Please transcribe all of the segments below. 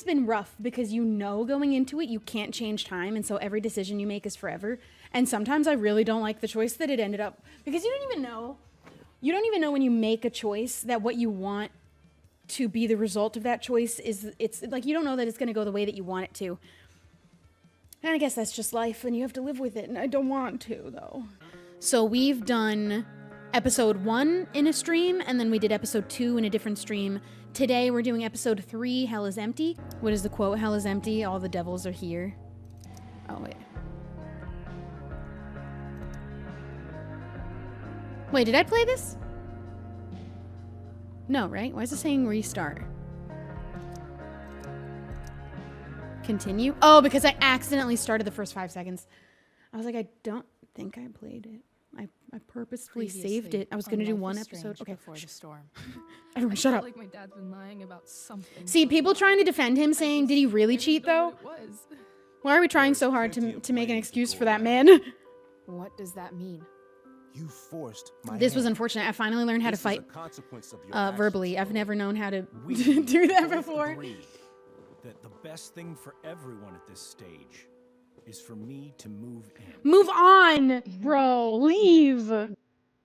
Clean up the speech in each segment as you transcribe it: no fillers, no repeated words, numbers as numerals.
been rough because you know going into it you can't change time, and so every decision you make is forever. And sometimes I really don't like the choice that it ended up, because you don't even know when you make a choice that what you want to be the result of that choice is, it's like you don't know that it's going to go the way that you want it to. And I guess that's just life, and you have to live with it, and I don't want to, though. So we've done episode 1 in a stream, and then we did episode 2 in a different stream. Today we're doing episode 3, Hell is Empty. What is the quote? Hell is empty, all the devils are here. Oh, wait. Wait, did I play this? No, right? Why is it saying restart? Continue? Oh, because I accidentally started the first 5 seconds. I was like, I don't think I played it. I purposefully saved it. I was going to do one episode. Okay. Before the storm. Everyone, shut up. Like my dad's been lying about something. See, people trying to defend him saying, did he really cheat, though? Why are we trying so hard to make an excuse for that man? What does that mean? You forced my This was hand. unfortunate. I finally learned how to This is a fight consequence of your verbally. actions. I've never known how to We do that both before. agree that the best thing for everyone at this stage is for me to move in. Move on, bro. Leave.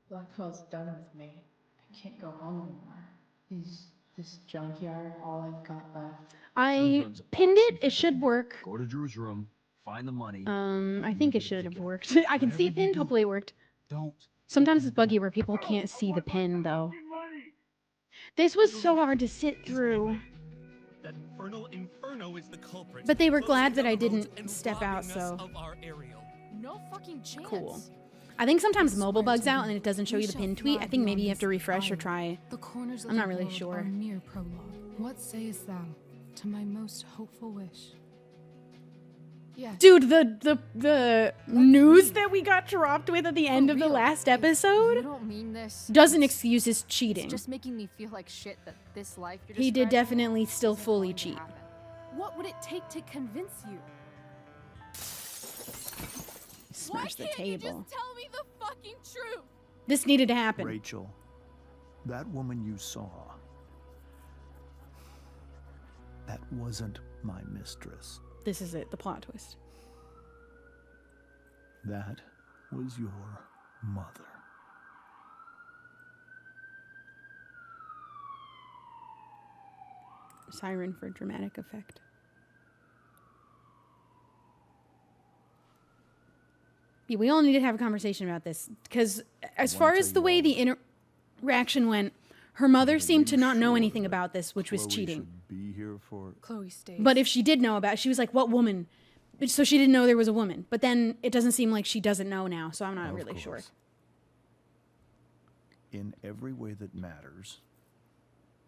Blackwell's done with me. I can't go home anymore. This junkyard, all I've got left. I pinned it. It should work. Go to Drew's room, find the money. I think it should have worked. I can see it pinned. Hopefully it worked. Don't. Sometimes it's buggy where people can't see the pin, though. This was so hard to sit through. That infernal inferno is the culprit. But they were glad that I didn't step out, so. No fucking chance. Cool. I think sometimes mobile bugs out and it doesn't show you the pin tweet. I think maybe you have to refresh or try. The corners of I'm not the really world sure. are mere prologue. What sayest thou to my most hopeful wish? Yes. Dude, the news that we got dropped with at the end of the last You episode don't mean this. doesn't excuse his cheating. It's just making me feel like shit that this life you're He did describing definitely still isn't fully going to cheat. happen. What would it take to convince you? Smash the table. tell me the fucking truth? This needed to happen. Rachel, that woman you saw, that wasn't my mistress. This is it, the plot twist. That was your mother. Siren for dramatic effect. Yeah, we all need to have a conversation about this, because as far as the way the interaction went, her mother seemed to not know anything about this, which was Chloe cheating. should be here for. Chloe stays. But if she did know about it, she was like, what woman? So she didn't know there was a woman. But then it doesn't seem like she doesn't know now, so I'm not Of really sure. course. In every way that matters,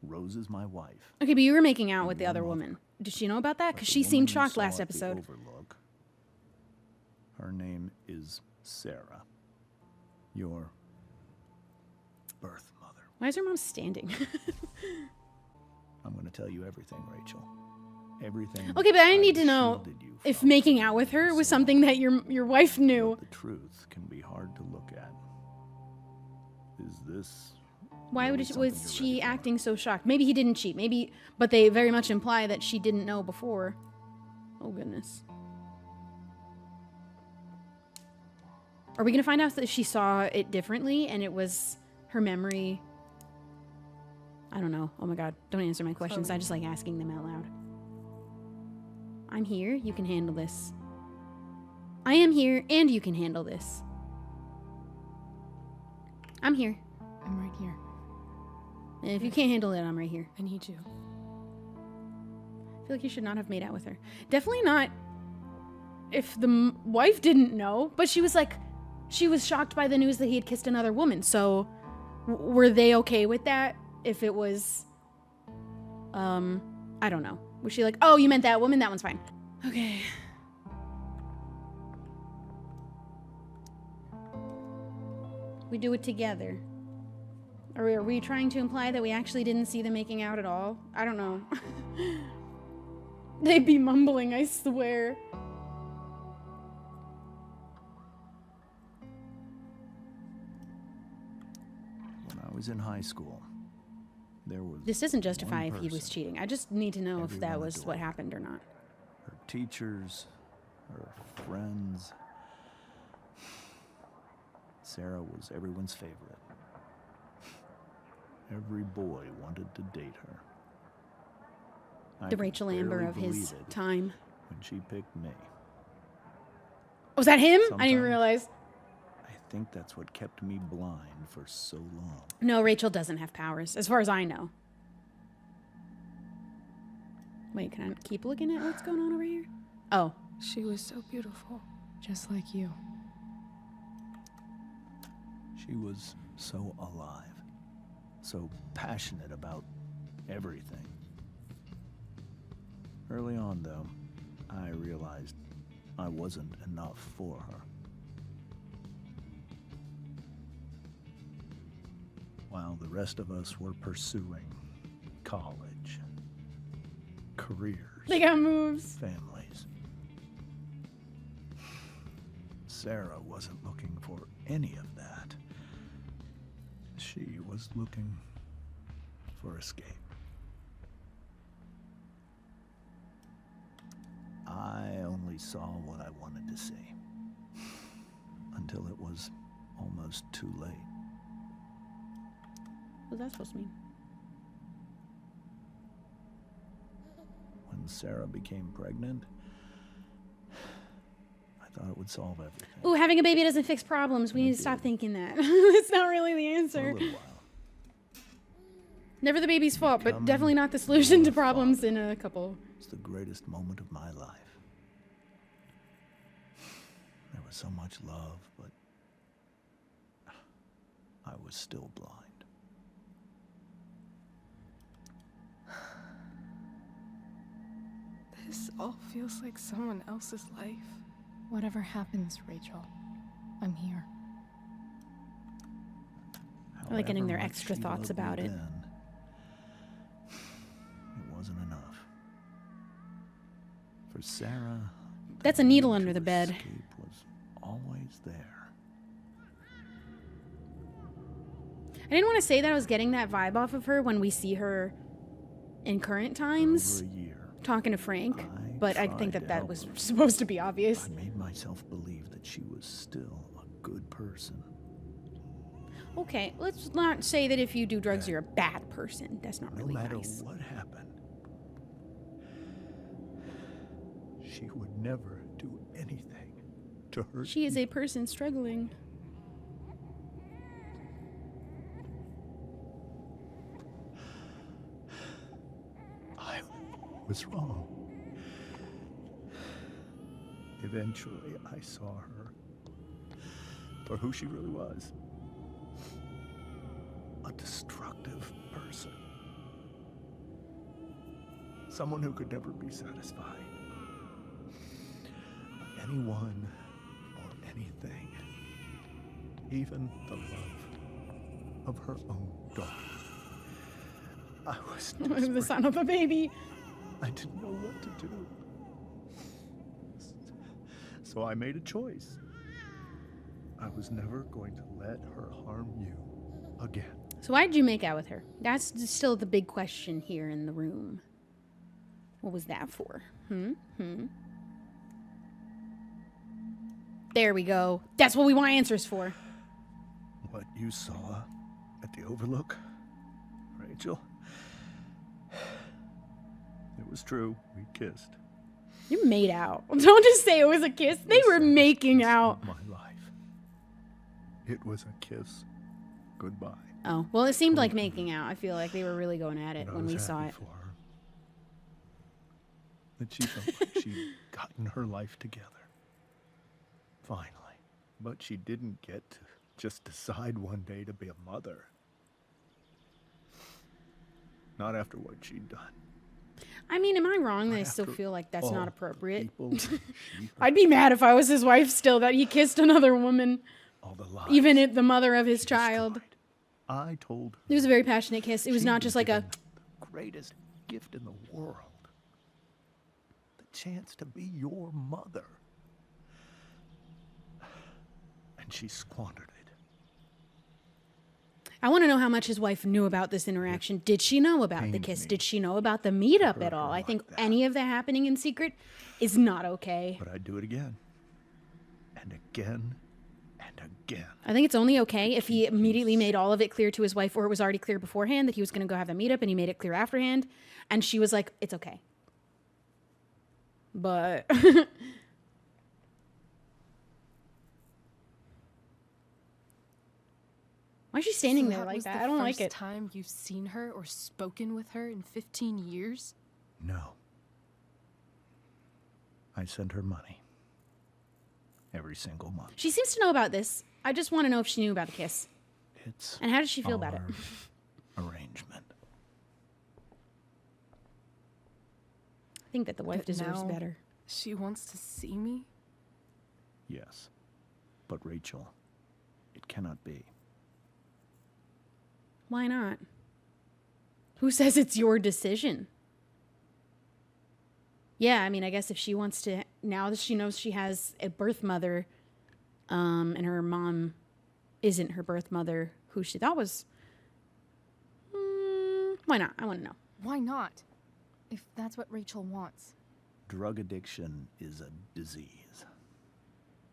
Rose is my wife. Okay, but you were making out with the Your other mother. woman. Did she know about that? But Because the she woman seemed you shocked saw last at the episode. Overlook, her name is Sarah. Your birth mother. Why is her mom standing? I'm going to tell you everything, Rachel. Everything. Okay, but I need to know shielded you if from. making out with her was something that your wife knew. But the truth can be hard to look at. Is this? Why really was something you're she ready for? acting so shocked? Maybe he didn't cheat. Maybe, but they very much imply that she didn't know before. Oh goodness. Are we gonna find out that she saw it differently and it was her memory? I don't know. Oh my god. Don't answer my questions. I just like asking them out loud. I'm here. You can handle this. I am here and you can handle this. I'm here. I'm right here. And if you can't handle it, I'm right here. I need you. I feel like you should not have made out with her. Definitely not if the wife didn't know, but she was like, she was shocked by the news that he had kissed another woman. So were they okay with that? If it was, I don't know. Was she like, oh, you meant that woman? That one's fine. Okay. We do it together. Are we trying to imply that we actually didn't see them making out at all? I don't know. They'd be mumbling, I swear. When I was in high school, There was This doesn't justify one if he was person, cheating. I just need to know if that everyone was what adored. happened or not. Her teachers, her friends. Sarah was everyone's favorite. Every boy wanted to date her. I The could Rachel Amber barely of his believe it time. when she picked me. Was that him? I didn't Sometimes- even realize. I think that's what kept me blind for so long. No, Rachel doesn't have powers, as far as I know. Wait, can I keep looking at what's going on over here? Oh. She was so beautiful, just like you. She was so alive, so passionate about everything. Early on, though, I realized I wasn't enough for her. While the rest of us were pursuing college, careers, They got moves. families, Sarah wasn't looking for any of that. She was looking for escape. I only saw what I wanted to see until it was almost too late. What was that supposed to mean? When Sarah became pregnant, I thought it would solve everything. Ooh, having a baby doesn't fix problems. We need to stop thinking that. It's not really the For a answer. little while. Never the baby's fault, but Becoming definitely not the solution to your problems father. in a couple. It's the greatest moment of my life. There was so much love, but I was still blind. This all feels like someone else's life. Whatever happens, Rachel, I'm here. I like getting their However much extra she thoughts loved me about it. then, it wasn't enough. For Sarah, That's the a needle need under to the bed. escape was always there. I didn't want to say that I was getting that vibe off of her when we see her in current times For over a year, talking to Frank, I but I tried think to that that help was her. supposed to be obvious. I made myself believe that she was still a good person. Okay, let's not say that if you do drugs, you're a bad person. That's not No really matter nice. what happened, she would never do anything to hurt She is you. a person struggling. I was wrong. Eventually, I saw her for who she really was. A destructive person. Someone who could never be satisfied by anyone or anything. Even the love of her own daughter. I was the desperate. sound of a baby. I didn't know what to do. So I made a choice. I was never going to let her harm you again. So why did you make out with her? That's still the big question here in the room. What was that for? There we go. That's what we want answers for. What you saw at the Overlook, Rachel, it was true. We kissed. You made out. Don't just say it was a kiss. They were making out. My life. It was a kiss. Goodbye. Oh, well, it seemed like making out. I feel like they were really going at it But I when was we saw happy it. for her. That she felt like she'd gotten her life together. Finally. But she didn't get to just decide one day to be a mother. Not after what she'd done. I mean, am I wrong that I Not still after feel like that's all not the appropriate? people she hurt, I'd be mad if I was his wife still, that he kissed another woman, all the lies even if the mother of his she child. destroyed. I told her It was a very passionate kiss. It was she'd not been just like a, given the greatest gift in the world. The chance to be your mother. And she squandered it. I want to know how much his wife knew about this interaction. Did she know about the pains kiss? me Did she know about the meetup hurt at all? her I think like that. any of that happening in secret is not okay. But I'd do it again. And again. And again. I think it's only okay if he immediately made all of it clear to his wife, or it was already clear beforehand that he was going to go have the meetup, and he made it clear afterhand, and she was like, it's okay. But why is she standing there like that? I don't like it. First time you've seen her or spoken with her in 15 years? No. I send her money. Every single month. She seems to know about this. I just want to know if she knew about the kiss. It's And how does she feel about it? our arrangement. I think that the wife But deserves now better. She wants to see me? Yes. But Rachel, it cannot be. Why not? Who says it's your decision? Yeah, I mean, I guess if she wants to, now that she knows she has a birth mother, and her mom isn't her birth mother, who she thought was, why not? I want to know. Why not? If that's what Rachel wants. Drug addiction is a disease.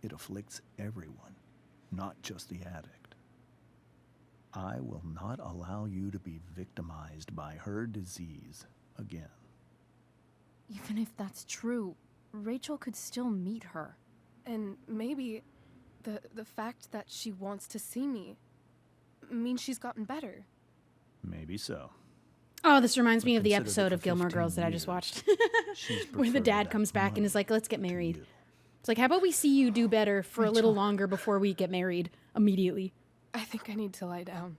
It afflicts everyone, not just the addict. I will not allow you to be victimized by her disease again. Even if that's true, Rachel could still meet her. And maybe the fact that she wants to see me means she's gotten better. Maybe so. Oh, this reminds me But of the consider episode that of for Gilmore 15 Girls that I just years, watched. she's Where the preferred dad that comes back and money is like, let's get to married. you. It's like, how about we see you do better for a little Rachel. longer before we get married immediately? I think I need to lie down.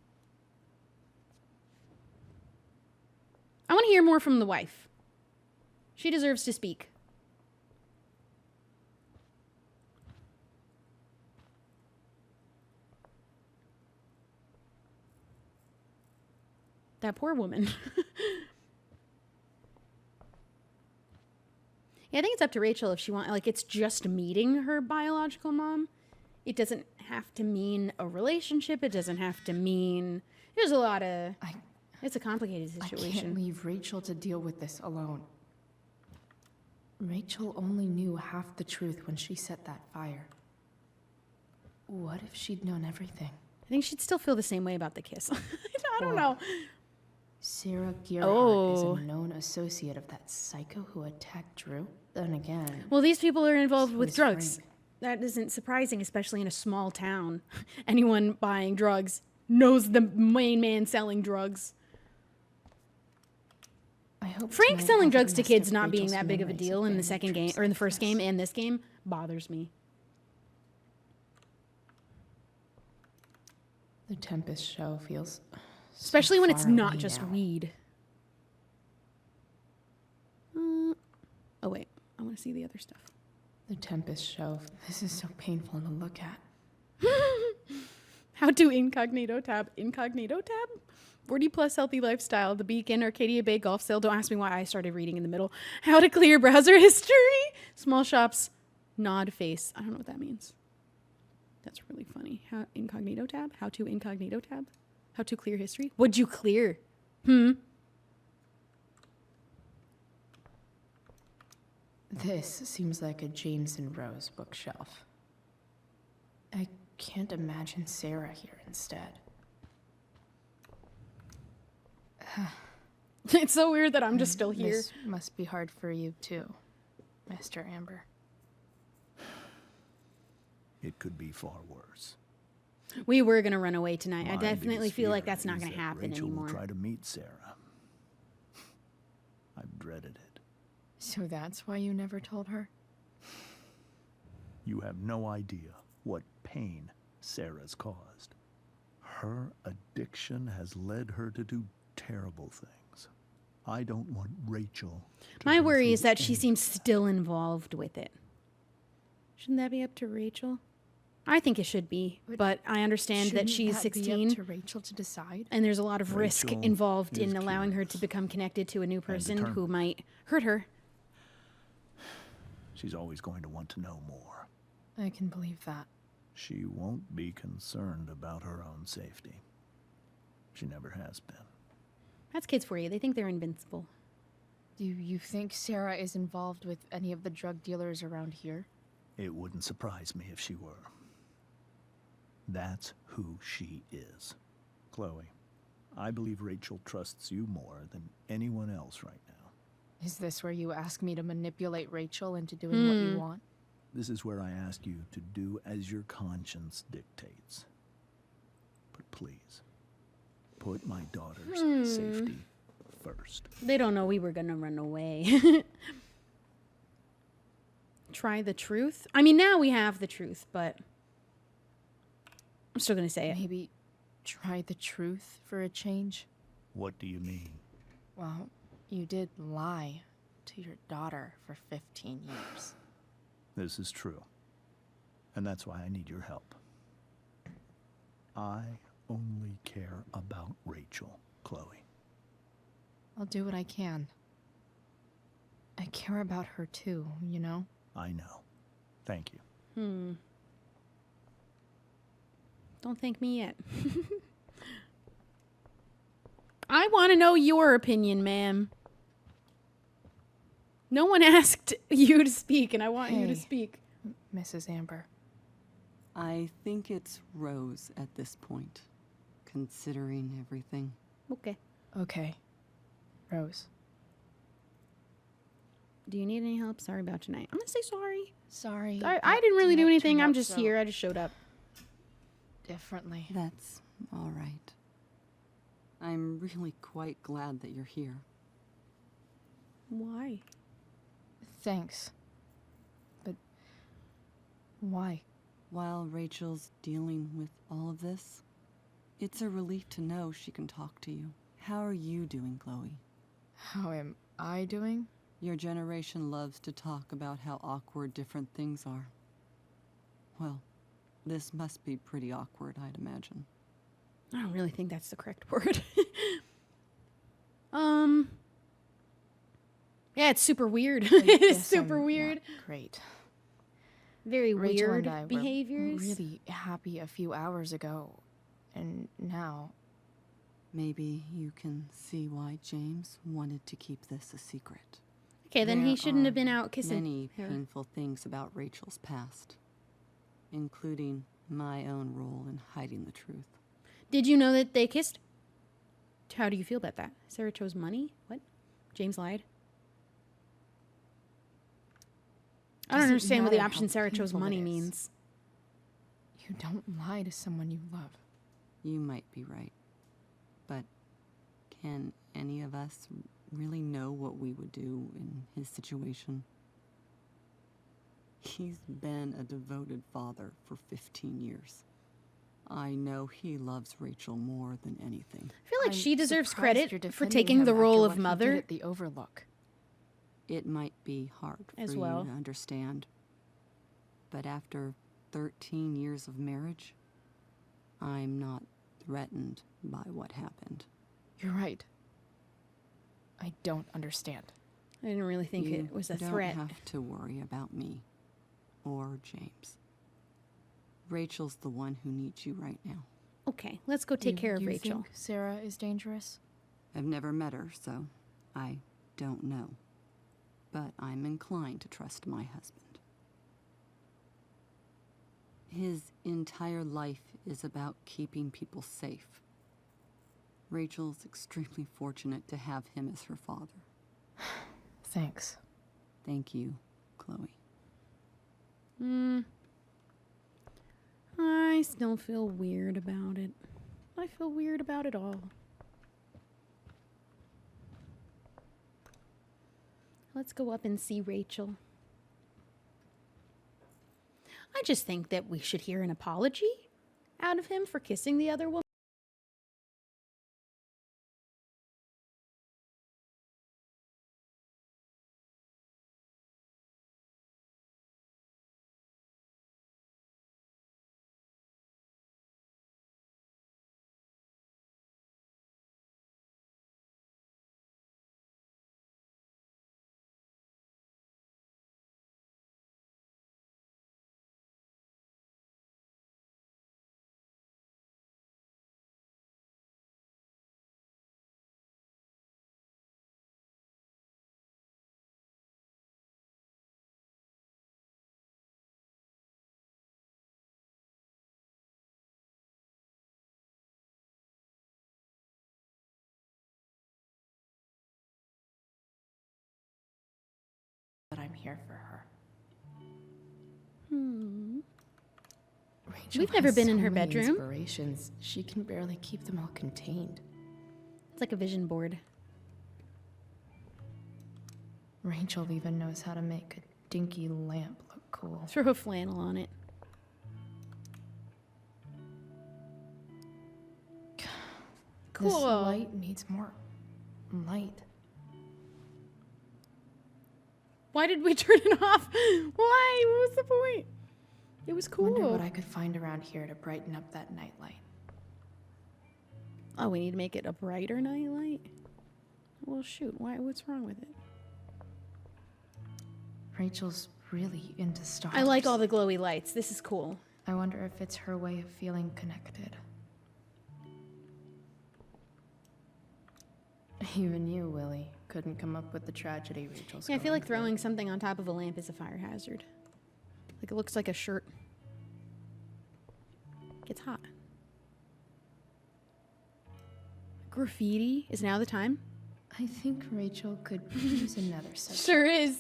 I want to hear more from the wife. She deserves to speak. That poor woman. Yeah, I think it's up to Rachel if she wants, like, it's just meeting her biological mom. It doesn't have to mean a relationship. It doesn't have to mean, there's a lot of, it's a complicated I can't situation. leave Rachel to deal with this alone. Rachel only knew half the truth when she set that fire. What if she'd known everything? I think she'd still feel the same way about the kiss. I don't know. Sarah Gearhart Oh. is a known associate of that psycho who attacked Drew. Then again, Well, these people are involved So with is drugs. Frank. That isn't surprising, especially in a small town. Anyone buying drugs knows the main man selling drugs. I hope Frank tonight selling hasn't drugs to messed kids up not being Rachel's that big of a memories deal in the family second game, trips or in the like first this. game and this game bothers me. The Tempest show feels so Especially when it's far not away just now. weed. Oh, wait. I want to see the other stuff. The Tempest show. This is so painful to look at. How to incognito tab. Incognito tab? 40 plus healthy lifestyle. The Beacon, Arcadia Bay golf sale. Don't ask me why I started reading in the middle. How to clear browser history. Small shops. Nod face. I don't know what that means. That's really funny. How incognito tab? How to incognito tab? How to clear history? What'd you clear? This seems like a James and Rose bookshelf. I can't imagine Sarah here instead. It's so weird that I'm just still here. This must be hard for you too, Mr. Amber. It could be far worse. We were going to run away tonight. I My definitely biggest feel like fear that's not is going to that happen Rachel anymore. will try to meet Sarah. I've dreaded it. So that's why you never told her? You have no idea what pain Sarah's caused. Her addiction has led her to do terrible things. I don't want Rachel to My go worry through is that she anything. seems still involved with it. Shouldn't that be up to Rachel? I think it should be, but I understand that Shouldn't she's that be up 16 to Rachel to decide? and there's a lot of risk Rachel involved is in allowing her to curious become connected to a new person who determined. might hurt her. She's always going to want to know more. I can believe that. She won't be concerned about her own safety. She never has been. That's kids for you. They think they're invincible. Do you think Sarah is involved with any of the drug dealers around here? It wouldn't surprise me if she were. That's who she is. Chloe, I believe Rachel trusts you more than anyone else right now. Is this where you ask me to manipulate Rachel into doing what you want? This is where I ask you to do as your conscience dictates. But please, put my daughter's safety first. They don't know we were gonna run away. Try the truth? I mean, now we have the truth, but I'm still gonna say it. Maybe try the truth for a change? What do you mean? Well, you did lie to your daughter for 15 years. This is true. And that's why I need your help. I only care about Rachel, Chloe. I'll do what I can. I care about her too, you know? I know. Thank you. Don't thank me yet. I want to know your opinion, ma'am. No one asked you to speak, and I want you to Hey. speak. Mrs. Amber. I think it's Rose at this point, considering everything. Okay. Okay. Rose. Do you need any help? Sorry about tonight. I'm gonna say sorry. Sorry. I didn't really do tonight anything. turned I'm out just so here. I just showed up. differently. That's all right. I'm really quite glad that you're here. Why? Thanks. But why? While Rachel's dealing with all of this, it's a relief to know she can talk to you. How are you doing, Chloe? How am I doing? Your generation loves to talk about how awkward different things are. Well, this must be pretty awkward, I'd imagine. I don't really think that's the correct word. Yeah, it's super weird. I It is guess super I'm weird. not great. Very Rachel weird and I behaviors. were really happy a few hours ago, and now Maybe you can see why James wanted to keep this a secret. Okay, then he There shouldn't have are been out kissing many her. painful things about Rachel's past, including my own role in hiding the truth. Did you know that they kissed? How do you feel about that? Sarah chose money? What? James lied? I don't Doesn't understand what the matter option how Sarah chose painful it money is. means. you don't lie to someone you love. You might be right, but can any of us really know what we would do in his situation? He's been a devoted father for 15 years. I know he loves Rachel more than anything. I feel like I'm she deserves surprised you're credit for defending taking him the after role what of he did mother. at the Overlook. It might be hard for As you well. to understand, but after 13 years of marriage, I'm not threatened by what happened. You're right. I don't understand. I didn't really think You it was a don't threat. have to worry about me or James. Rachel's the one who needs you right now. Okay, let's go take care of You Rachel. think Sarah is dangerous? I've never met her, so I don't know. But I'm inclined to trust my husband. His entire life is about keeping people safe. Rachel's extremely fortunate to have him as her father. Thanks. Thank you, Chloe. I still feel weird about it. I feel weird about it all. Let's go up and see Rachel. I just think that we should hear an apology out of him for kissing the other woman. here for her. Rachel We've never has been in so her many bedroom. Inspirations, she can barely keep them all contained. It's like a vision board. Rachel even knows how to make a dinky lamp look cool. Throw a flannel on it. Cool. This light needs more light. Why did we turn it off? Why? What was the point? It was cool. Wonder what I could find around here to brighten up that nightlight. Oh, we need to make it a brighter nightlight? Well, shoot. Why? What's wrong with it? Rachel's really into stars. I like all the glowy lights. This is cool. I wonder if it's her way of feeling connected. Even you, Willie, couldn't come up with the tragedy Rachel's Yeah, I feel going like throwing something on top of a lamp is a fire hazard. Like it looks like a shirt. Gets hot. Graffiti? Is now the time? I think Rachel could use another subject. Sure is.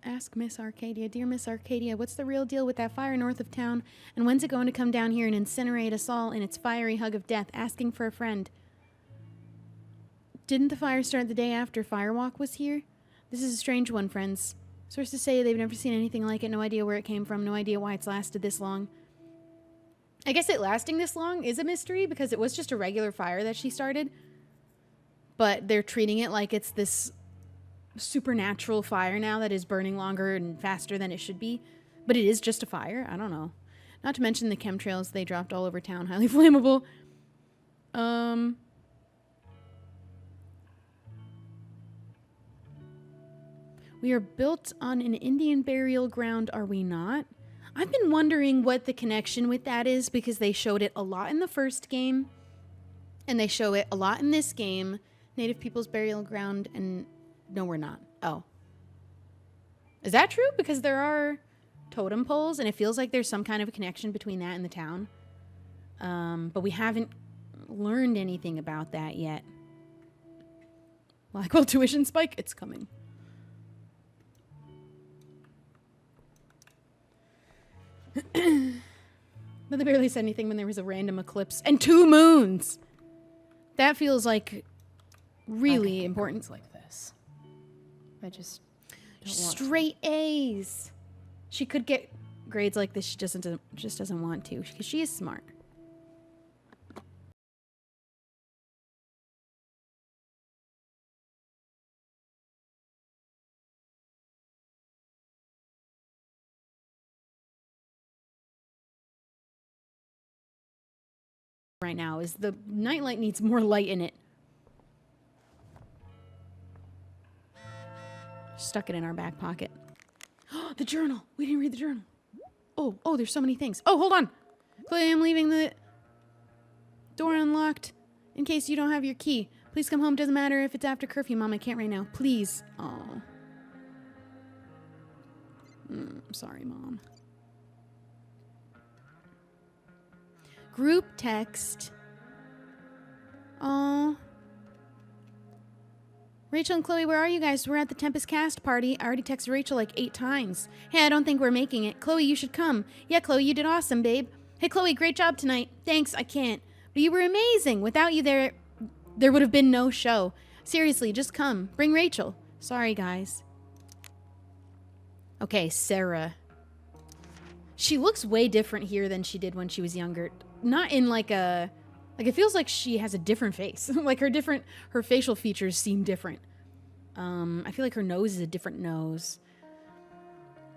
Ask Miss Arcadia. Dear Miss Arcadia, what's the real deal with that fire north of town? And when's it going to come down here and incinerate us all in its fiery hug of death? Asking for a friend. Didn't the fire start the day after Firewalk was here? This is a strange one, friends. Sources say they've never seen anything like it. No idea where it came from. No idea why it's lasted this long. I guess it lasting this long is a mystery because it was just a regular fire that she started. But they're treating it like it's this supernatural fire now that is burning longer and faster than it should be. But it is just a fire. I don't know. Not to mention the chemtrails they dropped all over town. Highly flammable. We are built on an Indian burial ground, are we not? I've been wondering what the connection with that is because they showed it a lot in the first game. And they show it a lot in this game. Native people's burial ground and... No, we're not. Oh. Is that true? Because there are totem poles, and it feels like there's some kind of a connection between that and the town. But we haven't learned anything about that yet. Blackwell tuition spike, it's coming. But they barely said anything when there was a random eclipse and 2 moons. That feels like really important. Like this. I just don't straight A's. She could get grades like this. She just doesn't want to because she is smart. Right now is the nightlight needs more light in it. Stuck it in our back pocket. The journal. We didn't read the journal. Oh, there's so many things. Oh, hold on. Chloe, I'm leaving the door unlocked in case you don't have your key. Please come home. Doesn't matter if it's after curfew, Mom. I can't right now. Please. Oh. Sorry, Mom. Group text. Aw. Rachel and Chloe, where are you guys? We're at the Tempest Cast party. I already texted Rachel like 8 times. Hey, I don't think we're making it. Chloe, you should come. Yeah, Chloe, you did awesome, babe. Hey, Chloe, great job tonight. Thanks, I can't. But you were amazing. Without you there would have been no show. Seriously, just come. Bring Rachel. Sorry, guys. Okay, Sarah. She looks way different here than she did when she was younger. Not in like a... Like, it feels like she has a different face. Like, her facial features seem different. I feel like her nose is a different nose.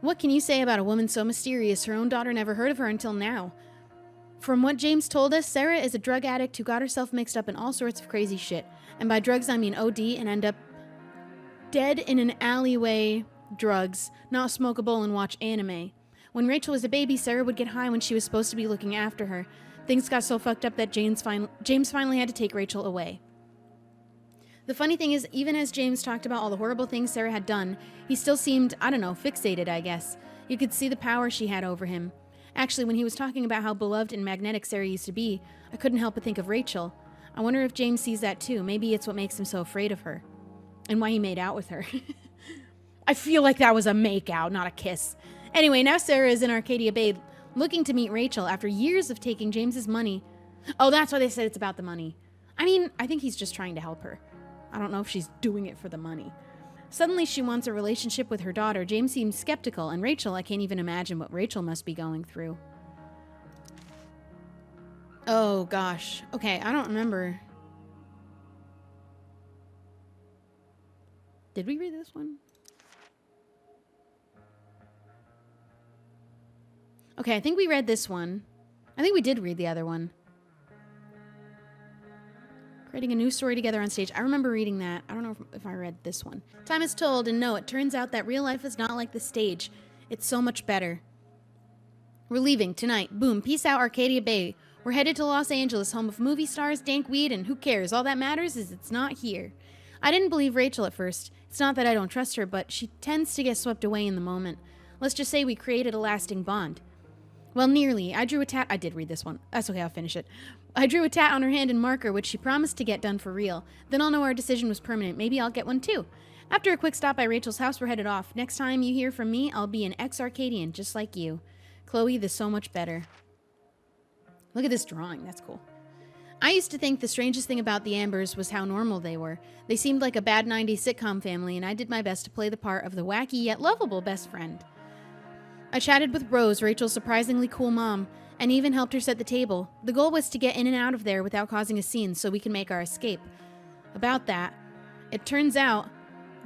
What can you say about a woman so mysterious? Her own daughter never heard of her until now. From what James told us, Sarah is a drug addict who got herself mixed up in all sorts of crazy shit. And by drugs, I mean OD and end up dead in an alleyway drugs, not smoke a bowl and watch anime. When Rachel was a baby, Sarah would get high when she was supposed to be looking after her. Things got so fucked up that James finally had to take Rachel away. The funny thing is, even as James talked about all the horrible things Sarah had done, he still seemed, I don't know, fixated, I guess. You could see the power she had over him. Actually, when he was talking about how beloved and magnetic Sarah used to be, I couldn't help but think of Rachel. I wonder if James sees that too. Maybe it's what makes him so afraid of her. And why he made out with her. I feel like that was a make-out, not a kiss. Anyway, now Sarah is in Arcadia Bay looking to meet Rachel after years of taking James's money. Oh, that's why they said it's about the money. I mean, I think he's just trying to help her. I don't know if she's doing it for the money. Suddenly she wants a relationship with her daughter. James seems skeptical, and Rachel, I can't even imagine what Rachel must be going through. Oh, gosh. Okay, I don't remember. Did we read this one? Okay, I think we read this one. I think we did read the other one. Creating a new story together on stage. I remember reading that. I don't know if I read this one. Time is told, and no, it turns out that real life is not like the stage. It's so much better. We're leaving tonight. Boom. Peace out, Arcadia Bay. We're headed to Los Angeles, home of movie stars, dank weed, and who cares? All that matters is it's not here. I didn't believe Rachel at first. It's not that I don't trust her, but she tends to get swept away in the moment. Let's just say we created a lasting bond. Well, nearly. I drew a tat. I did read this one. That's okay, I'll finish it. I drew a tat on her hand in marker, which she promised to get done for real. Then I'll know our decision was permanent. Maybe I'll get one too. After a quick stop by Rachel's house, we're headed off. Next time you hear from me, I'll be an ex-Arcadian, just like you. Chloe, the so much better. Look at this drawing. That's cool. I used to think the strangest thing about the Ambers was how normal they were. They seemed like a bad 90s sitcom family, and I did my best to play the part of the wacky yet lovable best friend. I chatted with Rose, Rachel's surprisingly cool mom, and even helped her set the table. The goal was to get in and out of there without causing a scene so we can make our escape. About that, it turns out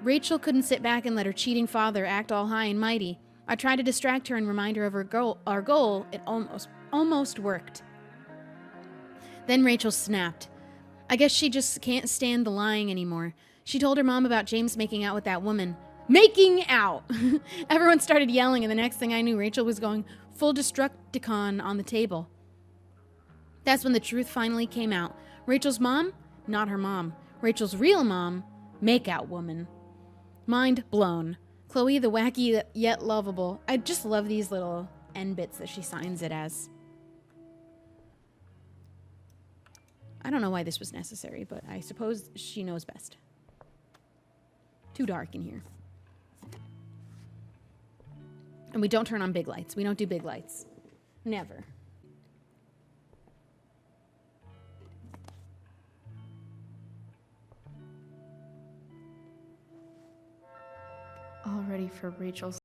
Rachel couldn't sit back and let her cheating father act all high and mighty. I tried to distract her and remind her of our goal. It almost worked. Then Rachel snapped. I guess she just can't stand the lying anymore. She told her mom about James making out with that woman. Making out! Everyone started yelling, and the next thing I knew, Rachel was going full Destructicon on the table. That's when the truth finally came out. Rachel's mom? Not her mom. Rachel's real mom? Make-out woman. Mind blown. Chloe, the wacky yet lovable. I just love these little end bits that she signs it as. I don't know why this was necessary, but I suppose she knows best. Too dark in here. And we don't turn on big lights. We don't do big lights. Never. All ready for Rachel's.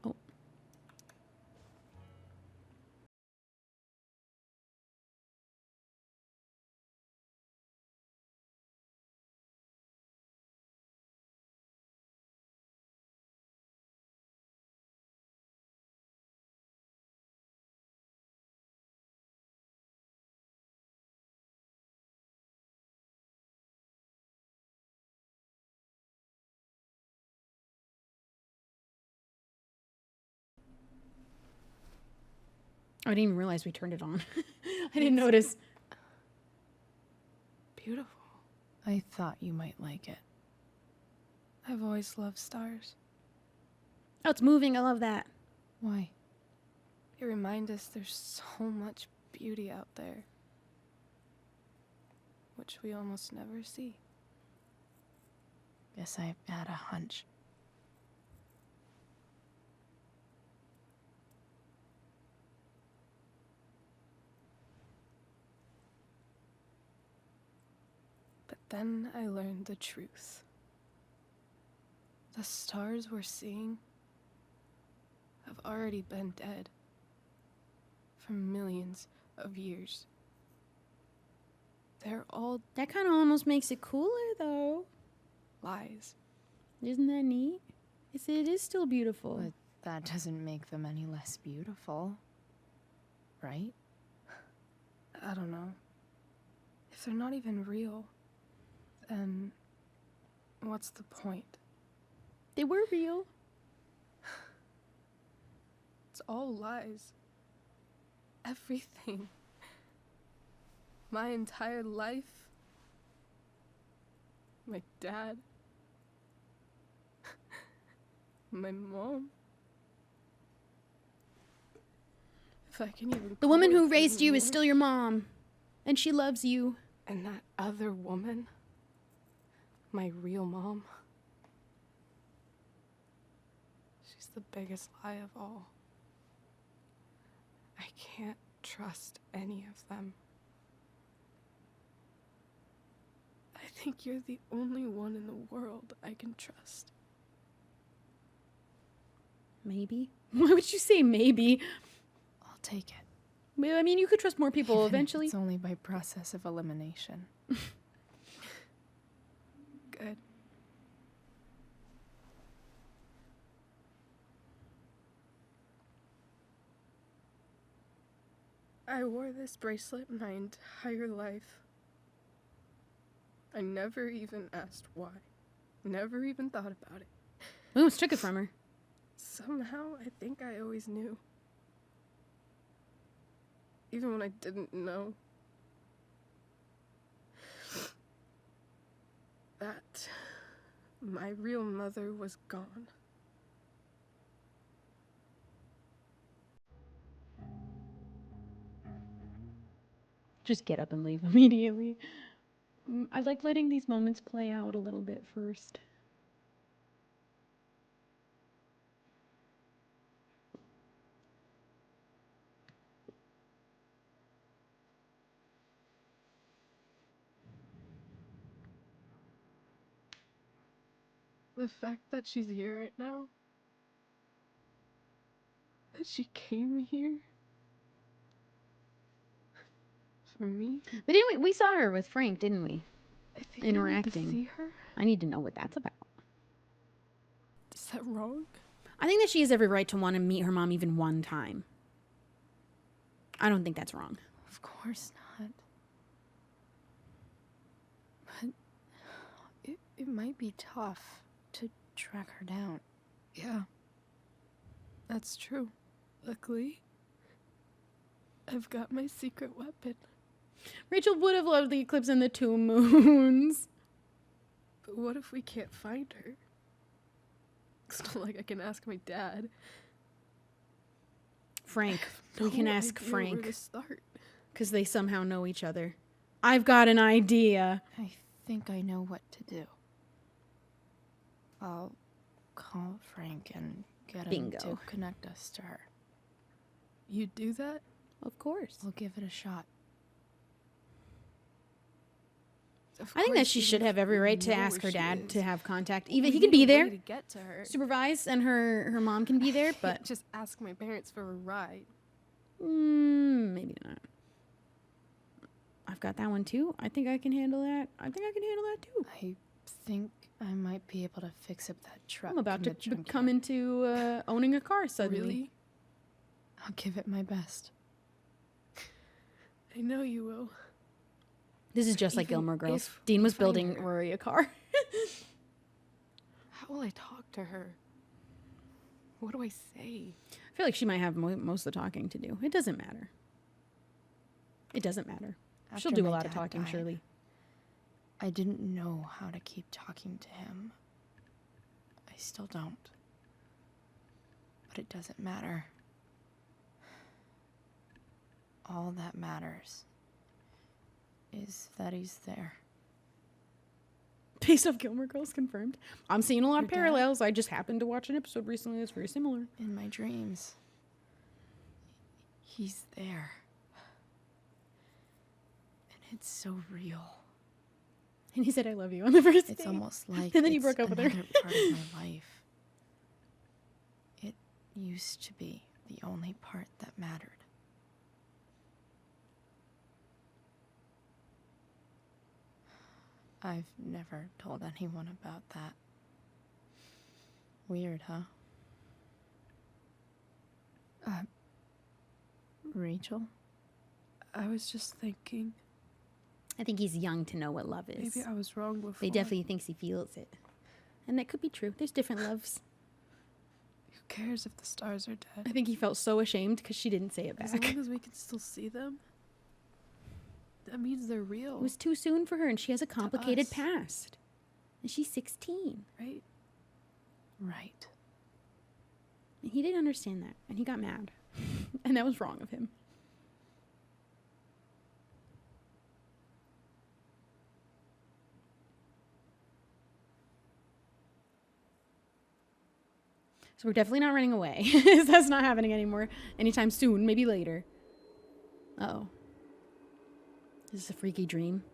Oh. I didn't even realize we turned it on. I didn't notice. Beautiful. I thought you might like it. I've always loved stars. Oh, it's moving. I love that. Why? They remind us there's so much beauty out there, which we almost never see. Guess I had a hunch. But then I learned the truth. The stars we're seeing have already been dead for millions of years. They're all That kind of almost makes it cooler, though. lies. Isn't that neat? It is still beautiful. But that doesn't make them any less beautiful, right? I don't know. If they're not even real, then what's the point? They were real. It's all lies. Everything. My entire life. My dad. My mom. If I can even. The woman call who it raised you is anymore. still your mom. And she loves you. And that other woman. My real mom. She's the biggest lie of all. I can't trust any of them. I think you're the only one in the world I can trust. Maybe? Why would you say maybe? I'll take it. Well, I mean, you could trust more people Even if eventually. It's only by process of elimination. Good. I wore this bracelet my entire life. I never even asked why. Never even thought about it. We almost took it from her. Somehow, I think I always knew. Even when I didn't know. That my real mother was gone. Just get up and leave immediately. I like letting these moments play out a little bit first. The fact that she's here right now, that she came here for me. But didn't we saw her with Frank, didn't we? I think Interacting. I need to see her. I need to know what that's about. Is that wrong? I think that she has every right to want to meet her mom even one time. I don't think that's wrong. Of course not. But it might be tough to track her down. Yeah. That's true. Luckily, I've got my secret weapon. Rachel would have loved the eclipse and the 2 moons. But what if we can't find her? It's not like I can ask my dad. Frank. We No can ask idea where to Frank. start. Because they somehow know each other. I've got an idea. I think I know what to do. I'll call Frank and get him Bingo. to connect us to her. You'd do that? Of course. We'll give it a shot. Of I think that course, she even should if have every we right to know ask where her she dad is. to have contact. Even We he could need be a way there, to get to her. supervise, and her mom can be there, but Just ask my parents for a ride. maybe not. I've got that one too. I think I can handle that. I think I can handle that too. I think I might be able to fix up that truck. I'm about in to the come junkyard. into owning a car suddenly. Really? I'll give it my best. I know you will. This is just like Even Gilmore Girls. if Dean we was find building her. Rory a car. How will I talk to her? What do I say? I feel like she might have most of the talking to do. It doesn't matter. It doesn't matter. She'll After do a my lot of dad talking, died, surely. I didn't know how to keep talking to him. I still don't. But it doesn't matter. All that matters is that he's there. Based off Gilmore Girls, confirmed. I'm seeing a lot of Your dad? parallels. I just happened to watch an episode recently that's very similar. In my dreams. He's there. And it's so real. And he said, "I love you" on the first It's day. almost like And then he it's broke up with her. another part of my life. It used to be the only part that mattered. I've never told anyone about that. Weird, huh? Rachel? I was just thinking, I think he's young to know what love is. maybe I was wrong before. But he definitely thinks he feels it. And that could be true. There's different loves. Who cares if the stars are I dead? think he felt so ashamed because she didn't say it As back. long as we can still see them, that means they're real. It was too soon for her, and she has a complicated us. past. And she's 16. right? Right. And he didn't understand that, and he got mad. And that was wrong of him. So we're definitely not running away. That's not happening anymore anytime soon, maybe later. Uh-oh. Is this a freaky dream?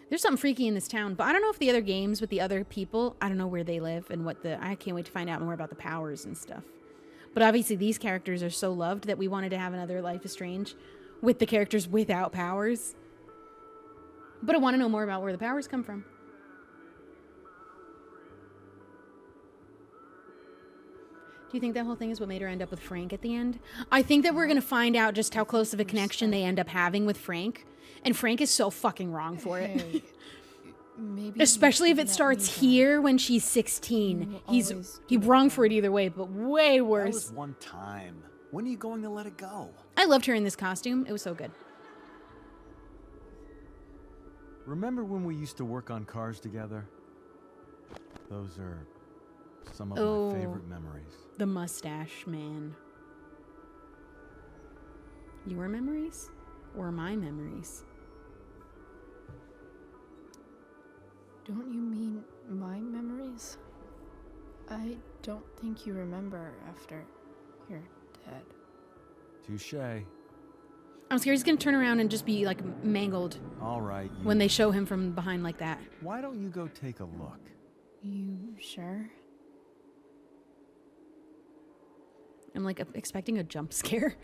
There's something freaky in this town, but I don't know if the other games with the other people, I don't know where they live and I can't wait to find out more about the powers and stuff. But obviously these characters are so loved that we wanted to have another Life is Strange with the characters without powers. But I want to know more about where the powers come from. Do you think that whole thing is what made her end up with Frank at the end? I think that we're going to find out just how close of a connection they end up having with Frank. And Frank is so fucking wrong for it. Hey, maybe Especially if you it let starts me here when she's 16. You will He's always he do it wrong wrong. for it either way, but way That worse. was one time. When are you going to let it go? I loved her in this costume. It was so good. Remember when we used to work on cars together? Those are some of Oh. my favorite memories. The mustache man. Your memories? Or my memories? Don't you mean my memories? I don't think you remember after you're dead. Touche. I'm scared he's gonna turn around and just be like mangled All right. when they show him from behind like that. Why don't you go take a look? You sure? I'm like expecting a jump scare.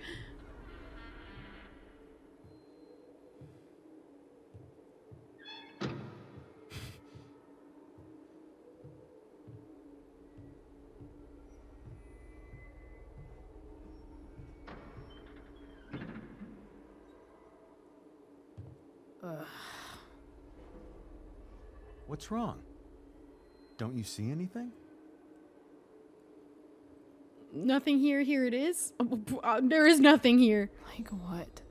What's wrong? Don't you see anything? Nothing here. Here it is. There is nothing here. Like what?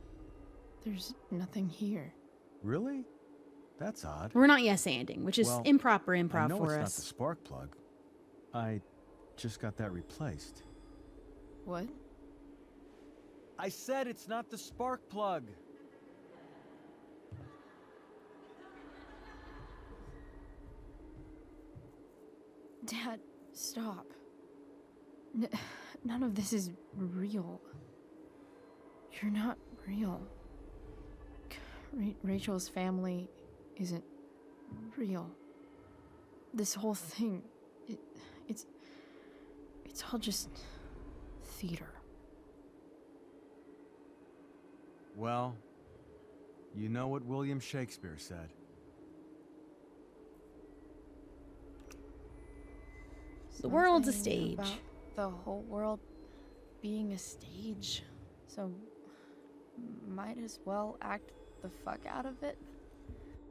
There's nothing here. Really? That's odd. We're not yes-anding, which is Well, improper I improv know for it's not us. the spark plug. I just got that replaced. What? I said it's not the spark plug. Dad, stop. None of this is real. You're not real. Rachel's family isn't real. This whole thing, it's all just theater. Well, you know what William Shakespeare said. The world's a Something stage. about the whole world being a stage. So might as well act the fuck out of it.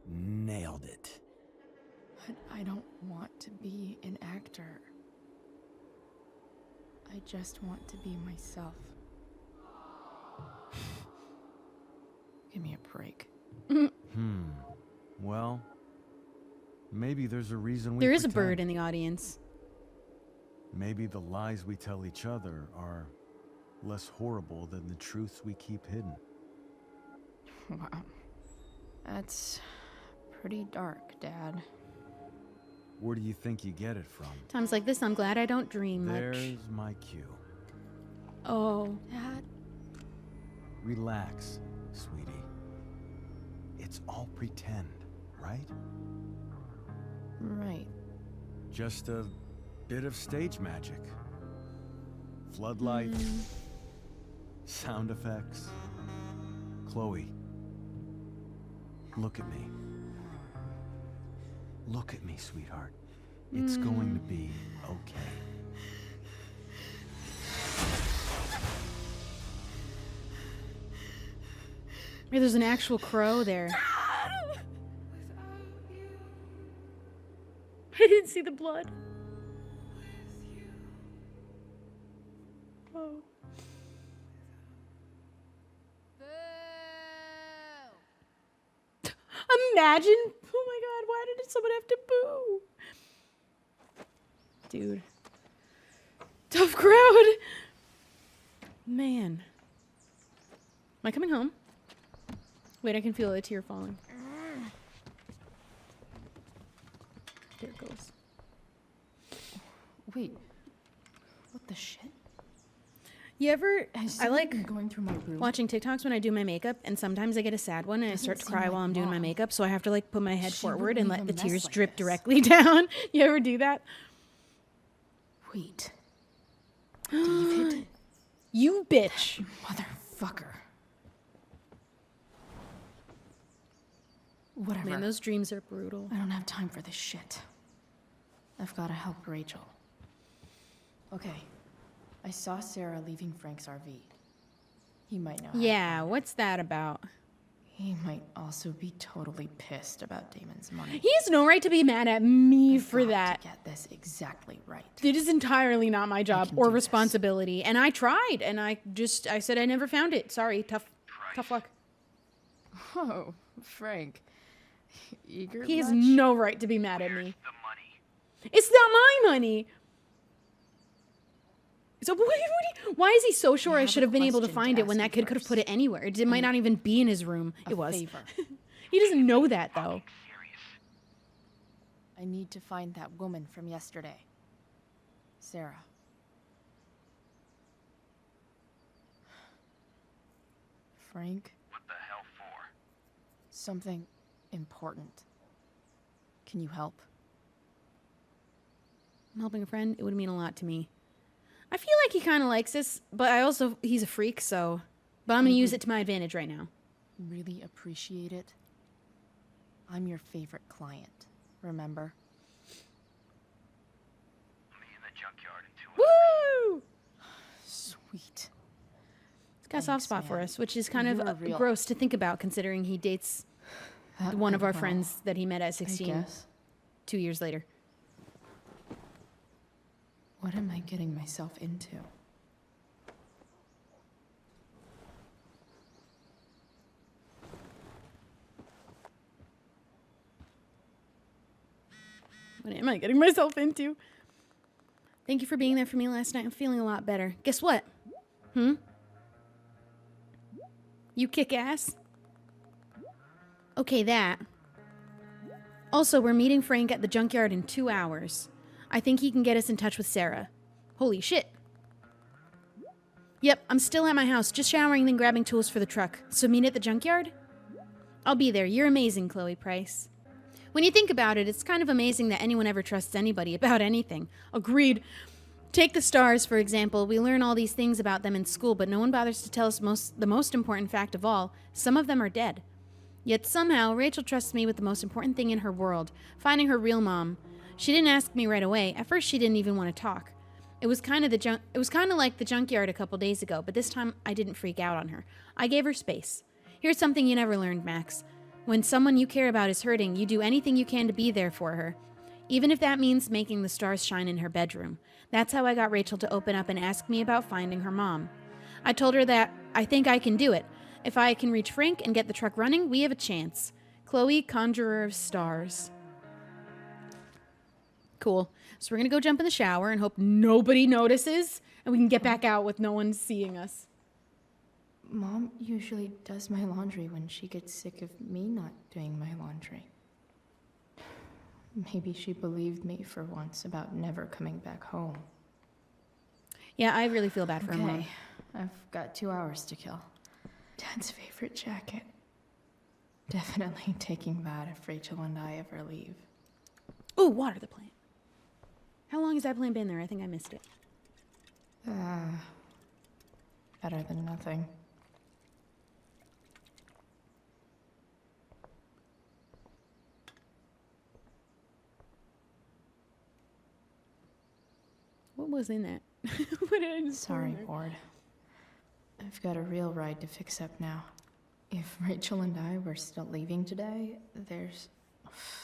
Nailed it. But I don't want to be an actor. I just want to be myself. Give me a break. Well, maybe there's a reason we There is a pretend. bird in the audience. Maybe the lies we tell each other are less horrible than the truths we keep hidden. Wow. That's pretty dark, Dad. Where do you think you get it from? Times like this, I'm glad I don't dream much. There's my cue. Oh. Dad? Relax, sweetie. It's all pretend, right? Right. Just a bit of stage magic. Floodlights, sound effects. Chloe, look at me. Look at me, sweetheart. It's going to be okay. Hey, there's an actual crow there. I didn't see the blood. Oh. Imagine. Oh my god, why did someone have to boo? Dude. Tough crowd. Man. Am I coming home? Wait, I can feel a tear falling. There it goes. Wait. What the shit? You ever, I like going through my room. watching TikToks when I do my makeup, and sometimes I get a sad one and I start to cry while I'm doing my makeup, so I have to like put my head forward and let the tears drip directly down. You ever do that? Wait. David? You bitch. Motherfucker. Whatever. Man, those dreams are brutal. I don't have time for this shit. I've got to help Rachel. Okay. I saw Sarah leaving Frank's RV. He might know. Yeah, what's that about? He might also be totally pissed about Damon's money. He has no right to be mad at me for that. To get this exactly right. It is entirely not my job or responsibility, and I tried, and I said I never found it. Sorry, tough luck. Oh, Frank. Eager He has much? no right to be mad at me. It's not my money. So why is he so sure I should have been able to find it when that kid could have put it anywhere? It might not even be in his room. It was. He doesn't know that, though. I need to find that woman from yesterday. Sarah. Frank? What the hell for? Something important. Can you help? I'm helping a friend. It would mean a lot to me. I feel like he kind of likes this, but he's a freak, so... But I'm going to use it to my advantage right now. Really appreciate it. I'm your favorite client, remember? Meet in the junkyard in 2 Woo! Sweet. He's got a soft spot for us, which is kind of gross to think about, considering he dates one of our friends that he met at 16 2 years later. What am I getting myself into? What am I getting myself into? Thank you for being there for me last night. I'm feeling a lot better. Guess what? You kick ass? Okay, that. Also, we're meeting Frank at the junkyard in 2 hours. I think he can get us in touch with Sarah. Holy shit. Yep, I'm still at my house, just showering then grabbing tools for the truck. So meet at the junkyard? I'll be there. You're amazing, Chloe Price. When you think about it, it's kind of amazing that anyone ever trusts anybody about anything. Agreed. Take the stars, for example. We learn all these things about them in school, but no one bothers to tell us the most important fact of all. Some of them are dead. Yet somehow, Rachel trusts me with the most important thing in her world, finding her real mom. She didn't ask me right away. At first, she didn't even want to talk. It was kind of like the junkyard a couple days ago, but this time I didn't freak out on her. I gave her space. Here's something you never learned, Max. When someone you care about is hurting, you do anything you can to be there for her, even if that means making the stars shine in her bedroom. That's how I got Rachel to open up and ask me about finding her mom. I told her that I think I can do it. If I can reach Frank and get the truck running, we have a chance. Chloe, Conjurer of Stars. Cool. So we're going to go jump in the shower and hope nobody notices and we can get back out with no one seeing us. Mom usually does my laundry when she gets sick of me not doing my laundry. Maybe she believed me for once about never coming back home. Yeah, I really feel bad for him. Okay, I've got 2 hours to kill. Dad's favorite jacket. Definitely taking that if Rachel and I ever leave. Ooh, water the plant. How long has that plant been there? I think I missed it. Better than nothing. What was in that? What did I just Sorry, pour in there? Ward. I've got a real ride to fix up now. If Rachel and I were still leaving today, there's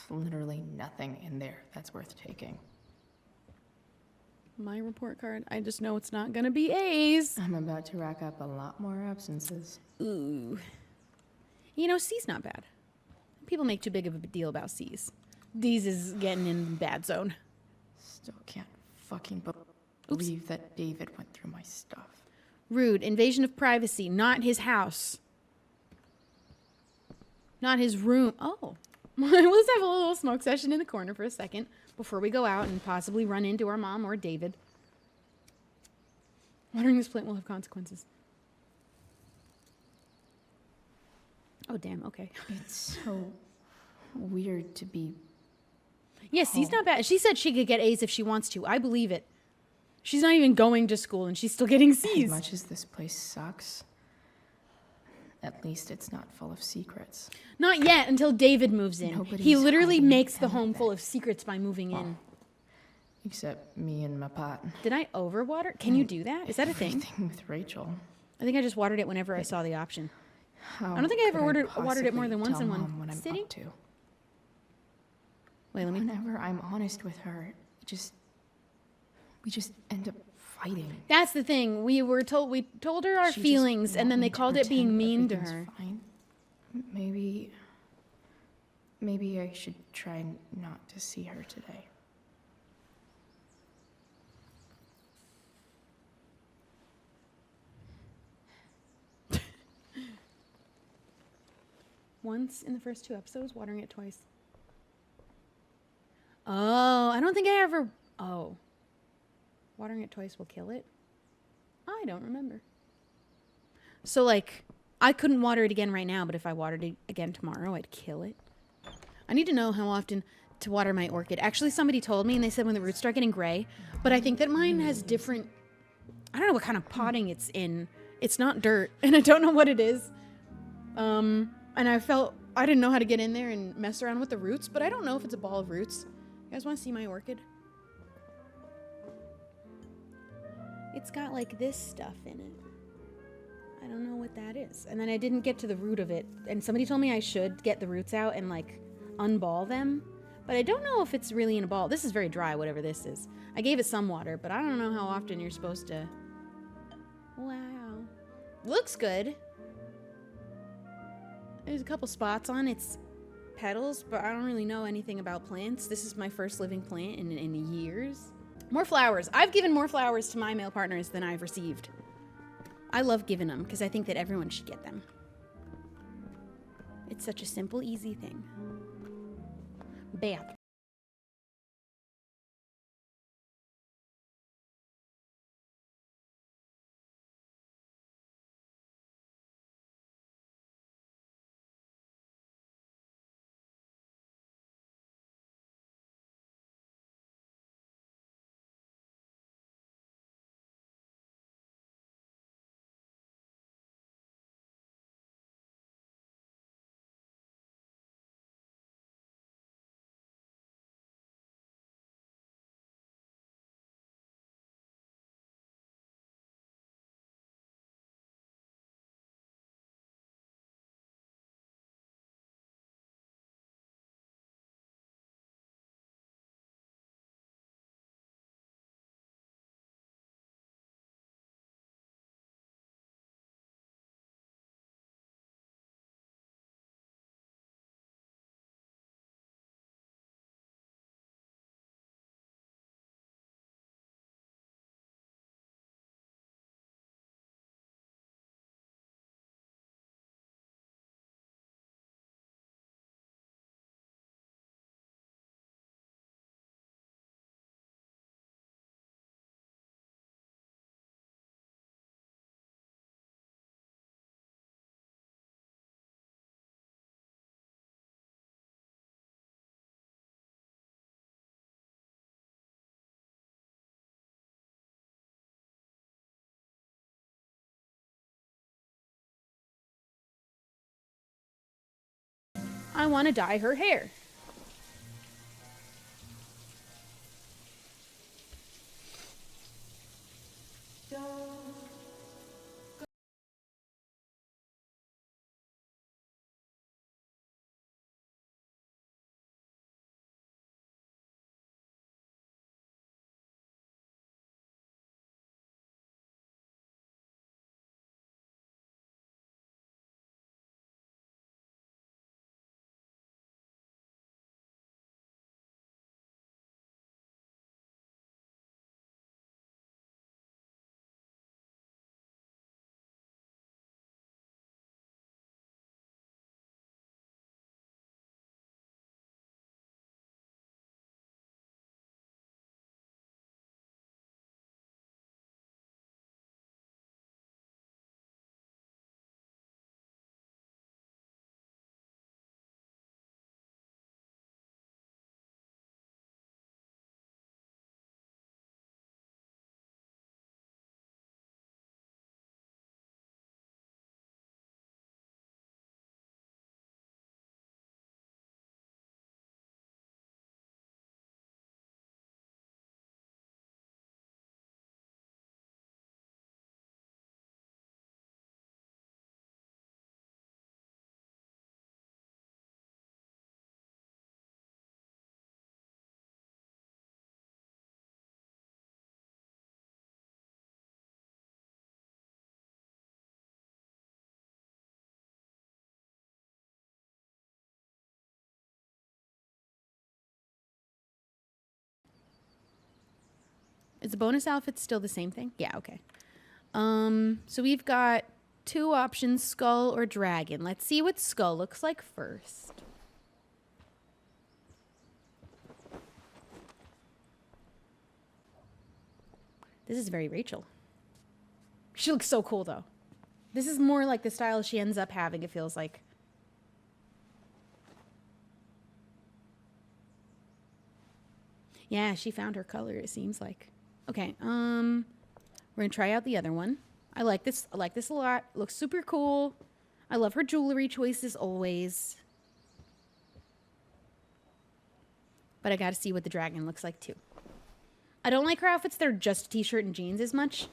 literally nothing in there that's worth taking. My report card. I just know it's not gonna be A's. I'm about to rack up a lot more absences. Ooh. You know, C's not bad. People make too big of a deal about C's. D's is getting in the bad zone. Still can't fucking believe that David went through my stuff. Rude. Invasion of privacy. Not his house. Not his room. Oh. Let's have a little smoke session in the corner for a second before we go out and possibly run into our mom or David. Watering this plant will have consequences. Oh, damn. Okay. It's so weird to be... Yes, C's not bad. She said she could get A's if she wants to. I believe it. She's not even going to school and she's still getting C's. As much as this place sucks, at least it's not full of secrets. Not yet, until David moves in. Nobody's He literally hiding makes the home anything. full of secrets by moving in. Except me and my pot. Did I overwater? Can you do that? Is that a thing? Everything with Rachel. I think I just watered it whenever I saw the option. How I don't think I ever could watered it more than possibly once in tell one Mom when I'm sitting. up to? Wait, let me... Whenever I'm honest with her, we just end up fighting. That's the thing. We told her our She just feelings, and want then me they to called it being pretend mean to everything's her. Fine. Maybe I should try not to see her today. Once in the first 2 episodes, watering it twice. Oh, I don't think I ever... Oh. Watering it twice will kill it? I don't remember. So, like, I couldn't water it again right now, but if I watered it again tomorrow, I'd kill it. I need to know how often to water my orchid. Actually, somebody told me, and they said when the roots start getting gray, but I think that mine has different... I don't know what kind of potting it's in. It's not dirt, and I don't know what it is. And I didn't know how to get in there and mess around with the roots, but I don't know if it's a ball of roots. You guys want to see my orchid? It's got like this stuff in it. I don't know what that is. And then I didn't get to the root of it. And somebody told me I should get the roots out and like unball them. But I don't know if it's really in a ball. This is very dry, whatever this is. I gave it some water, but I don't know how often you're supposed to... Wow. Looks good. There's a couple spots on its petals, but I don't really know anything about plants. This is my first living plant in years. More flowers. I've given more flowers to my male partners than I've received. I love giving them because I think that everyone should get them. It's such a simple, easy thing. Bath. I want to dye her hair. Is the bonus outfit still the same thing? Yeah, okay. So we've got 2 options, skull or dragon. Let's see what skull looks like first. This is very Rachel. She looks so cool, though. This is more like the style she ends up having, it feels like. Yeah, she found her color, it seems like. Okay, we're gonna try out the other one. I like this a lot. Looks super cool. I love her jewelry choices always. But I gotta see what the dragon looks like too. I don't like her outfits that are just t-shirt and jeans as much.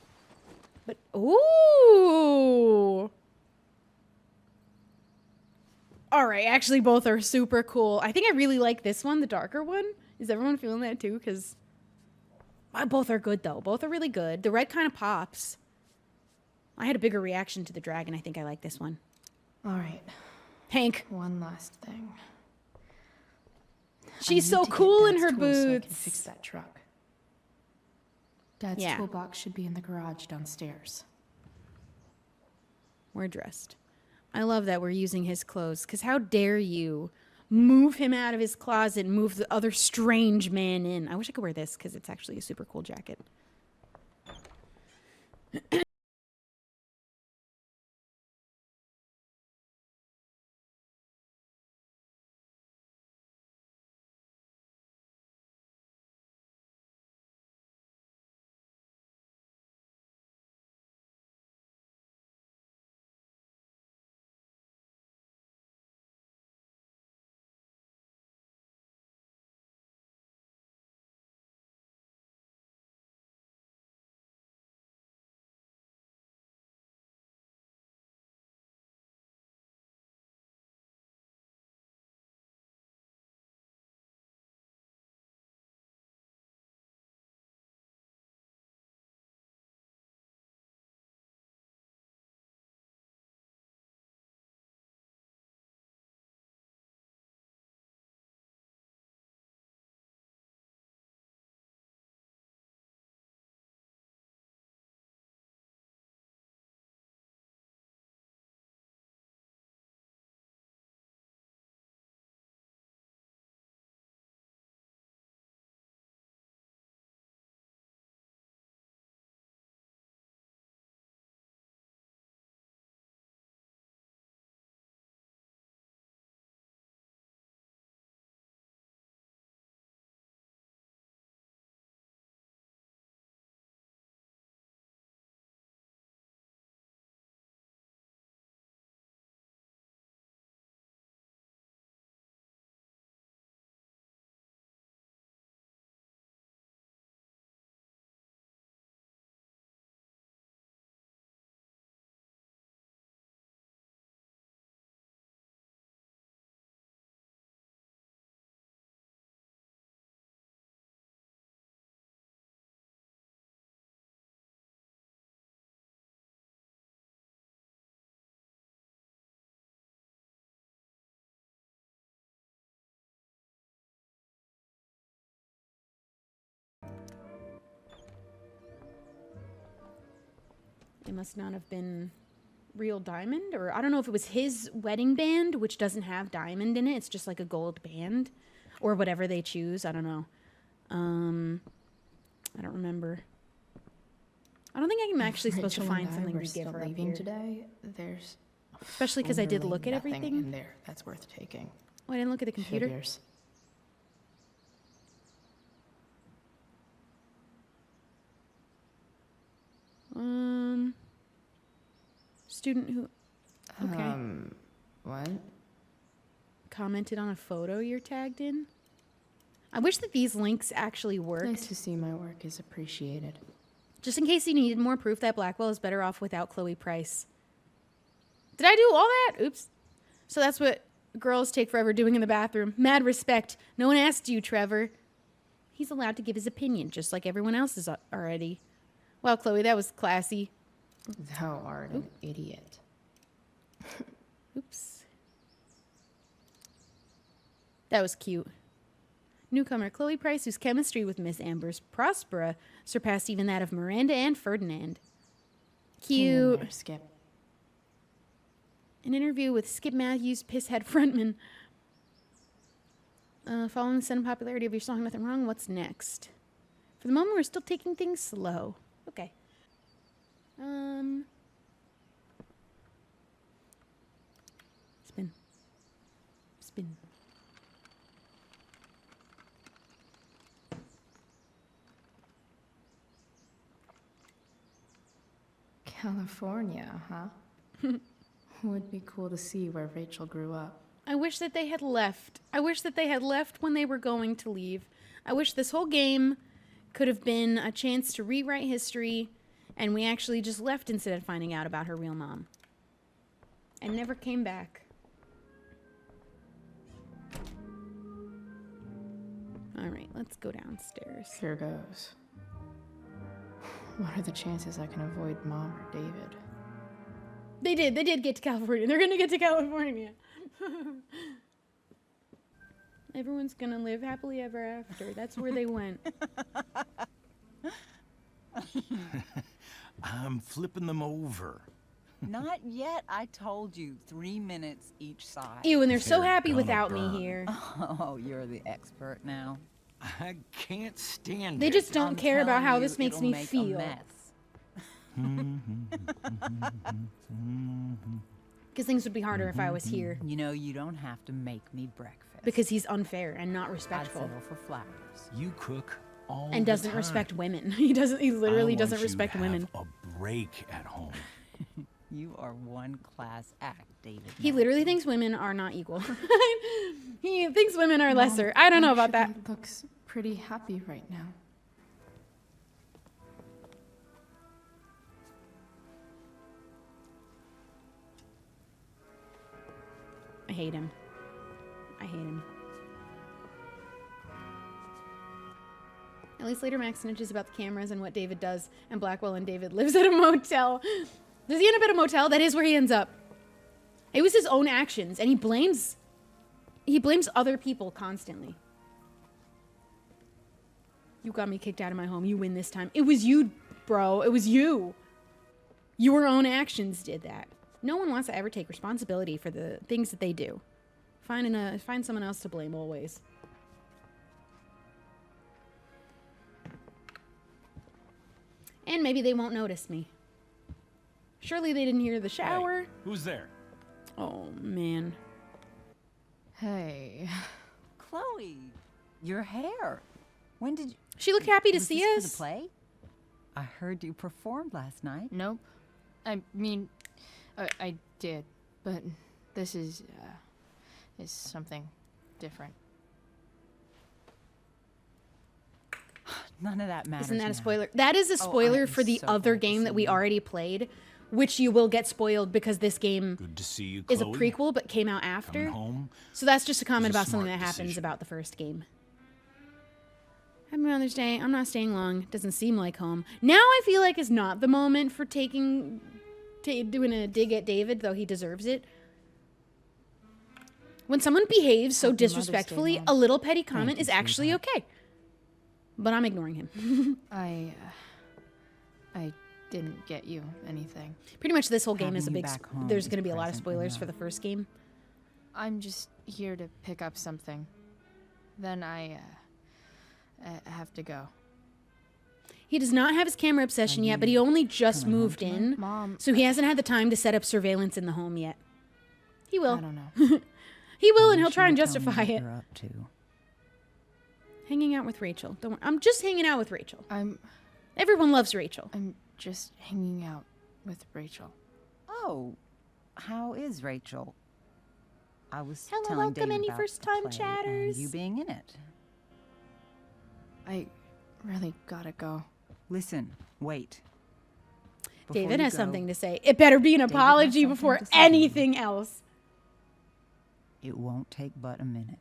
But, ooh! Alright, actually both are super cool. I think I really like this one, the darker one. Is everyone feeling that too? Because both are good though. Both are really good. The red kind of pops. I had a bigger reaction to the dragon. I think I like this one. Alright. Hank. One last thing. She's so cool in her So I can boots. fix that truck. Dad's Yeah. toolbox should be in the garage downstairs. We're dressed. I love that we're using his clothes, because how dare you move him out of his closet and move the other strange man in. I wish I could wear this, because it's actually a super cool jacket. It must not have been real diamond, or I don't know if it was his wedding band, which doesn't have diamond in it. It's just like a gold band, or whatever they choose. I don't know. I don't remember. I don't think I'm actually supposed to find something to give her leaving here. today. There's Especially because I did look at nothing everything. in there that's worth taking. Oh, I didn't look at the computer. Figures. Student who, okay, What? commented on a photo you're tagged in. I wish that these links actually worked. Nice to see my work is appreciated. Just in case you needed more proof that Blackwell is better off without Chloe Price. Did I do all that? Oops. So that's what girls take forever doing in the bathroom. Mad respect. No one asked you, Trevor. He's allowed to give his opinion, just like everyone else is already. Wow, Chloe, that was classy. Thou art an idiot. Oops. That was cute. Newcomer Chloe Price, whose chemistry with Miss Amber's Prospera surpassed even that of Miranda and Ferdinand. Hang in Cute. there, Skip. An interview with Skip Matthews, Pisshead frontman. Following the sudden popularity of your song, Nothing Wrong, what's next? For the moment, we're still taking things slow. Okay. Spin. Spin. California, huh? Would be cool to see where Rachel grew up. I wish that they had left. I wish that they had left when they were going to leave. I wish this whole game could have been a chance to rewrite history, and we actually just left instead of finding out about her real mom. And never came back. All right, let's go downstairs. Here goes. What are the chances I can avoid Mom or David? They did get to California. They're gonna get to California. Everyone's gonna live happily ever after. That's where they went. I'm flipping them over. Not yet. I told you 3 minutes each side. Ew, and they're so They're happy gonna without burn. me here. Oh, you're the expert now. I can't stand They it. just don't I'm care about telling how you, this makes it'll me make a feel. mess. Because things would be harder if I was here. You know, you don't have to make me breakfast. Because he's unfair and not I'd respectful. settle for flowers. You cook all And the doesn't time. respect women. He literally I doesn't want you respect to women. have a break at home. You are one class act, David. He literally thinks women are not equal. He thinks women are lesser. I don't know about that. Actually looks pretty happy right now. I hate him. I hate him. At least later Max snitches about the cameras and what David does, and Blackwell and David lives at a motel. Does he end up at a motel? That is where he ends up. It was his own actions, and he blames other people constantly. You got me kicked out of my home. You win this time. It was you, bro. It was you. Your own actions did that. No one wants to ever take responsibility for the things that they do. Find someone else to blame always. And maybe they won't notice me. Surely they didn't hear the shower. Hey, who's there? Oh, man. Hey. Chloe, your hair. When did you... She looked happy to was see this us. for the play? I heard you performed last night. Nope. I mean, I did, but this is something different. None of that matters. Isn't that a now. spoiler? That is a Oh, I spoiler am for the so other glad to game see that we you. already played, which you will get spoiled because this game Good to see you, is a Chloe. prequel but came out after. Coming home. So that's just a comment was a about something that smart happens decision. about the first game. Happy Mother's Day. I'm not staying long. Doesn't seem like home. Now I feel like it's not the moment for doing a dig at David, though he deserves it. When someone behaves so Happy Mother's Day, disrespectfully, Mom. a little petty comment you, is actually sweetheart. okay. But I'm ignoring him. I didn't get you anything. Pretty much this whole game Having is a you big... back home There's is going to be a lot of present spoilers for the enough. first game. I'm just here to pick up something. Then I have to go. He does not have his camera obsession yet, but he only just coming home moved in. Mom, So he hasn't had the time to set up surveillance in the home yet. He I will. don't know. He will, and I he'll wish try you and would tell me justify what it. you're up to. Hanging out with Rachel. Don't worry. I'm just hanging out with Rachel. I'm Everyone loves Rachel. just hanging out with Rachel. Oh, how is Rachel? I was Hello, telling welcome, David any about the first-time play chatters. and you being in it. I really gotta go. Listen, wait. Before David you has go, something to say. It better be an David has apology something before to say. anything else. It won't take but a minute.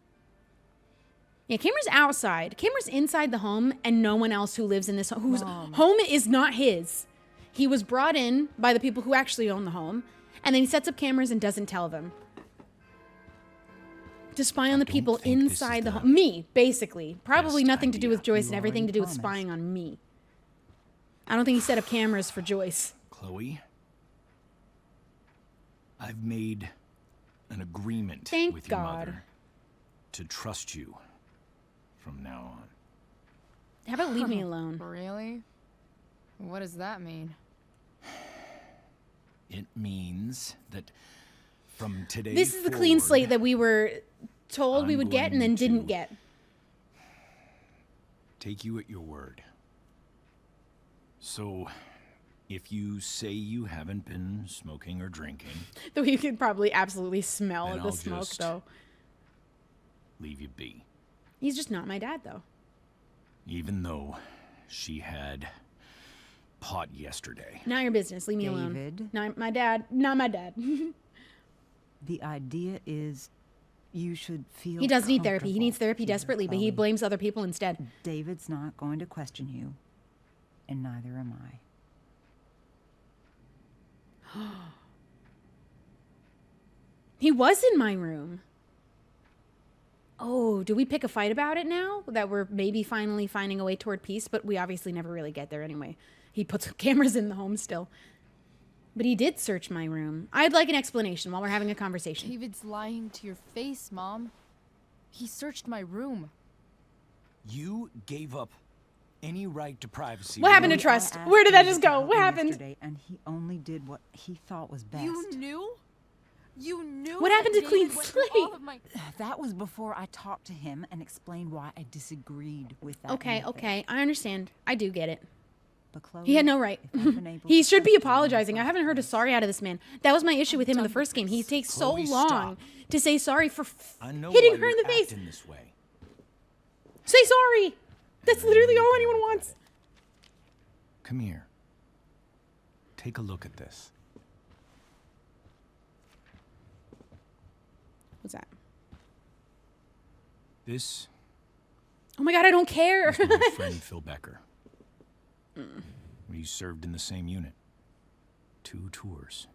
Yeah, Cameron's outside. Cameron's inside the home, and no one else who lives in this home, whose Mom. home is not his. He was brought in by the people who actually own the home, and then he sets up cameras and doesn't tell them. To spy on the don't people think this is inside the the home. Me, basically. Probably best nothing to do idea. with Joyce You and everything to already do with promised. spying on me. I don't think he set up cameras for Joyce. Chloe, I've made an agreement Thank with your God. mother to trust you from now on. How about leave me alone? Really? What does that mean? It means that from today This is the clean forward, slate that we were told we I'm would get and then going didn't to- get. take you at your word. So, if you say you haven't been smoking or drinking, Though you could probably absolutely smell Then the I'll smoke, just- though. leave you be. He's just not my dad, though. Even though she had pot yesterday. Not your business. Leave me alone. David? Not my dad. Not my dad. The idea is you should feel He does need therapy. He needs comfortable therapy here, desperately, but he Chloe. blames other people instead. David's not going to question you, and neither am I. He was in my room. Oh, do we pick a fight about it now? That we're maybe finally finding a way toward peace, but we obviously never really get there anyway. He puts cameras in the home still. But he did search my room. I'd like an explanation while we're having a conversation. David's lying to your face, Mom. He searched my room. You gave up any right to privacy. What happened to Chloe. trust? I asked Where did that David just to go? help What me happened? yesterday, and he only did what he thought was best. You knew? You knew What that happened to David clean went through all slate? of my- That was before I talked to him and explained why I disagreed with that. Okay, method. okay. I understand. I do get it. But Chloe, He had no right. if I've been able He to should be trust you in the apologizing. I first haven't heard a place- sorry out of this man. That was my issue with him in the first game. He takes so Chloe, long stop. to say sorry for I know hitting why her in you're the face. acting this way. Say sorry. That's literally all anyone wants. Come here. Take a look at this. What's that? This Oh my god, I don't care. is my friend Phil Becker. We served in the same unit. 2 tours.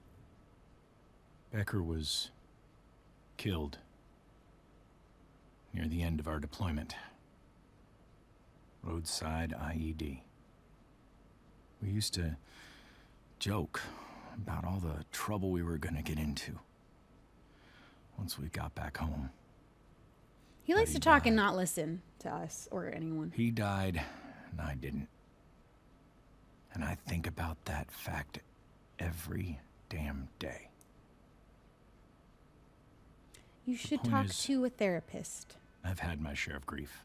Becker was killed near the end of our deployment. Roadside IED. We used to joke about all the trouble we were gonna get into once we got back home. He likes But to he talk and died. not listen to us or anyone. He died, and I didn't. And I think about that fact every damn day. You should point talk is- to a therapist. I've had my share of grief.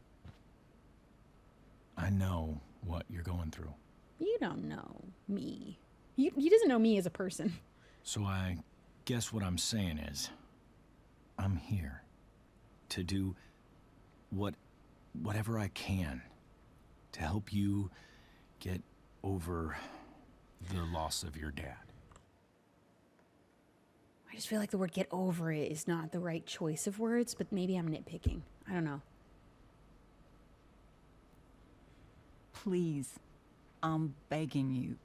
I know what you're going through. You don't know me. He doesn't know me as a person. So I guess what I'm saying is, I'm here to do whatever I can to help you get over the loss of your dad. I just feel like the word get over it is not the right choice of words, but maybe I'm nitpicking. I don't know. Please, I'm begging you.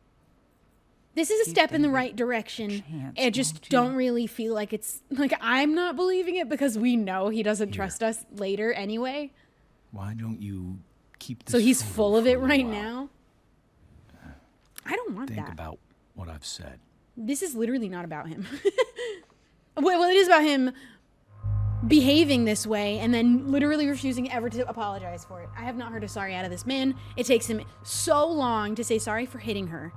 This is a Give step in the David right direction. chance, I just won't you? don't really feel like it's like I'm not believing it because we know he doesn't Here. trust us later anyway. Why don't you keep this So he's photo full of for a it little right while? now. I don't want Think that. about what I've said. This is literally not about him. Well, it is about him behaving this way and then literally refusing ever to apologize for it. I have not heard a sorry out of this man. It takes him so long to say sorry for hitting her.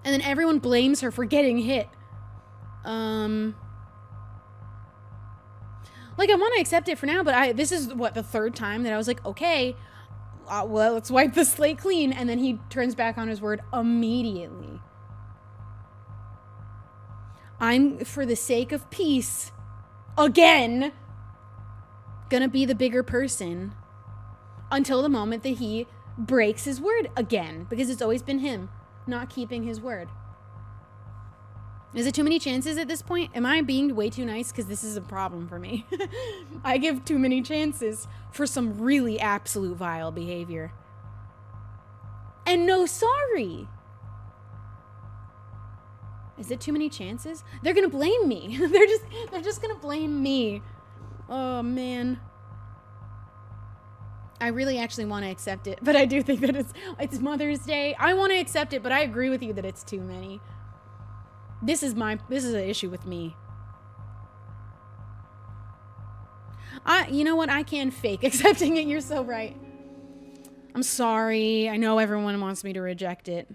And then everyone blames her for getting hit. Like, I want to accept it for now, but this is, what, the third time that I was like, okay, well, let's wipe the slate clean. And then he turns back on his word immediately. I'm, for the sake of peace, again, gonna be the bigger person until the moment that he breaks his word again, because it's always been him not keeping his word. Is it too many chances at this point? Am I being way too nice? Because this is a problem for me. I give too many chances for some really absolute vile behavior. And no sorry. Is it too many chances? They're gonna blame me. They're just gonna blame me Oh, man. I really actually want to accept it, but I do think that it's Mother's Day. I want to accept it, but I agree with you that it's too many. This is an issue with me. You know what? I can fake accepting it. You're so right. I'm sorry. I know everyone wants me to reject it.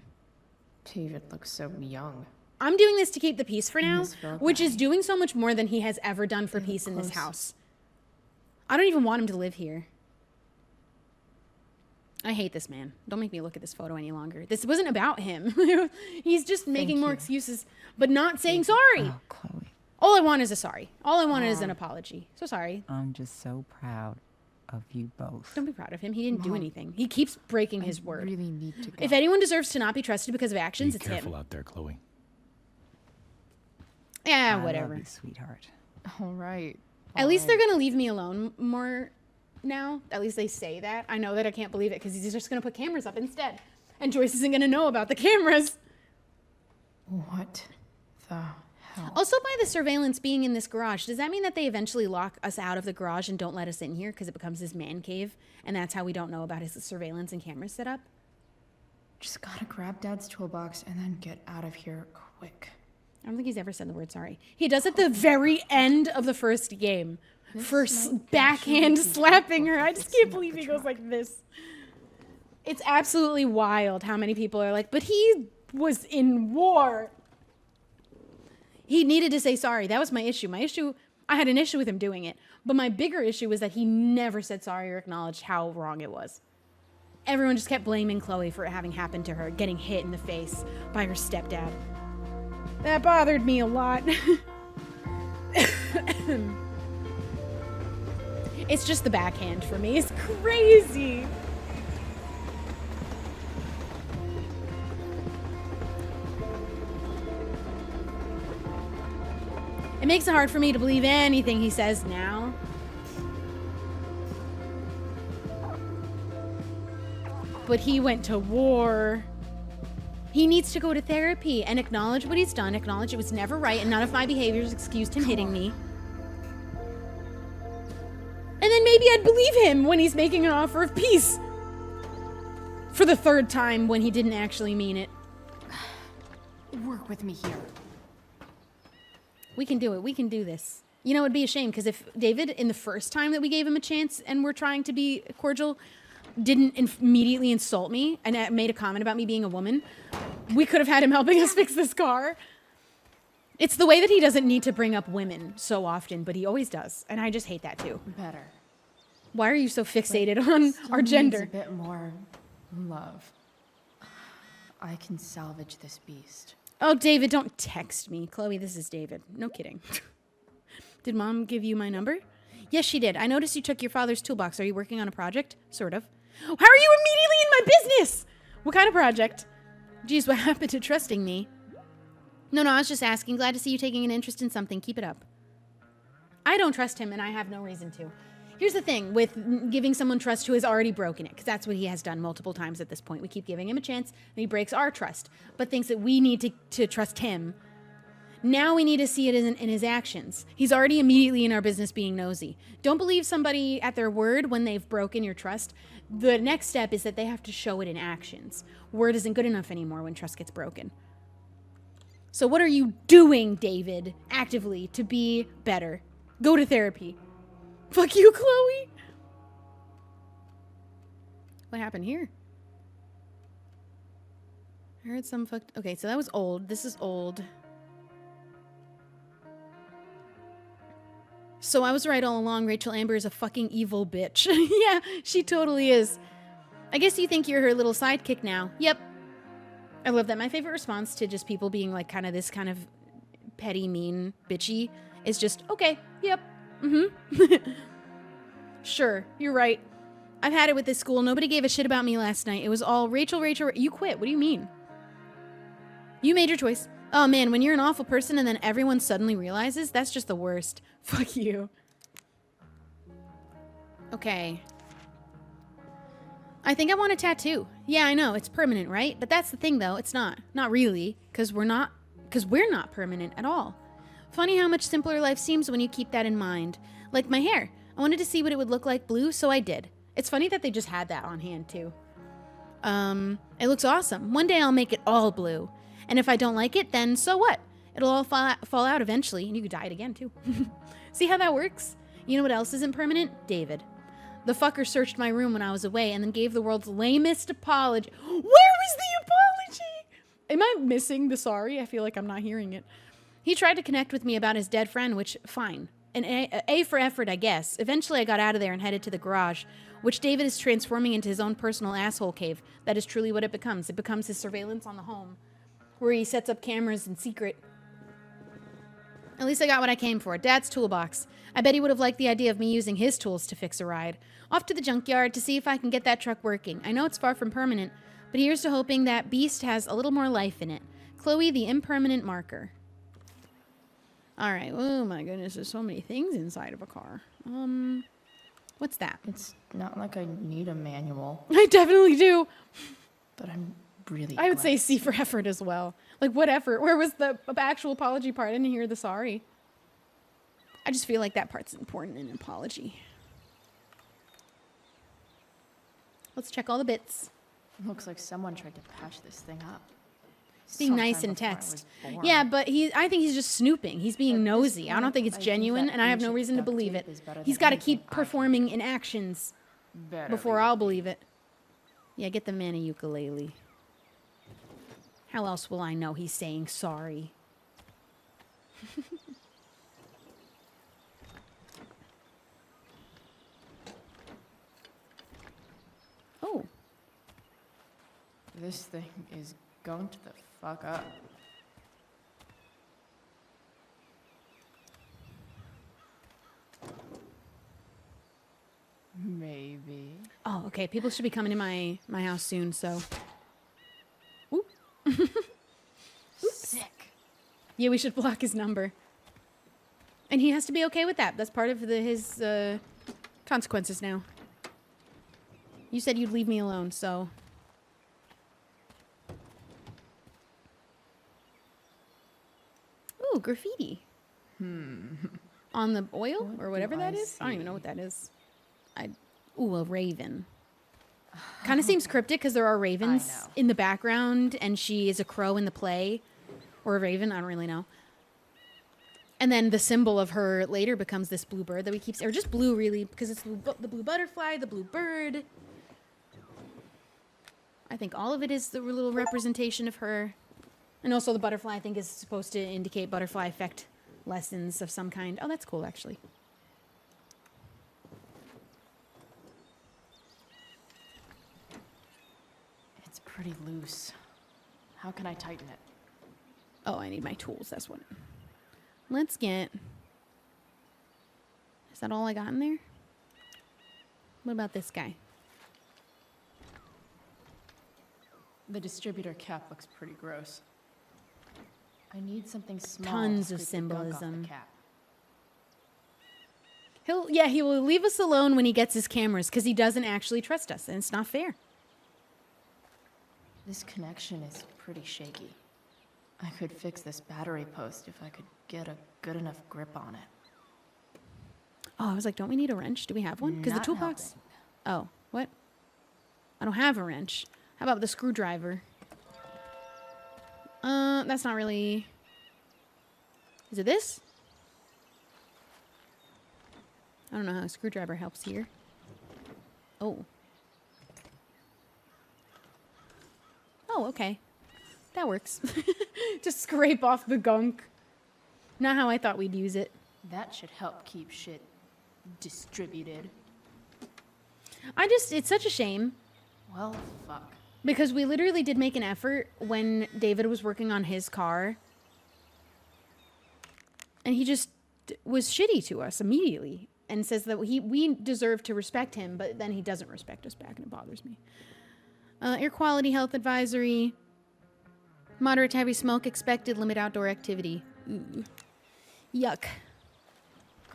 David looks so young. I'm doing this to keep the peace for now, Miss Philippi. which is doing so much more than he has ever done for peace in this house. I don't even want him to live here. I hate this man. Don't make me look at this photo any longer. This wasn't about him. He's just making more excuses, but not saying sorry. Oh, Chloe. All I want is a sorry. All I want is an apology. So sorry. I'm just so proud of you both. Don't be proud of him. He didn't do anything. He keeps breaking his word. Really need to go. If anyone deserves to not be trusted because of actions, Be it's him. careful out there, Chloe. Yeah, I whatever. love you, sweetheart. All right. At least they're gonna leave me alone more now. At least they say that. I know that I can't believe it because he's just gonna put cameras up instead, and Joyce isn't gonna know about the cameras. What the hell? Also, by the surveillance being in this garage, does that mean that they eventually lock us out of the garage and don't let us in here because it becomes his man cave, and that's how we don't know about his surveillance and camera setup? Just gotta grab Dad's toolbox and then get out of here quick. I don't think he's ever said the word sorry. He does at the very end of the first game. For backhand slapping her. I just can't believe he goes like this. It's absolutely wild how many people are like, but he was in war. He needed to say sorry. That was my issue. I had an issue with him doing it. But my bigger issue was that he never said sorry or acknowledged how wrong it was. Everyone just kept blaming Chloe for it having happened to her, getting hit in the face by her stepdad. That bothered me a lot. It's just the backhand for me. It's crazy. It makes it hard for me to believe anything he says now. But he went to war. He needs to go to therapy and acknowledge what he's done, acknowledge it was never right, and none of my behaviors excused him hitting me. And then maybe I'd believe him when he's making an offer of peace. For the third time when he didn't actually mean it. Work with me here. We can do it. We can do this. You know, it'd be a shame because if David, in the first time that we gave him a chance and we're trying to be cordial, didn't immediately insult me and made a comment about me being a woman, we could have had him helping us fix this car. It's the way that he doesn't need to bring up women so often, but he always does. And I just hate that too. Better. Why are you so fixated on our gender? A bit more love. I can salvage this beast. Oh, David, don't text me. Chloe, this is David. No kidding. Did Mom give you my number? Yes, she did. I noticed you took your father's toolbox. Are you working on a project? Sort of. How are you immediately in my business? What kind of project? Geez, what happened to trusting me? No, I was just asking. Glad to see you taking an interest in something. Keep it up. I don't trust him, and I have no reason to. Here's the thing with giving someone trust who has already broken it, because that's what he has done multiple times at this point. We keep giving him a chance, and he breaks our trust, but thinks that we need to trust him. Now we need to see it in his actions. He's already immediately in our business being nosy. Don't believe somebody at their word when they've broken your trust. The next step is that they have to show it in actions. Word isn't good enough anymore when trust gets broken. So what are you doing, David, actively to be better? Go to therapy. Fuck you, Chloe. What happened here? I heard some fucked... Okay, so that was old. This is old. So I was right all along. Rachel Amber is a fucking evil bitch. Yeah, she totally is. I guess you think you're her little sidekick now. Yep. I love that. My favorite response to just people being like kind of this kind of petty, mean, bitchy is just, okay, yep, Sure, you're right. I've had it with this school. Nobody gave a shit about me last night. It was all Rachel, you quit. What do you mean? You made your choice. Oh man, when you're an awful person and then everyone suddenly realizes, that's just the worst. Fuck you. Okay. I think I want a tattoo. Yeah, I know, it's permanent, right? But that's the thing though, it's not. Not really, because we're not permanent at all. Funny how much simpler life seems when you keep that in mind. Like my hair. I wanted to see what it would look like blue, so I did. It's funny that they just had that on hand, too. It looks awesome. One day I'll make it all blue. And if I don't like it, then so what? It'll all fall out eventually, and you could dye it again, too. See how that works? You know what else isn't permanent? David. The fucker searched my room when I was away and then gave the world's lamest apology. Where was the apology? Am I missing the sorry? I feel like I'm not hearing it. He tried to connect with me about his dead friend, which, fine. An A for effort, I guess. Eventually, I got out of there and headed to the garage, which David is transforming into his own personal asshole cave. That is truly what it becomes. It becomes his surveillance on the home, where he sets up cameras in secret. At least I got what I came for, Dad's toolbox. I bet he would have liked the idea of me using his tools to fix a ride. Off to the junkyard to see if I can get that truck working. I know it's far from permanent, but here's to hoping that beast has a little more life in it. Chloe, the impermanent marker. All right. Oh my goodness, there's so many things inside of a car. What's that? It's not like I need a manual. I definitely do. But I'm really I would say C for effort as well. Like, what effort? Where was the actual apology part? I didn't hear the sorry. I just feel like that part's important in an apology. Let's check all the bits. Looks like someone tried to patch this thing up. Being nice in text. Yeah, but I think he's just snooping. He's being nosy. I don't think it's genuine, and I have no reason to believe it. He's got to keep performing in actions before I'll believe it. Yeah, get the man a ukulele. How else will I know he's saying sorry? Oh. This thing is going to the fuck up. Maybe. Oh, okay. People should be coming to my house soon, so. Oop. Sick. Yeah, we should block his number. And he has to be okay with that. That's part of his consequences now. You said you'd leave me alone, so. Ooh, graffiti. On the oil or whatever that is? I don't even know what that is. Ooh, a raven. Kind of seems cryptic because there are ravens in the background and she is a crow in the play. Or a raven, I don't really know. And then the symbol of her later becomes this blue bird that we keep, or just blue really, because it's the blue butterfly, the blue bird. I think all of it is the little representation of her. And also the butterfly, I think, is supposed to indicate butterfly effect lessons of some kind. Oh, that's cool, actually. It's pretty loose. How can I tighten it? Oh, I need my tools, that's what. Let's get... Is that all I got in there? What about this guy? The distributor cap looks pretty gross. I need something small. Tons to of scrape the gunk off the symbolism. cap. He will leave us alone when he gets his cameras because he doesn't actually trust us, and it's not fair. This connection is pretty shaky. I could fix this battery post if I could get a good enough grip on it. Oh, I was like, don't we need a wrench? Do we have one? Because the Not toolbox... Oh, what? I don't have a wrench. How about the screwdriver? That's not really... Is it this? I don't know how a screwdriver helps here. Oh. Oh, okay. That works. Just scrape off the gunk. Not how I thought we'd use it. That should help keep shit distributed. It's such a shame. Well, fuck. Because we literally did make an effort when David was working on his car. And he just was shitty to us immediately. And says that we deserve to respect him, but then he doesn't respect us back, and it bothers me. Air quality health advisory. Moderate to heavy smoke expected. Limit outdoor activity. Ooh. Yuck.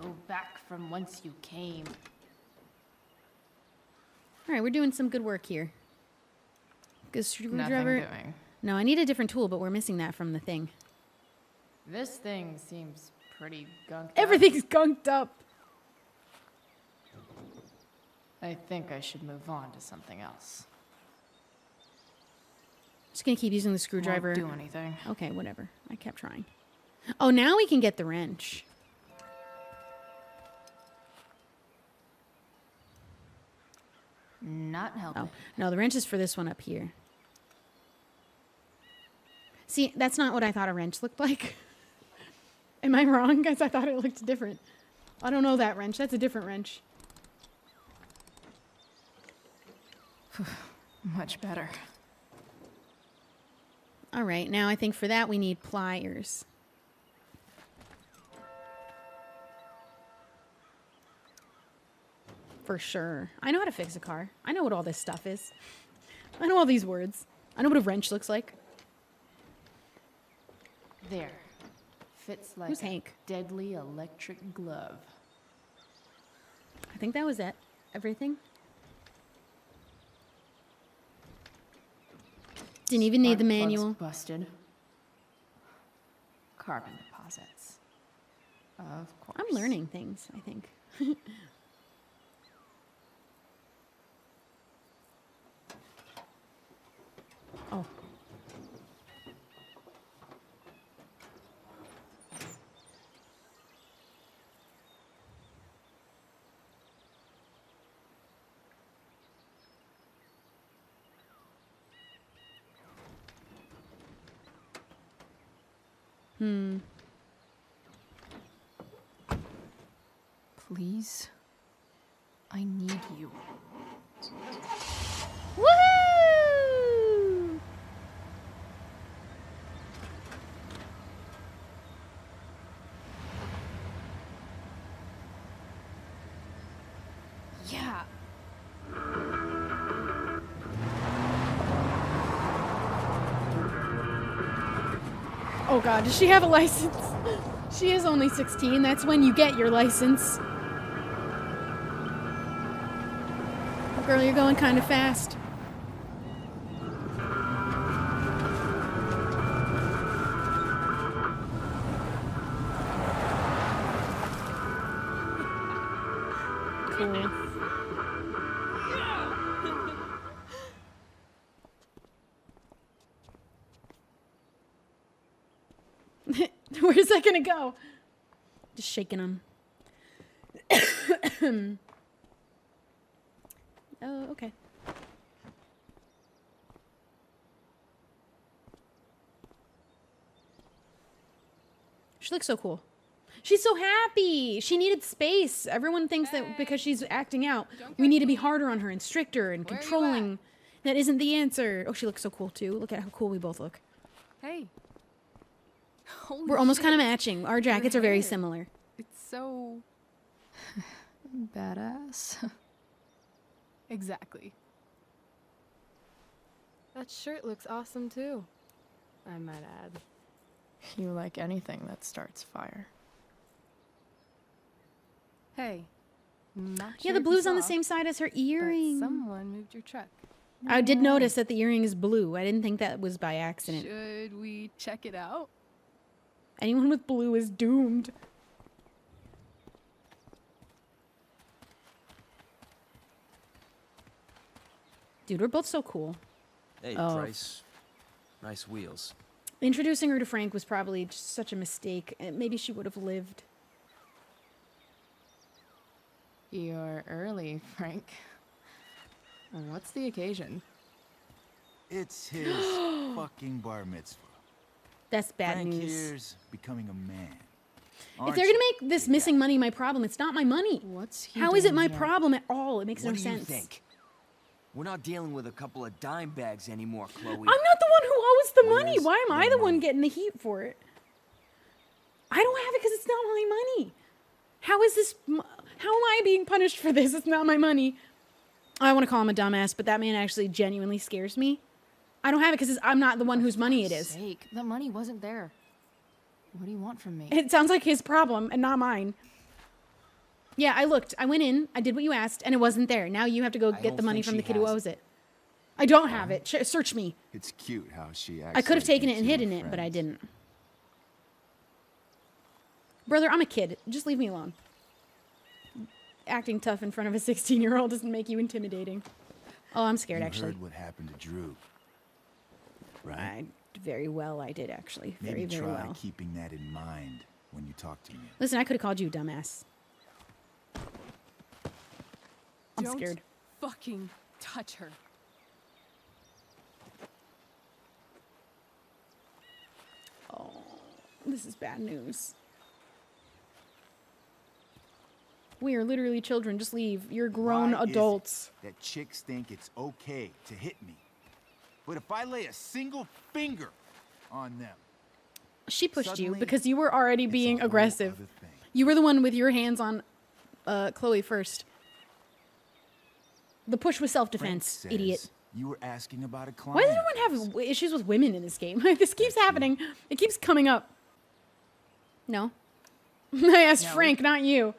Go back from whence you came. All right, we're doing some good work here. Screwdriver. Nothing doing. No, I need a different tool, but we're missing that from the thing. This thing seems pretty gunked Everything's gunked up. I think I should move on to something else. Just gonna keep using the screwdriver. Won't do anything. Okay, whatever. I kept trying. Oh, now we can get the wrench. Not helping. Oh, no, the wrench is for this one up here. See, that's not what I thought a wrench looked like. Am I wrong, guys? I thought it looked different. I don't know that wrench. That's a different wrench. Much better. All right, now I think for that we need pliers. For sure. I know how to fix a car. I know what all this stuff is. I know all these words. I know what a wrench looks like. There. Fits like Who's a Hank? deadly electric glove. I think that was it. Everything. Didn't even need the Spark plugs manual. Busted. Carbon deposits. Of course. I'm learning things, I think. Oh. Please? I need you. Woo! Yeah. Oh god, does she have a license? She is only 16. That's when you get your license. Girl, you're going kind of fast. Cool. Where's that gonna go? Just shaking them. Oh, okay. She looks so cool. She's so happy. She needed space. Everyone thinks that because she's acting out, we need to be harder on her and stricter and controlling. That isn't the answer. Oh, she looks so cool too. Look at how cool we both look. Hey. Holy We're almost shit. kind of matching. Our jackets are very similar. It's so... Badass. Exactly. That shirt looks awesome too. I might add. You like anything that starts fire. Hey. Not Yeah, sure the if you blue's on the saw, same side as her but earring. someone moved your truck. I did notice that the earring is blue. I didn't think that was by accident. Should we check it out? Anyone with blue is doomed. Dude, we're both so cool. Hey, Oh. Price. Nice wheels. Introducing her to Frank was probably just such a mistake. Maybe she would have lived. You're early, Frank. What's the occasion? It's his fucking bar mitzvah. That's bad Frank news. here's becoming a man. If they're gonna make this missing money my problem, it's not my money. What's he How is it doing my here? problem at all? It makes What no do sense. you think? We're not dealing with a couple of dime bags anymore, Chloe. I'm not the one who owes the money. Where's Why am I the the one money? getting the heat for it? I don't have it because it's not my money. How is this? How am I being punished for this? It's not my money. I want to call him a dumbass, but that man actually genuinely scares me. I don't have it because I'm not the one whose money it is. Sake, the money wasn't there. What do you want from me? It sounds like his problem and not mine. Yeah, I looked. I went in. I did what you asked, and it wasn't there. Now you have to go get the don't money think from the she kid who has owes it. I don't have it. Search me. It's cute how she acts. I could have like taken you it and two are hidden it, but I friends. didn't. Brother, I'm a kid. Just leave me alone. Acting tough in front of a 16-year-old doesn't make you intimidating. Oh, I'm scared, actually. You heard what happened to Drew, right? Very well, I did, actually. Very, Maybe very try well. keeping that in mind when you talk to me. Listen, I could have called you a dumbass. I'm Don't scared. fucking touch her. Oh, this is bad news. We are literally children. Just leave. You're grown Why is it adults. that chicks think it's okay to hit me, but if I lay a single finger on them, She pushed you suddenly, because you were already it's being a whole aggressive. other thing. You were the one with your hands on Chloe first. The push was self-defense, Frank idiot. says you were asking about a client. Why does everyone have issues with women in this game? This keeps happening. It keeps coming up. No. I asked No. Frank, not you.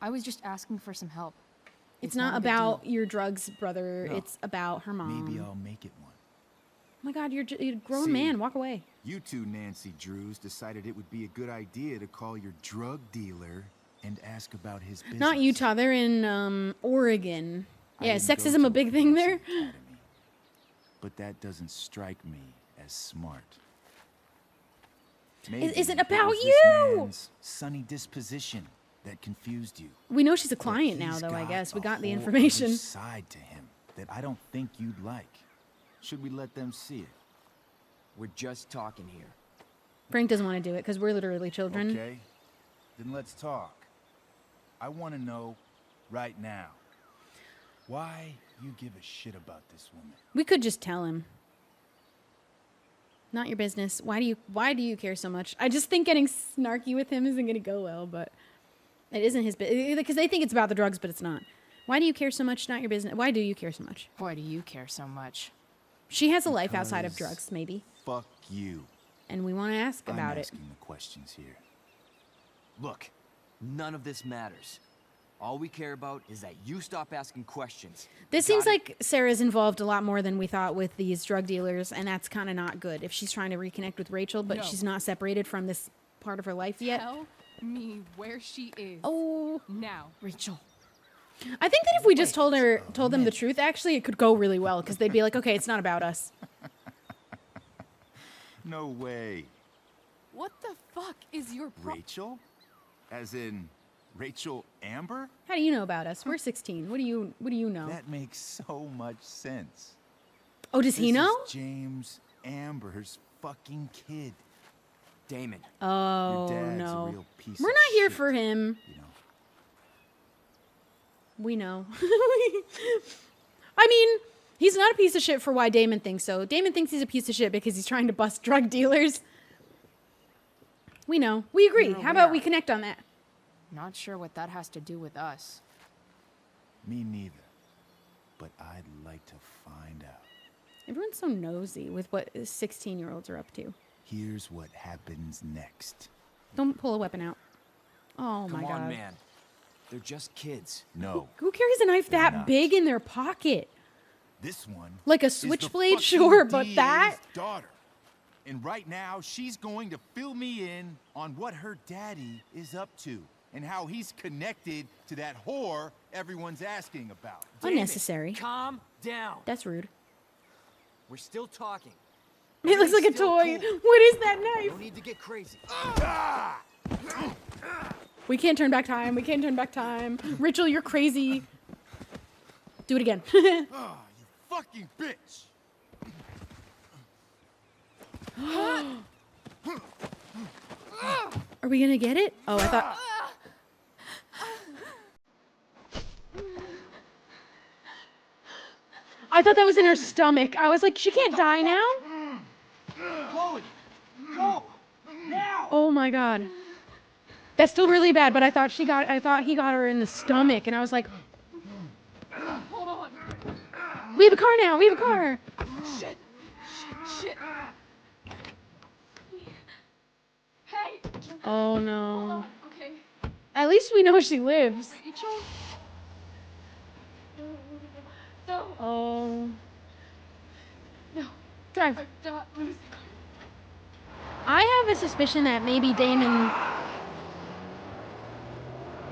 I was just asking for some help. It's not a big about deal. your drugs, brother. No. It's about her mom. Maybe I'll make it one. Oh my God, you're a grown See, man. Walk away. You two Nancy Drews decided it would be a good idea to call your drug dealer and ask about his business. Not Utah. They're in Oregon. I Yeah, didn't go sexism to a big thing there? academy, but that doesn't strike me as smart. Maybe Is it about was this you? man's sunny disposition that confused you. We know she's a But client now, he's though, I got guess. We a got the whole information. other side to him that I don't think you'd like. Should we let them see it? We're just talking here. Frank doesn't want to do it because we're literally children. Okay, then let's talk. I want to know right now why you give a shit about this woman. We could just tell him. Not your business. Why do you care so much? I just think getting snarky with him isn't going to go well, but it isn't his business. Because they think it's about the drugs, but it's not. Why do you care so much? Not your business. Why do you care so much? Why do you care so much? She has a life outside of Because drugs, maybe. Fuck you. And we want to ask I'm about it. asking the questions here. Look, none of this matters. All we care about is that you stop asking questions. This Got seems it? like Sarah's involved a lot more than we thought with these drug dealers, and that's kind of not good. If she's trying to reconnect with Rachel, but No. she's not separated from this part of her life yet. Tell me where she is. Oh, Now. Rachel. I think that if we just told them the truth, actually, it could go really well because they'd be like, okay, it's not about us. No way. What the fuck is your Rachel? As in Rachel Amber? How do you know about us? We're 16. What do you know? That makes so much sense. Oh, does he This know? is James Amber's fucking kid. Damon. Oh, Your dad's no. a real piece We're of not here shit, for him. You know. We know. I mean, he's not a piece of shit for why Damon thinks so. Damon thinks he's a piece of shit because he's trying to bust drug dealers. We know. We agree. You're How about aware. we connect on that? Not sure what that has to do with us. Me neither. But I'd like to find out. Everyone's so nosy with what 16-year-olds are up to. Here's what happens next. Don't pull a weapon out. Oh, my Come God. on, man. They're just kids. No. Who carries a knife They're that not. big in their pocket? This one Like a is the switchblade? fucking Sure, but DA's that? daughter. And right now, she's going to fill me in on what her daddy is up to and how he's connected to that whore everyone's asking about. Unnecessary. Calm down. That's rude. We're still talking. It looks like a Still toy. cool. What is that knife? No need to get crazy. We can't turn back time. We can't turn back time. Rachel, you're crazy. Do it again. Ah, you fucking bitch! Are we gonna get it? Oh, I thought. I thought that was in her stomach. I was like, she can't die now. Chloe, go now! Oh my God. That's still really bad, but I thought he got her in the stomach, and I was like, Hold on. we have a car now. We have a car. Shit. Hey. Oh no. Okay. At least we know she lives. Rachel. No. Oh. No. Drive. I'm not losing. I have a suspicion that maybe Damon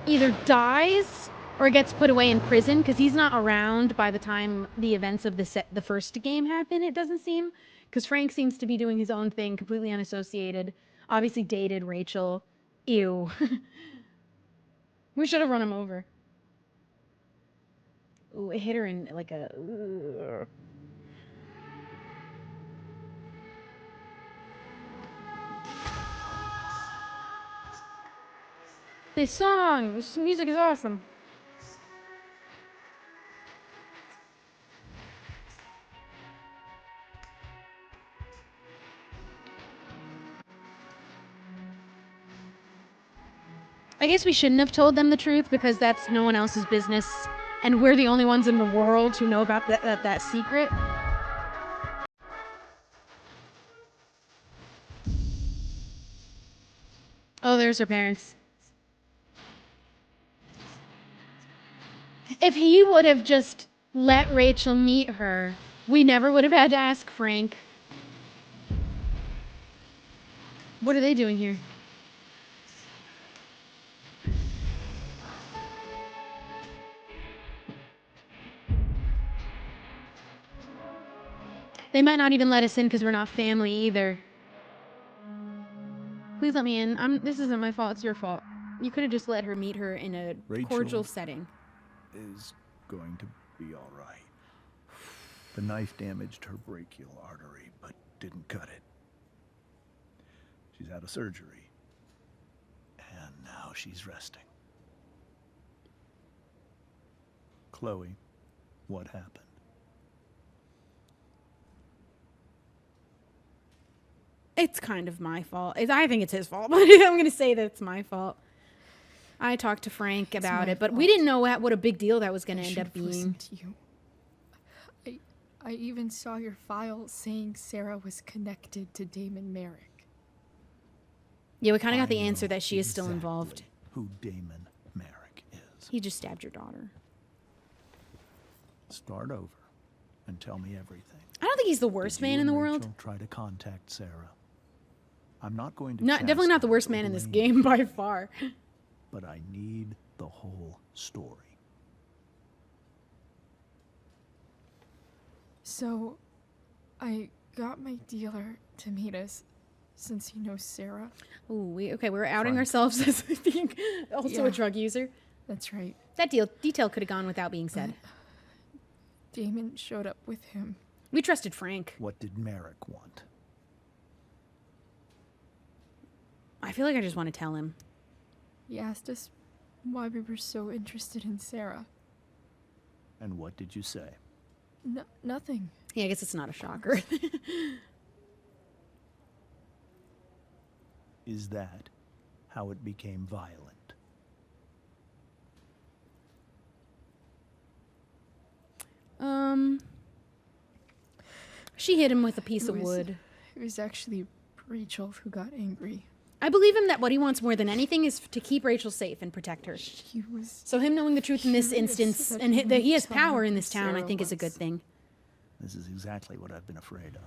either dies or gets put away in prison, because he's not around by the time the events of the first game happen, it doesn't seem. Because Frank seems to be doing his own thing, completely unassociated. Obviously dated Rachel. Ew. We should have run him over. Ooh, it hit her in like a... Ugh. This music is awesome. I guess we shouldn't have told them the truth because that's no one else's business, and we're the only ones in the world who know about that secret. Oh, there's her parents. If he would have just let Rachel meet her, we never would have had to ask Frank. What are they doing here? They might not even let us in because we're not family either. Please let me in. This isn't my fault, it's your fault. You could have just let her meet her in a cordial setting. Is going to be all right. The knife damaged her brachial artery, but didn't cut it. She's had a surgery, and now she's resting. Chloe, what happened? It's kind of my fault. I think it's his fault, but I'm going to say that it's my fault. I talked to Frank about it, but we didn't know what a big deal that was going to end up being. To you. I even saw your file saying Sarah was connected to Damon Merrick. Yeah, we kind of got the answer that she is still involved. Who Damon Merrick is. He just stabbed your daughter. Start over and tell me everything. I don't think he's the worst man in the world. Try to contact Sarah. I'm not going to. Definitely not the worst man in this game by far. But I need the whole story. So, I got my dealer to meet us, since he knows Sarah. Ooh, we're outing ourselves as being also a drug user. That's right. That detail could have gone without being said. Damon showed up with him. We trusted Frank. What did Merrick want? I feel like I just want to tell him. He asked us why we were so interested in Sarah. And what did you say? Nothing. Yeah, I guess it's not a shocker. Is that how it became violent? She hit him with a piece of wood. It was actually Rachel who got angry. I believe him that what he wants more than anything is to keep Rachel safe and protect her. So him knowing the truth in this instance, and that he has power in this town, I think is a good thing. This is exactly what I've been afraid of.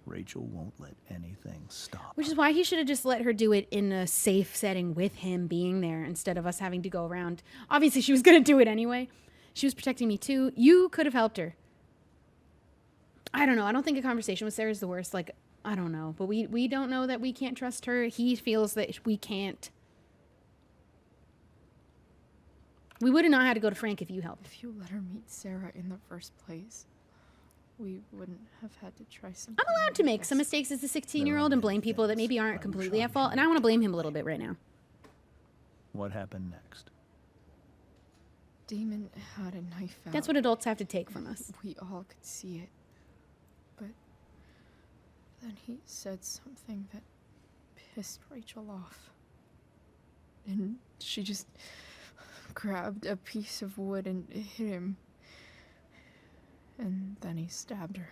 Rachel won't let anything stop. Which is why he should have just let her do it in a safe setting with him being there instead of us having to go around. Obviously, she was going to do it anyway. She was protecting me too. You could have helped her. I don't know. I don't think a conversation with Sarah is the worst. Like, I don't know. But we don't know that we can't trust her. He feels that we can't. We would have not had to go to Frank if you helped. If you let her meet Sarah in the first place, we wouldn't have had to try something. I'm allowed to make some mistakes as a 16-year-old and blame people that maybe aren't completely at fault, and I want to blame him a little bit right now. What happened next? Damon had a knife out. That's what adults have to take from us. We all could see it. But then he said something that pissed Rachel off. And she just grabbed a piece of wood and hit him. And then he stabbed her.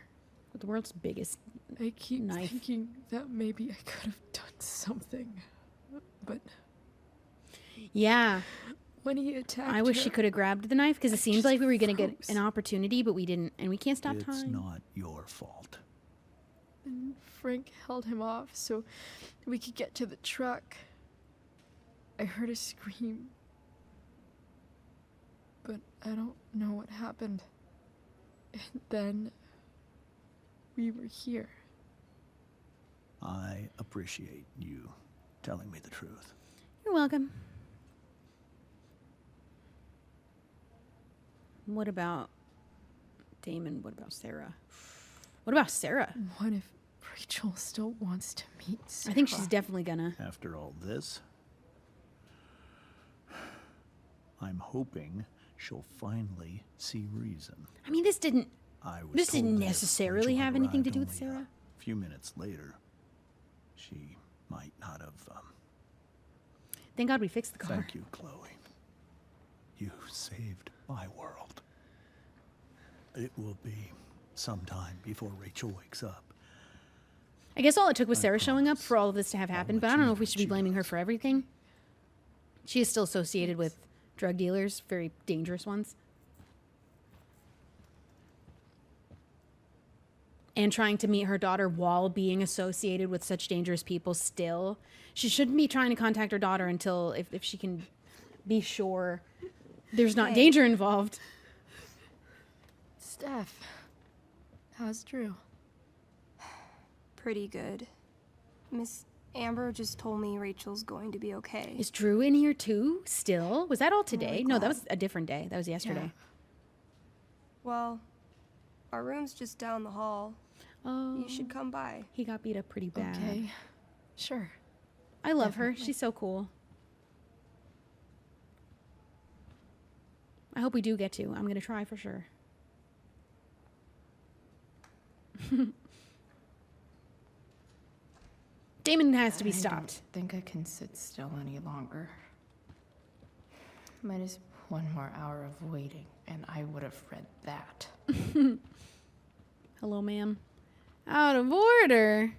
With the world's biggest I keep knife. thinking that maybe I could have done something. But yeah. When he attacked I wish her, she could have grabbed the knife because it seemed like we were going to get an opportunity, but we didn't, and we can't stop time. It's not your fault. And Frank held him off so we could get to the truck. I heard a scream, but I don't know what happened. And then we were here. I appreciate you telling me the truth. You're welcome. What about Damon? What about Sarah? What about Sarah? What if Rachel still wants to meet Sarah? I think she's definitely gonna. After all this, I'm hoping she'll finally see reason. I mean, this didn't This didn't necessarily have anything to do with Sarah. A few minutes later, she might not have. Thank God we fixed the car. Thank you, Chloe. You saved my world. It will be some time before Rachel wakes up. I guess all it took was Sarah showing up for all of this to have happened, but I don't know if we should be blaming her for everything. She is still associated with drug dealers, very dangerous ones. And trying to meet her daughter while being associated with such dangerous people still. She shouldn't be trying to contact her daughter until if she can be sure there's not danger involved. Steph, how's Drew? Pretty good. Miss Amber just told me Rachel's going to be okay. Is Drew in here too still? Was that all today? No, that was a different day. That was yesterday. Yeah. Well, our room's just down the hall. Oh. You should come by. He got beat up pretty bad. Okay, sure. I love her. She's so cool. I hope we do get to. I'm going to try for sure. Damon has to be stopped. I don't think I can sit still any longer. Minus one more hour of waiting, and I would have read that. Hello, ma'am. Out of order.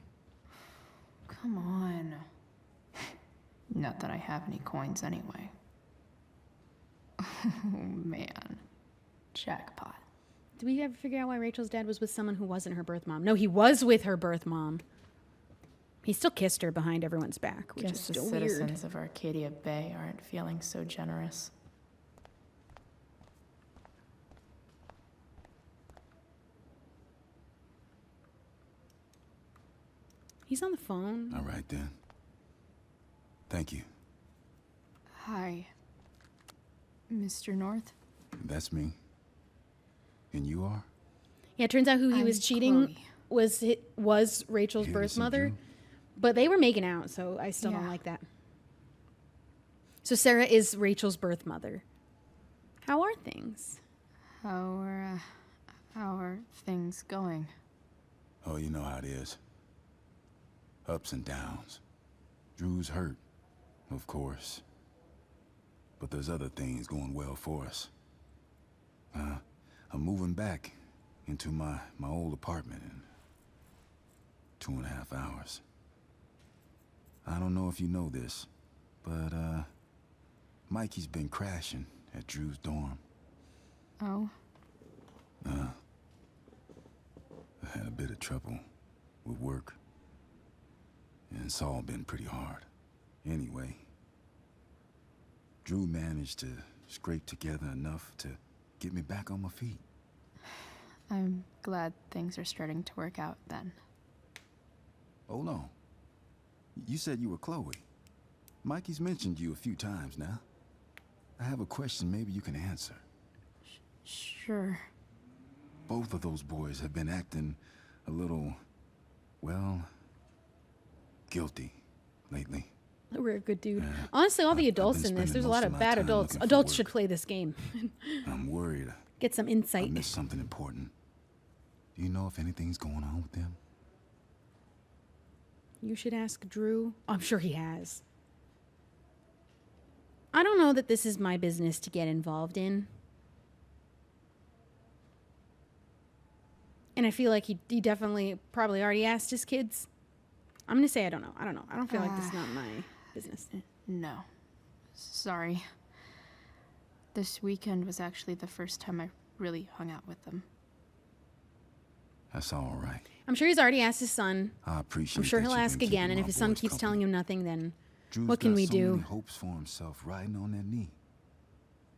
Come on. Not that I have any coins anyway. Oh, man. Jackpot. Did we ever figure out why Rachel's dad was with someone who wasn't her birth mom? No, he was with her birth mom. He still kissed her behind everyone's back, which is Guess the still weird. citizens of Arcadia Bay aren't feeling so generous. He's on the phone. All right, then. Thank you. Hi, Mr. North. That's me. And you are? Yeah, it turns out who he I'm was cheating Chloe. was Rachel's Here to birth see mother. Drew? But they were making out, so I still don't Yeah. like that. So Sarah is Rachel's birth mother. How are things? How are things going? Oh, you know how it is. Ups and downs. Drew's hurt, of course. But there's other things going well for us. I'm moving back into my old apartment in 2.5 hours. I don't know if you know this, but Mikey's been crashing at Drew's dorm. Oh? I had a bit of trouble with work. And it's all been pretty hard. Anyway, Drew managed to scrape together enough to get me back on my feet. I'm glad things are starting to work out then. Oh no. You said you were Chloe. Mikey's mentioned you a few times now. I have a question maybe you can answer. Sure. Both of those boys have been acting a little, well, guilty lately. We're a good dude. Honestly, all the adults in this, there's a lot of bad adults. Adults should play this game. I'm worried. Get some insight. I missed something important. Do you know if anything's going on with them? You should ask Drew. I'm sure he has. I don't know that this is my business to get involved in. And I feel like he definitely probably already asked his kids. I'm going to say I don't know. I don't feel like this is not my business. No. Sorry. This weekend was actually the first time I really hung out with them. That's all right. I'm sure he's already asked his son. I appreciate I'm sure that he'll you've ask been again, keeping and if my his son boys keeps company. telling him nothing, then Drew's what can got we so do? many hopes for himself riding on that knee.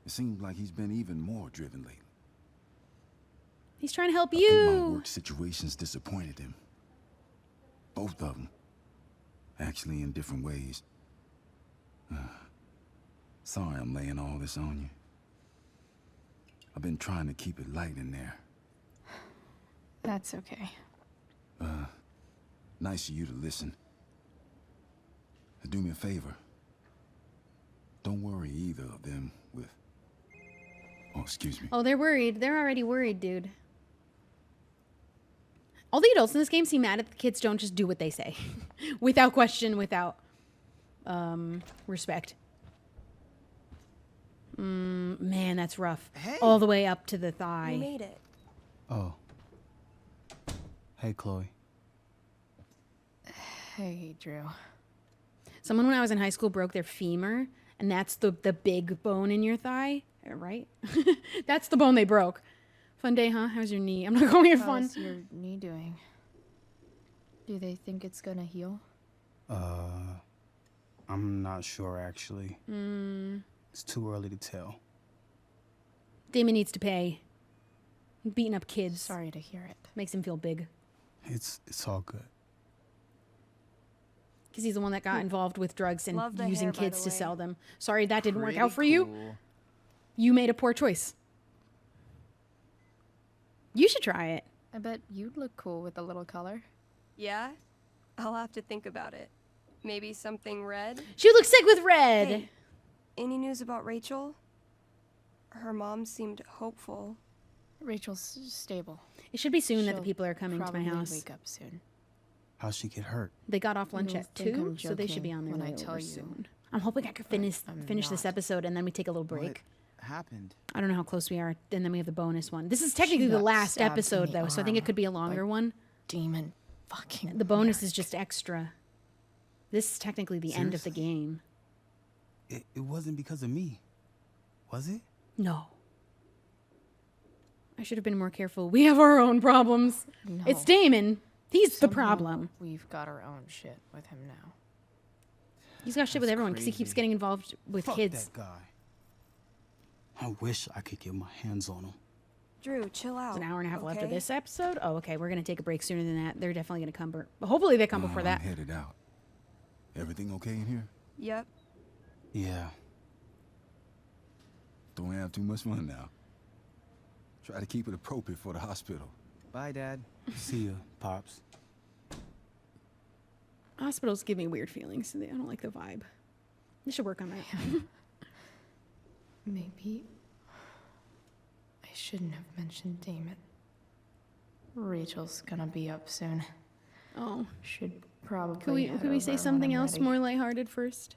It seems like he's been even more driven lately. He's trying to help I think my you. work situations disappointed him. Both of them. Actually, in different ways. Sorry I'm laying all this on you. I've been trying to keep it light in there. That's okay. Nice of you to listen. Do me a favor. Don't worry either of them with... Oh, excuse me. Oh, they're worried. They're already worried, dude. All the adults in this game seem mad at the kids don't just do what they say. Without question, without respect. Man, that's rough. Hey. All the way up to the thigh. You made it. Oh. Hey, Chloe. Hey, Drew. Someone when I was in high school broke their femur, and that's the big bone in your thigh, right? That's the bone they broke. Fun day, huh? How's your knee? I'm not calling it fun. How's your knee doing? Do they think it's gonna heal? I'm not sure, actually. It's too early to tell. Damon needs to pay. Beating up kids. Sorry to hear it. Makes him feel big. It's all good. Because he's the one that got involved with drugs and Love the using hair, by kids the to way. sell them. Sorry, that didn't work Pretty out for you. cool. You made a poor choice. You should try it. I bet you'd look cool with a little color. Yeah? I'll have to think about it. Maybe something red? She would look sick with red. Hey, any news about Rachel? Her mom seemed hopeful. Rachel's stable. It should be soon that the She'll people are coming to my probably house. wake up soon. How'd she get hurt? They got off lunch You'll at think 2, I'm so they should be on their when way I tell over you, soon. I'm hoping I could finish I'm this not. episode and then we take a little break. What happened? I don't know how close we are, and then we have the bonus one. This is technically the got last stabbed in episode, the though, so I think it arm could be a longer by one. Demon fucking The bonus Merrick. is just extra. This is technically the end of the game. It wasn't because of me, was it? No. I should have been more careful. We have our own problems. No. It's Damon. He's the Somehow problem. We've got our own shit with him now. He's got shit with That's everyone because he keeps crazy. getting involved with Fuck kids. that guy. I wish I could get my hands on him. Drew, chill out. It's an hour and a half left of okay? this episode. Oh, okay. We're going to take a break sooner than that. They're definitely going to come. Hopefully they come before that. I'm headed out. Everything okay in here? Yep. Yeah. Don't have too much fun now. Try to keep it appropriate for the hospital. Bye, Dad. See ya, Pops. Hospitals give me weird feelings. I don't like the vibe. They should work on that. Maybe I shouldn't have mentioned Damon. Rachel's gonna be up soon. Oh. Should probably. Can we say something else more lighthearted first?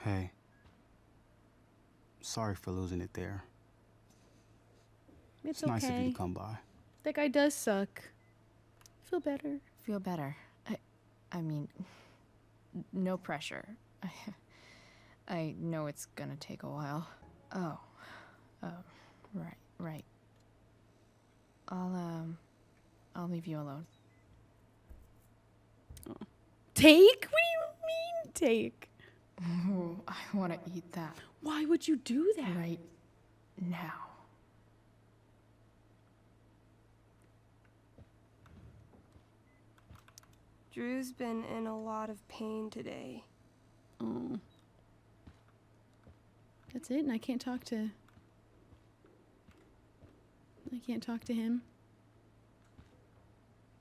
Hey. Sorry for losing it there. It's nice of you okay. to come by. That guy does suck. Feel better. Feel better. I mean, no pressure. I know it's gonna take a while. Oh, right. I'll leave you alone. Take? What do you mean, take? Oh, I want to eat that. Why would you do that? Right now. Drew's been in a lot of pain today. Oh. That's it? And I can't talk to him?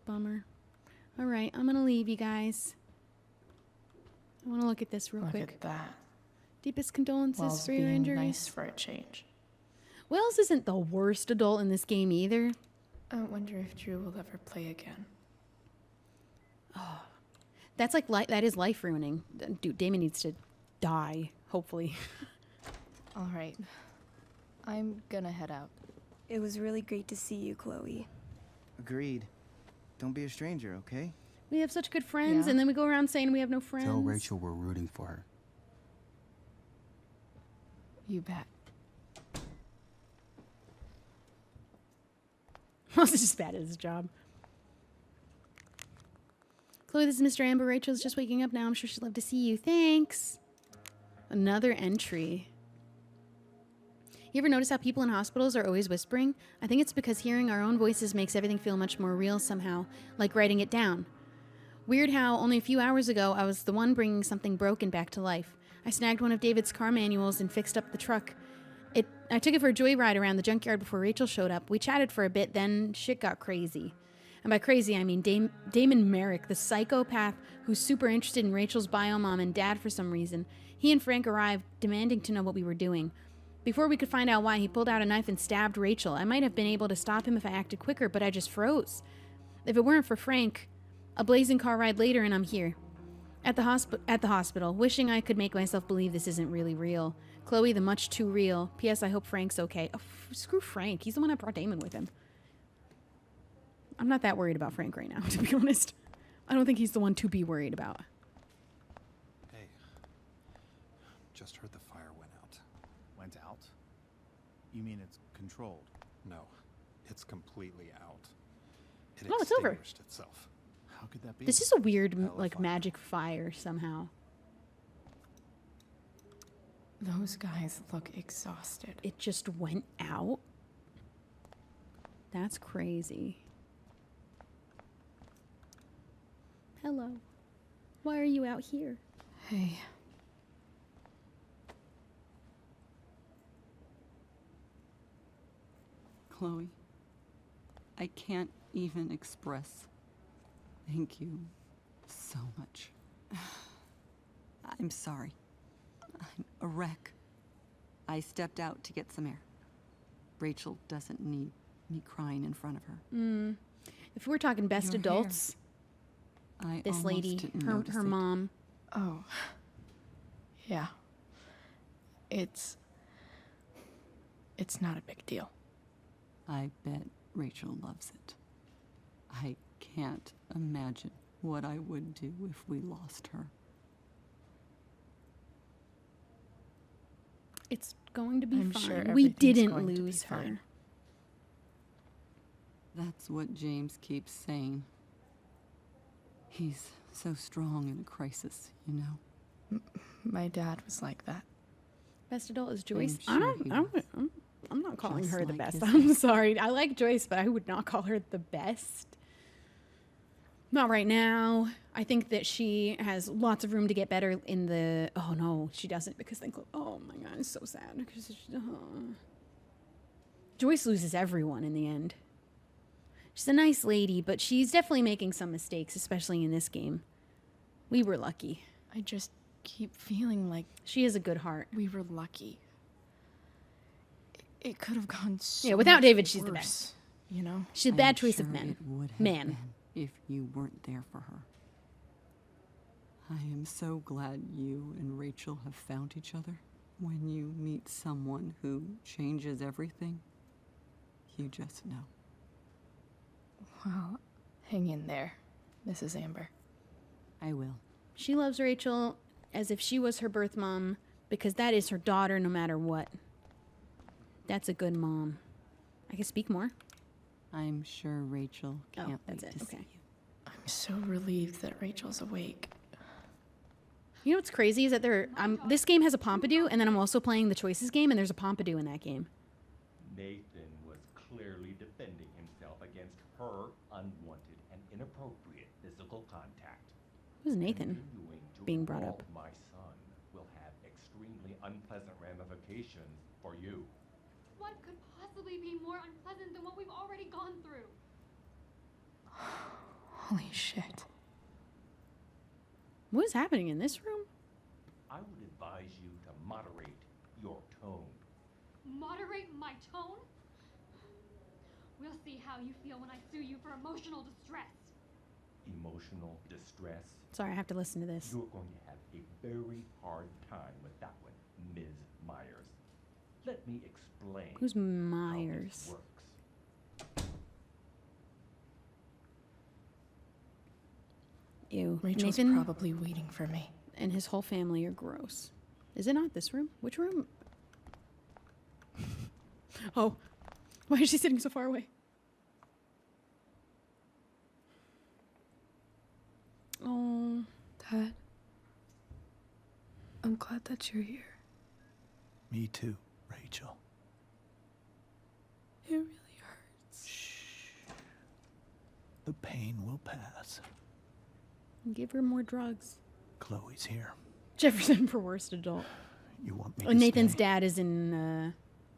Bummer. Alright, I'm gonna leave you guys. I wanna look at this real Look quick. at that. Deepest condolences Wells for your being injuries. nice for a change. Wells isn't the worst adult in this game either. I wonder if Drew will ever play again. Oh, that's like that is life ruining. Dude, Damon needs to die, hopefully. All right. I'm gonna head out. It was really great to see you, Chloe. Agreed. Don't be a stranger, okay? We have such good friends, Yeah. and then we go around saying we have no friends. Tell Rachel we're rooting for her. You bet. Wells is just bad at his job. Chloe, this is Mr. Amber. Rachel's just waking up now. I'm sure she'd love to see you. Thanks. Another entry. You ever notice how people in hospitals are always whispering? I think it's because hearing our own voices makes everything feel much more real somehow, like writing it down. Weird how only a few hours ago I was the one bringing something broken back to life. I snagged one of David's car manuals and fixed up the truck. I took it for a joyride around the junkyard before Rachel showed up. We chatted for a bit, then shit got crazy. And by crazy, I mean Damon Merrick, the psychopath who's super interested in Rachel's bio mom and dad for some reason. He and Frank arrived, demanding to know what we were doing. Before we could find out why, he pulled out a knife and stabbed Rachel. I might have been able to stop him if I acted quicker, but I just froze. If it weren't for Frank, a blazing car ride later and I'm here. At the hospital, wishing I could make myself believe this isn't really real. Chloe, the much too real. P.S. I hope Frank's okay. Oh, screw Frank. He's the one that brought Damon with him. I'm not that worried about Frank right now, to be honest. I don't think he's the one to be worried about. Hey, just heard the fire went out. Went out? You mean it's controlled? No, it's completely out. It Oh, it's over. extinguished itself. How could that be? This is a weird, like, magic fire somehow. Those guys look exhausted. It just went out? That's crazy. Hello. Why are you out here? Hey. Chloe, I can't even express thank you so much. I'm sorry. I'm a wreck. I stepped out to get some air. Rachel doesn't need me crying in front of her. If we're talking best Your adults, I this almost lady, didn't her notice it. mom. Oh. Yeah. It's not a big deal. I bet Rachel loves it. I can't imagine what I would do if we lost her. It's going to be I'm fine. sure We everything's didn't going to be lose her. fine. That's what James keeps saying. He's so strong in a crisis, you know? My dad was like that. Best adult is Joyce. sure he I'm not calling Just her the like best. his I'm sorry. I like Joyce, but I would not call her the best. Not right now. I think that she has lots of room to get better in the... Oh, no, she doesn't because then... Oh, my God, it's so sad. Because Joyce loses everyone in the end. She's a nice lady, but she's definitely making some mistakes, especially in this game. We were lucky. I just keep feeling like she has a good heart. We were lucky. It could have gone so Yeah, without much David, she's the worse, best. You know? She's a bad I'm choice of sure men. it would have Man. been if you weren't there for her. I am so glad you and Rachel have found each other. When you meet someone who changes everything, you just know. Well, hang in there, Mrs. Amber. I will. She loves Rachel as if she was her birth mom because that is her daughter no matter what. That's a good mom. I can speak more. I'm sure Rachel can't that's wait it. to Okay. see you. I'm so relieved that Rachel's awake. You know what's crazy is that this game has a Pompidou, and then I'm also playing the Choices game, and there's a Pompidou in that game. Nathan was clearly defending himself against her unwanted and inappropriate physical contact. Who's Nathan Continuing to being brought up? involve my son will have extremely unpleasant ramifications for you. What could possibly be more unpleasant than what we've already gone through? Holy shit. What is happening in this room? I would advise you to moderate your tone. Moderate my tone? We'll see how you feel when I sue you for emotional distress. Emotional distress. Sorry, I have to listen to this. You're going to have a very hard time with that one, Ms. Myers. Let me explain. Who's how Myers? this works. Ew. Rachel's Nathan probably waiting for me. and his whole family are gross. Is it not this room? Which room? Oh, why is she sitting so far away? Oh, Dad, I'm glad that you're here. Me too, Rachel. The pain will pass. Give her more drugs. Chloe's here. Jefferson for worst adult. You want me Oh, to Nathan's stay? dad is in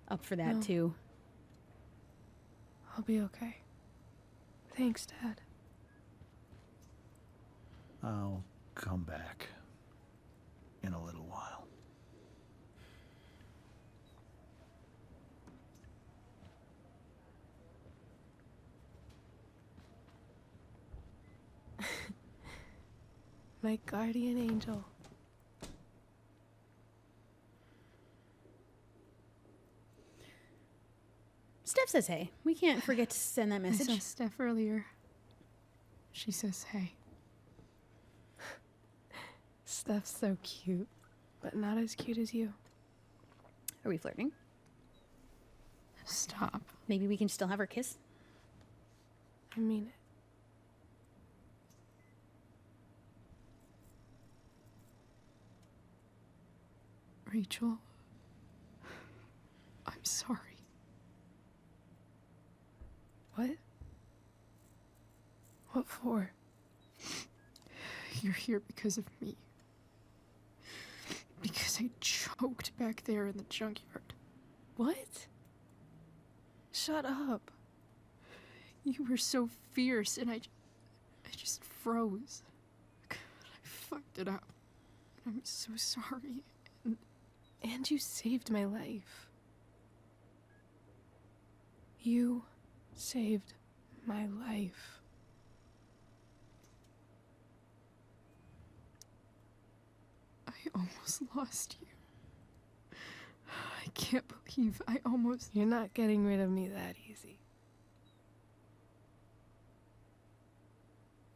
up for that No. too. I'll be okay. Thanks, Dad. I'll come back in a little while. My guardian angel. Steph says hey. We can't forget to send that I message. saw Steph earlier. She says hey. Steph's so cute, but not as cute as you. Are we flirting? Stop. Maybe we can still have her kiss? I mean it. Rachel, I'm sorry. What? What for? You're here because of me. Because I choked back there in the junkyard. What? Shut up. You were so fierce and I just froze. I fucked it up. I'm so sorry. And you saved my life. You saved my life. I almost lost you. I can't believe I almost... You're not getting rid of me that easy.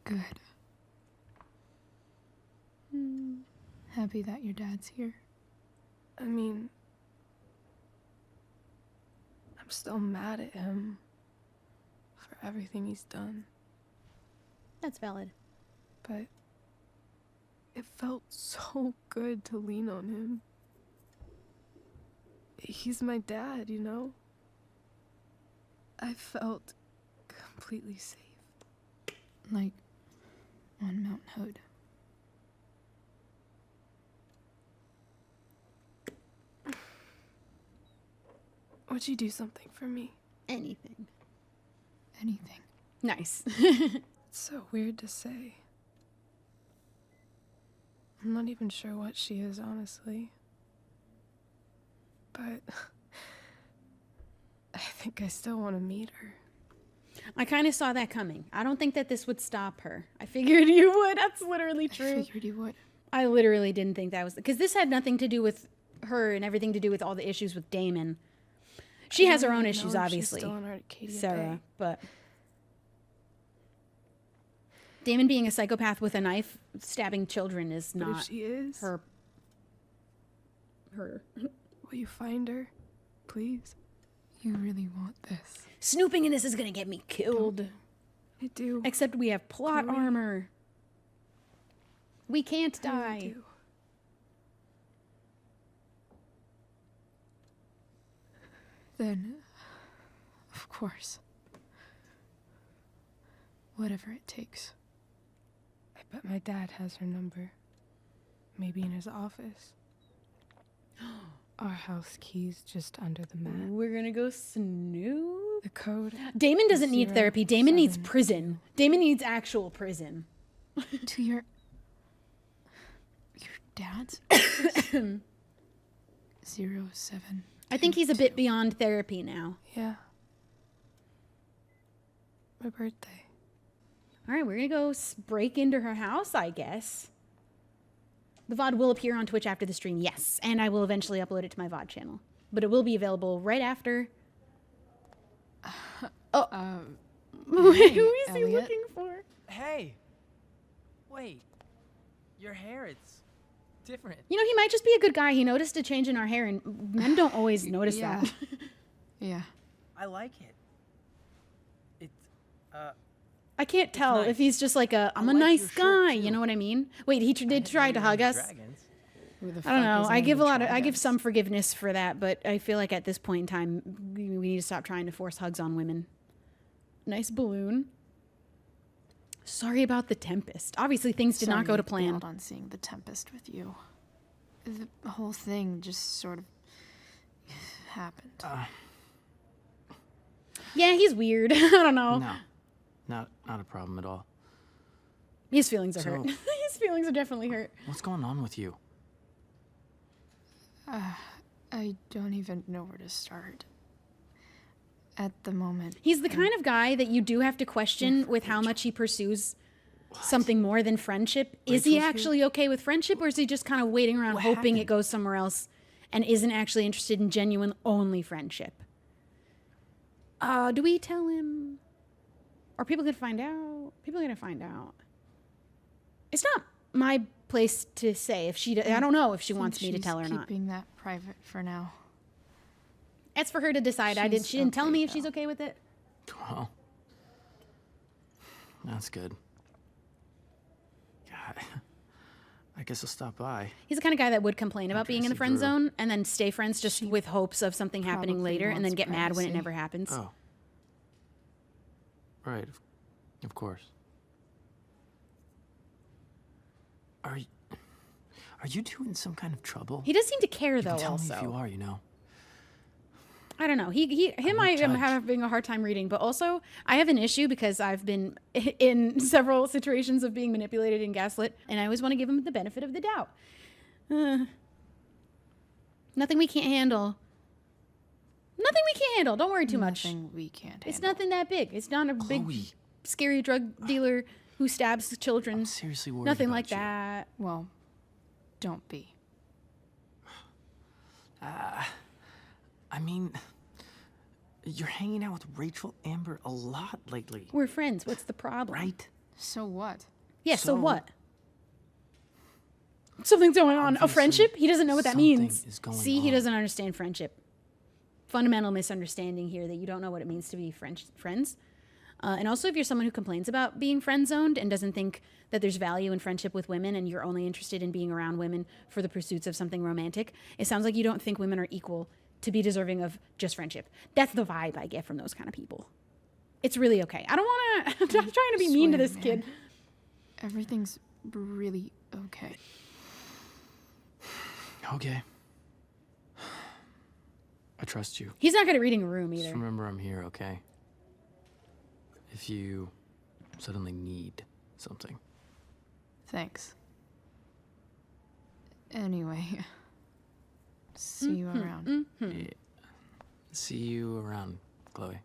Good. Happy that your dad's here. I mean, I'm still mad at him for everything he's done. That's valid. But it felt so good to lean on him. He's my dad, you know? I felt completely safe. Like on Mount Hood. Would you do something for me? Anything. Anything. Nice. It's so weird to say. I'm not even sure what she is, honestly. But I think I still want to meet her. I kind of saw that coming. I don't think that this would stop her. I figured you would. That's literally true. I figured you would. I literally didn't think that was... Because this had nothing to do with her and everything to do with all the issues with Damon. She has her own issues, obviously, Sarah, but Damon being a psychopath with a knife stabbing children is But not if she is, her. Will you find her, please? You really want this. Snooping in this is gonna get me killed. I do. Except we have plot Really? armor. We can't I die. do. Then, of course, whatever it takes. I bet my dad has her number. Maybe in his office. Our house key's just under the mat. We're gonna go snoop. The code. Damon doesn't need 0, therapy. Damon needs 7, prison. Damon needs actual prison. To your dad's? 07. I think he's a bit beyond therapy now. Yeah. My birthday. All right, we're gonna go break into her house, I guess. The VOD will appear on Twitch after the stream, yes, and I will eventually upload it to my VOD channel. But it will be available right after. Who is he Elliott? looking for? Hey! Wait. Your hair, it's different. You know, he might just be a good guy. He noticed a change in our hair, and men don't always notice Yeah. that. Yeah. I like it. It's, I can't tell nice. if he's just like I'm a like nice your shirt, guy. too. You know what I mean? Wait, he did try to hug us. Dragons. I don't know. I give some forgiveness for that, but I feel like at this point in time, we need to stop trying to force hugs on women. Nice balloon. Sorry about the Tempest. Obviously, things did not go to plan. Bailed on seeing the Tempest with you. The whole thing just sort of happened. Yeah, he's weird. I don't know. No, not a problem at all. His feelings are hurt. His feelings are definitely hurt. What's going on with you? I don't even know where to start. At the moment. He's the kind of guy that you do have to question with how much he pursues something more than friendship. Is he actually okay with friendship, or is he just kind of waiting around hoping it goes somewhere else and isn't actually interested in genuine only friendship? Do we tell him? Are people going to find out? People are going to find out. It's not my place to say if she. I don't know if she wants me to tell her or not. Keeping that private for now. It's for her to decide. She didn't tell me if she's okay with it. Well, that's good. God, I guess I'll stop by. He's the kind of guy that would complain about being in the friend zone and then stay friends just with hopes of something happening later and then get mad when it never happens. Oh. Right, of course. Are you two in some kind of trouble? He does seem to care, though, You can tell also. me if you are, you know. I don't know. I am having a hard time reading, but also I have an issue because I've been in several situations of being manipulated and gaslit, and I always want to give him the benefit of the doubt. Nothing we can't handle. Nothing we can't handle. Don't worry too much. Nothing we can't handle. It's nothing that big. It's not a big, scary drug dealer who stabs children. I'm seriously worried Nothing about like you. that. Well, don't be. I mean, you're hanging out with Rachel Amber a lot lately. We're friends. What's the problem? Right? So what? Yeah, so what? Something's going on. A friendship? He doesn't know what that means. See, he doesn't understand friendship. Fundamental misunderstanding here that you don't know what it means to be friends. And also, if you're someone who complains about being friend-zoned and doesn't think that there's value in friendship with women and you're only interested in being around women for the pursuits of something romantic, it sounds like you don't think women are equal to be deserving of just friendship. That's the vibe I get from those kind of people. It's really okay. I don't want to... I'm not trying to be mean to this kid. Everything's really okay. Okay. I trust you. He's not good at reading a room either. Just remember I'm here, okay? If you suddenly need something. Thanks. Anyway, see you around. Yeah. See you around, Chloe.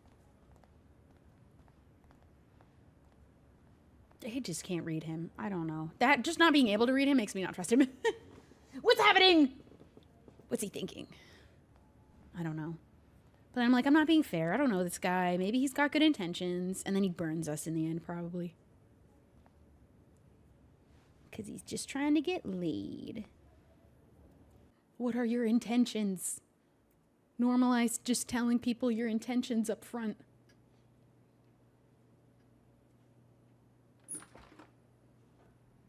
I just can't read him. I don't know. That just not being able to read him makes me not trust him. What's happening? What's he thinking? I don't know. But I'm like, I'm not being fair. I don't know this guy. Maybe he's got good intentions. And then he burns us in the end, probably. Because he's just trying to get laid. What are your intentions? Normalize just telling people your intentions up front.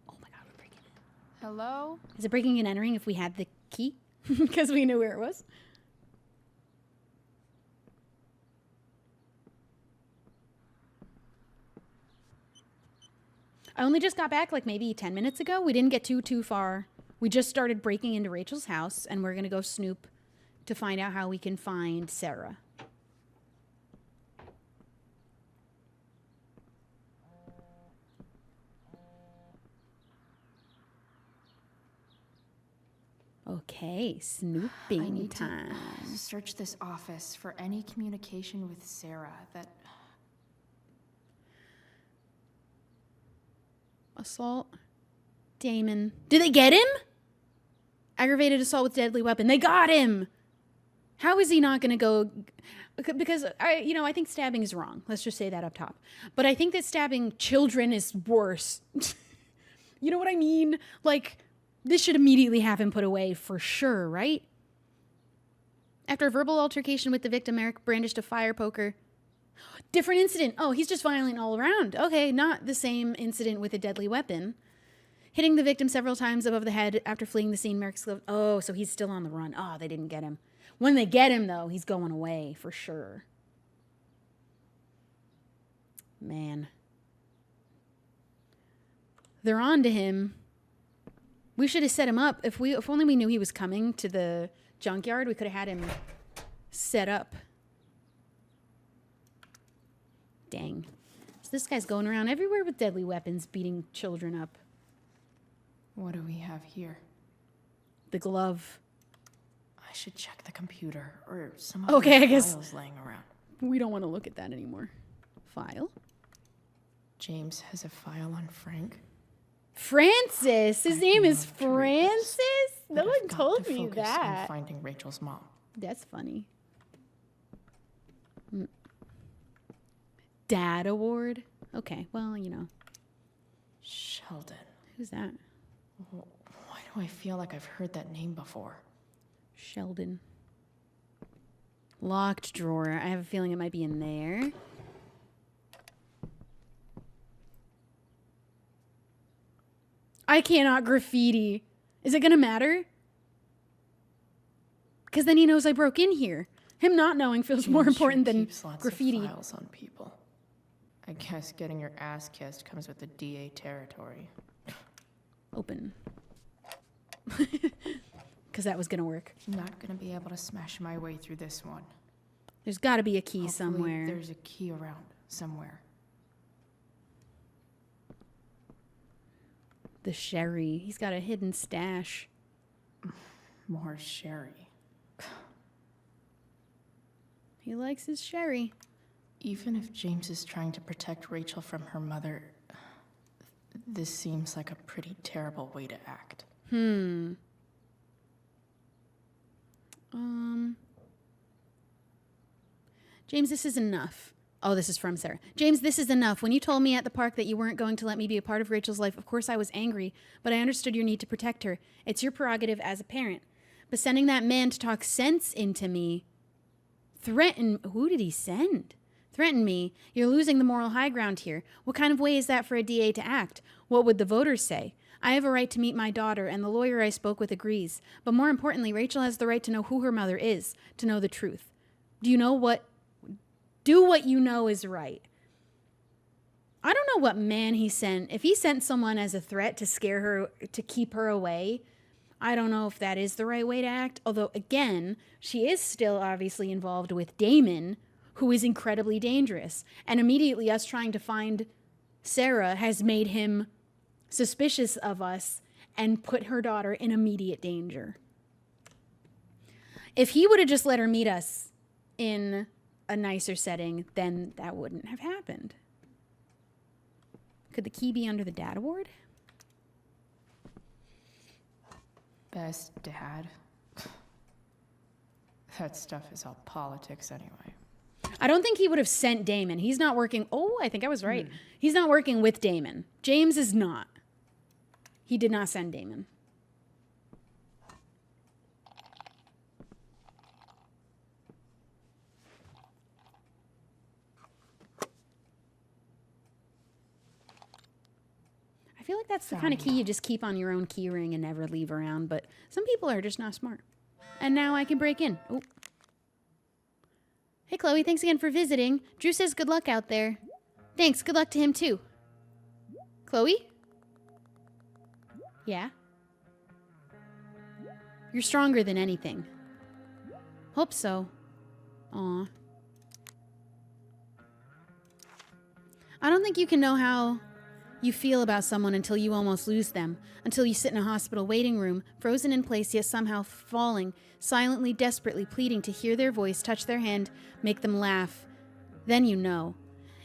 Oh my God, we're breaking in. Hello? Is it breaking and entering if we had the key? Because we knew where it was? I only just got back like maybe 10 minutes ago. We didn't get too far. We just started breaking into Rachel's house, and we're going to go snoop to find out how we can find Sarah. Okay, snooping time. To search this office for any communication with Sarah that... Assault. Damon. Did they get him? Aggravated assault with deadly weapon. They got him. How is he not going to go? Because I think stabbing is wrong. Let's just say that up top. But I think that stabbing children is worse. You know what I mean? Like, this should immediately have him put away for sure, right? After a verbal altercation with the victim, Eric brandished a fire poker. Different incident. Oh, he's just violent all around. Okay, not the same incident with a deadly weapon. Hitting the victim several times above the head after fleeing the scene. Merrick's glove. Oh, so he's still on the run. Oh, they didn't get him. When they get him, though, he's going away for sure. Man. they're on to him. We should have set him up. If only we knew he was coming to the junkyard, we could have had him set up. Dang. So this guy's going around everywhere with deadly weapons, beating children up. What do we have here? The glove. I should check the computer or some Okay, other I guess files laying around. we don't want to look at that anymore. File. James has a file on Frank. Francis. His name is Francis. No one told me Focus on that. finding Rachel's mom. That's funny. Dad award. Okay, well, you know. Sheldon. Who's that? Why do I feel like I've heard that name before? Sheldon. Locked drawer. I have a feeling it might be in there. I cannot graffiti. Is it gonna matter? Because then he knows I broke in here. Him not knowing feels more important than graffiti. Files on people. I guess getting your ass kissed comes with the DA territory. Open. Because that was gonna work. Not gonna be able to smash my way through this one. There's got to be a key Hopefully somewhere. There's a key around somewhere. The sherry. He's got a hidden stash. More sherry. He likes his sherry. Even if James is trying to protect Rachel from her mother, this seems like a pretty terrible way to act. James, this is enough. Oh, this is from Sarah. James, this is enough. When you told me at the park that you weren't going to let me be a part of Rachel's life, of course I was angry, but I understood your need to protect her. It's your prerogative as a parent. But sending that man to talk sense into me, who did he send? Threaten me. You're losing the moral high ground here. What kind of way is that for a DA to act? What would the voters say? I have a right to meet my daughter, and the lawyer I spoke with agrees. But more importantly, Rachel has the right to know who her mother is, to know the truth. Do what you know is right. I don't know what man he sent. If he sent someone as a threat to scare her, to keep her away, I don't know if that is the right way to act. Although, again, she is still obviously involved with Damon, who is incredibly dangerous. And immediately us trying to find Sarah has made him suspicious of us and put her daughter in immediate danger. If he would have just let her meet us in a nicer setting, then that wouldn't have happened. Could the key be under the dad award? Best dad. That stuff is all politics anyway. I don't think he would have sent Damon. He's not working. Oh, I think I was right. He's not working with Damon. James is not. He did not send Damon. I feel like that's the kind of key you just keep on your own key ring and never leave around, but some people are just not smart. And now I can break in. Oh. Hey, Chloe, thanks again for visiting. Drew says good luck out there. Thanks, good luck to him too. Chloe? Yeah? You're stronger than anything. Hope so. Aw. I don't think you can know how you feel about someone until you almost lose them, until you sit in a hospital waiting room, frozen in place yet somehow falling, silently, desperately pleading to hear their voice, touch their hand, make them laugh. Then you know.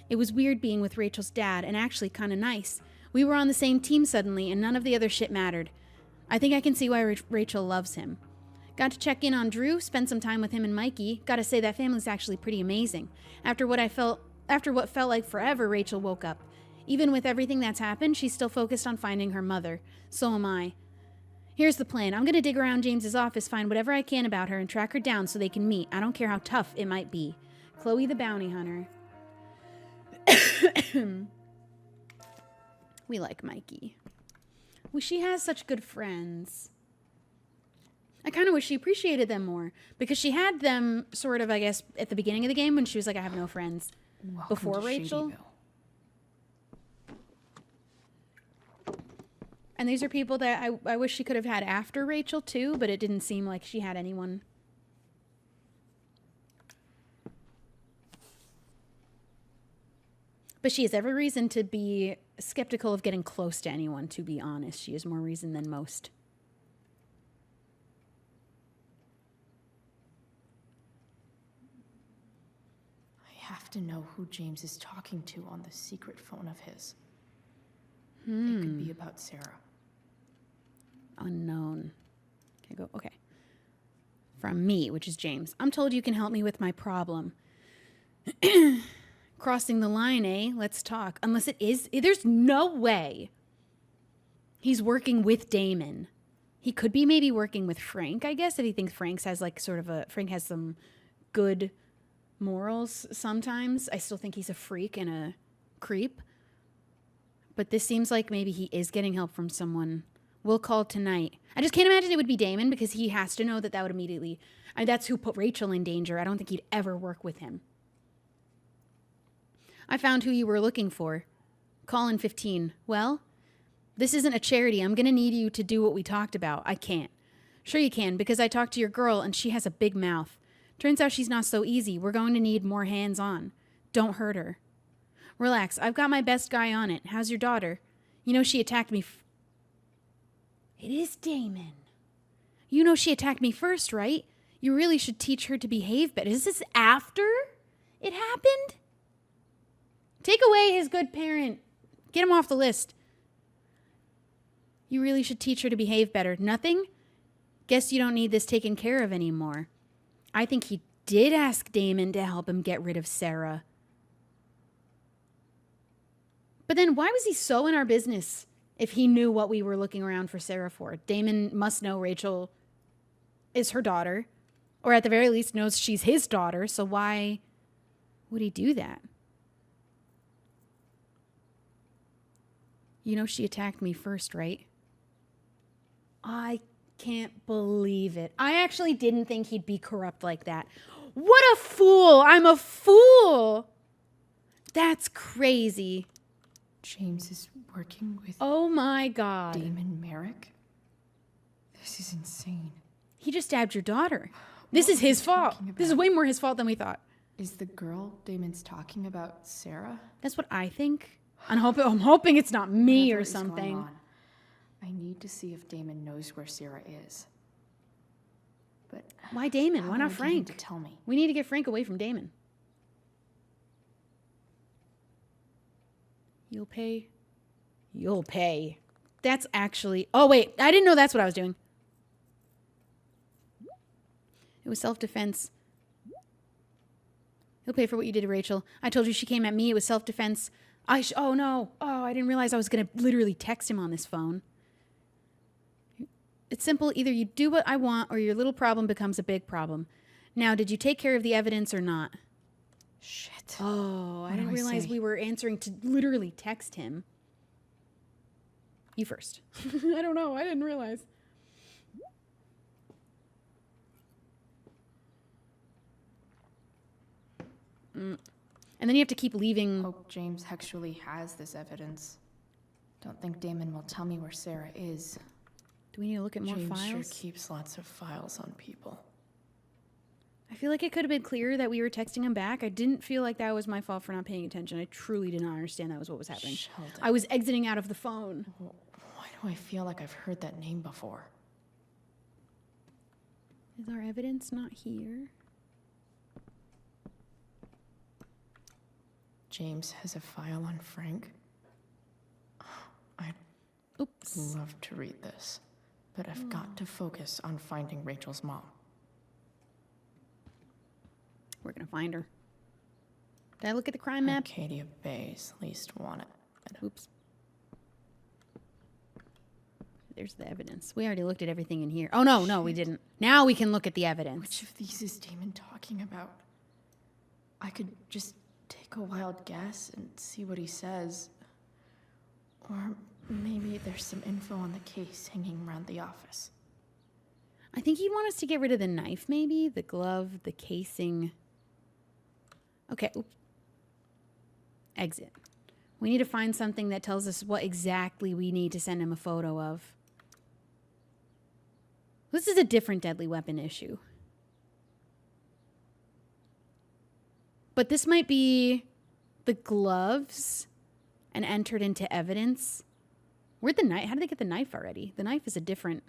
It was weird being with Rachel's dad, and actually kind of nice. We were on the same team suddenly, and none of the other shit mattered. I think I can see why Rachel loves him. Got to check in on Drew, spend some time with him and Mikey. Gotta say, that family's actually pretty amazing. After what felt like forever, Rachel woke up. Even with everything that's happened, she's still focused on finding her mother. So am I. Here's the plan. I'm gonna dig around James's office, find whatever I can about her, and track her down so they can meet. I don't care how tough it might be. Chloe the bounty hunter. We like Mikey. Well, she has such good friends. I kind of wish she appreciated them more, because she had them sort of, I guess, at the beginning of the game when she was like, I have no friends. Welcome Before to Rachel. Shadyville. And these are people that I wish she could have had after Rachel too, but it didn't seem like she had anyone. But she has every reason to be skeptical of getting close to anyone, to be honest. She has more reason than most. I have to know who James is talking to on the secret phone of his. It could be about Sarah. Unknown. Okay, go. Okay. From me, which is James. I'm told you can help me with my problem. Crossing the line, eh? Let's talk. Unless it is. There's no way he's working with Damon. He could be maybe working with Frank, I guess, if he thinks Frank has like sort of a... Frank has some good morals sometimes. I still think he's a freak and a creep. But this seems like maybe he is getting help from someone. We'll call tonight. I just can't imagine it would be Damon because he has to know that that would immediately... I mean, that's who put Rachel in danger. I don't think he'd ever work with him. I found who you were looking for. Call in 15. Well, this isn't a charity. I'm going to need you to do what we talked about. I can't. Sure you can, because I talked to your girl and she has a big mouth. Turns out she's not so easy. We're going to need more hands-on. Don't hurt her. Relax. I've got my best guy on it. How's your daughter? You know she attacked me... It is Damon. You know she attacked me first, right? You really should teach her to behave better. Is this after it happened? Take away his good parent. Get him off the list. You really should teach her to behave better. Nothing? Guess you don't need this taken care of anymore. I think he did ask Damon to help him get rid of Sarah. But then why was he so in our business if he knew what we were looking around for Sarah for? Damon must know Rachel is her daughter, or at the very least knows she's his daughter, so why would he do that? You know she attacked me first, right? I can't believe it. I actually didn't think he'd be corrupt like that. What a fool! I'm a fool! That's crazy. James is working with... Oh my God. Damon Merrick? This is insane. He just stabbed your daughter. This is his fault. This is way more his fault than we thought. Is the girl Damon's talking about Sarah? That's what I think. I'm hoping it's not me Whatever or is going something. on, I need to see if Damon knows where Sarah is. But why Damon? how Why do I not get him Frank? to tell me? We need to get Frank away from Damon. You'll pay. You'll pay. That's actually... Oh, wait. I didn't know that's what I was doing. It was self-defense. He'll pay for what you did to Rachel. I told you she came at me. It was self-defense. Oh, no. Oh, I didn't realize I was going to literally text him on this phone. It's simple. Either you do what I want or your little problem becomes a big problem. Now, did you take care of the evidence or not? Shit. Oh, I What do didn't I realize say? we were answering to literally text him. You first. I don't know. I didn't realize. And then you have to keep leaving. Hope James actually has this evidence. Don't think Damon will tell me where Sarah is. Do we need to look at more James files? sure keeps lots of files on people. I feel like it could have been clearer that we were texting him back. I didn't feel like that was my fault for not paying attention. I truly did not understand that was what was happening. Sheldon. I was exiting out of the phone. Why do I feel like I've heard that name before? Is our evidence not here? James has a file on Frank. I'd love to read this, but I've got to focus on finding Rachel's mom. We're gonna find her. Did I look at the crime map? Arcadia Bay's least wanted. Oops. There's the evidence. We already looked at everything in here. Oh, no, we didn't. Now we can look at the evidence. Which of these is Damon talking about? I could just take a wild guess and see what he says. Or maybe there's some info on the case hanging around the office. I think he'd want us to get rid of the knife, maybe. The glove, the casing. Okay. Oops. Exit. We need to find something that tells us what exactly we need to send him a photo of. This is a different deadly weapon issue. But this might be the gloves and entered into evidence. Where'd the knife? How did they get the knife already? The knife is a different...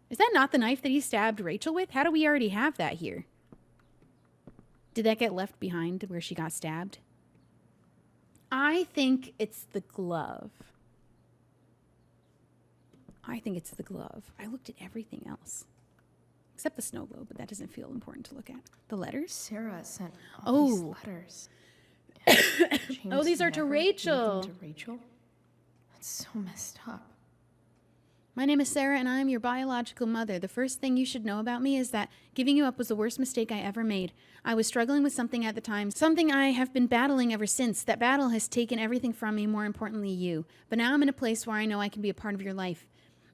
Is that not the knife that he stabbed Rachel with? How do we already have that here? Did that get left behind where she got stabbed? I think it's the glove. I think it's the glove. I looked at everything else. Except the snow globe, but that doesn't feel important to look at. The letters? Sarah sent all these letters. Oh, these are to never Rachel. gave them to Rachel? That's so messed up. My name is Sarah, and I am your biological mother. The first thing you should know about me is that giving you up was the worst mistake I ever made. I was struggling with something at the time, something I have been battling ever since. That battle has taken everything from me, more importantly, you. But now I'm in a place where I know I can be a part of your life.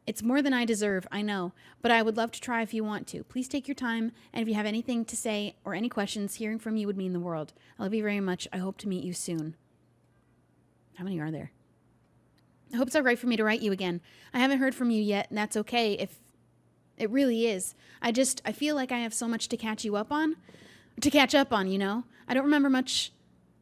It's more than I deserve, I know, but I would love to try if you want to. Please take your time, and if you have anything to say or any questions, hearing from you would mean the world. I love you very much. I hope to meet you soon. How many are there? I hope it's all right for me to write you again. I haven't heard from you yet, and that's okay if it really is. I feel like I have so much to catch up on, you know? I don't remember much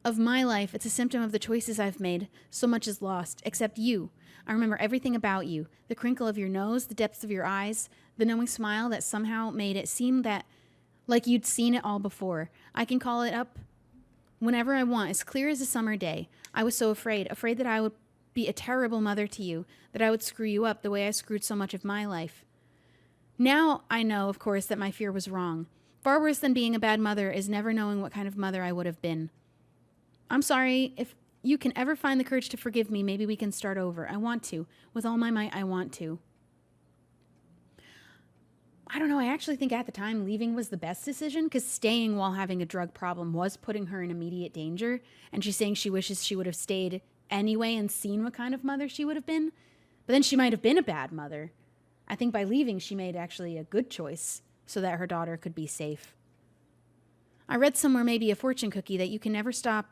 of my life. It's a symptom of the choices I've made. So much is lost, except you. I remember everything about you. The crinkle of your nose, the depths of your eyes, the knowing smile that somehow made it seem that like you'd seen it all before. I can call it up whenever I want, as clear as a summer day. I was so afraid that I would be a terrible mother to you, that I would screw you up the way I screwed so much of my life. Now I know, of course, that my fear was wrong. Far worse than being a bad mother is never knowing what kind of mother I would have been. I'm sorry. If you can ever find the courage to forgive me, maybe we can start over. I want to. With all my might, I want to. I don't know. I actually think at the time leaving was the best decision, because staying while having a drug problem was putting her in immediate danger. And she's saying she wishes she would have stayed anyway and seen what kind of mother she would have been. But then she might have been a bad mother. I think by leaving, she made actually a good choice so that her daughter could be safe. I read somewhere, maybe a fortune cookie, that you can never step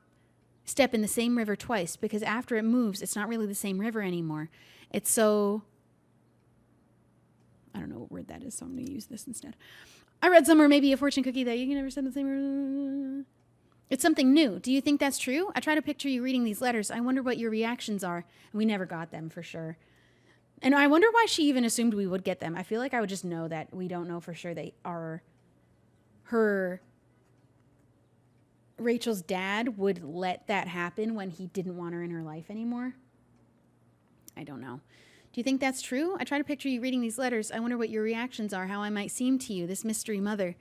in the same river twice, because after it moves, it's not really the same river anymore. It's so... I don't know what word that is, so I'm going to use this instead. I read somewhere, maybe a fortune cookie, that you can never step in the same river... It's something new. Do you think that's true? I try to picture you reading these letters. I wonder what your reactions are. And we never got them, for sure. And I wonder why she even assumed we would get them. I feel like I would just know that we don't know for sure they are her... Rachel's dad would let that happen when he didn't want her in her life anymore. I don't know. Do you think that's true? I try to picture you reading these letters. I wonder what your reactions are, how I might seem to you, this mystery mother.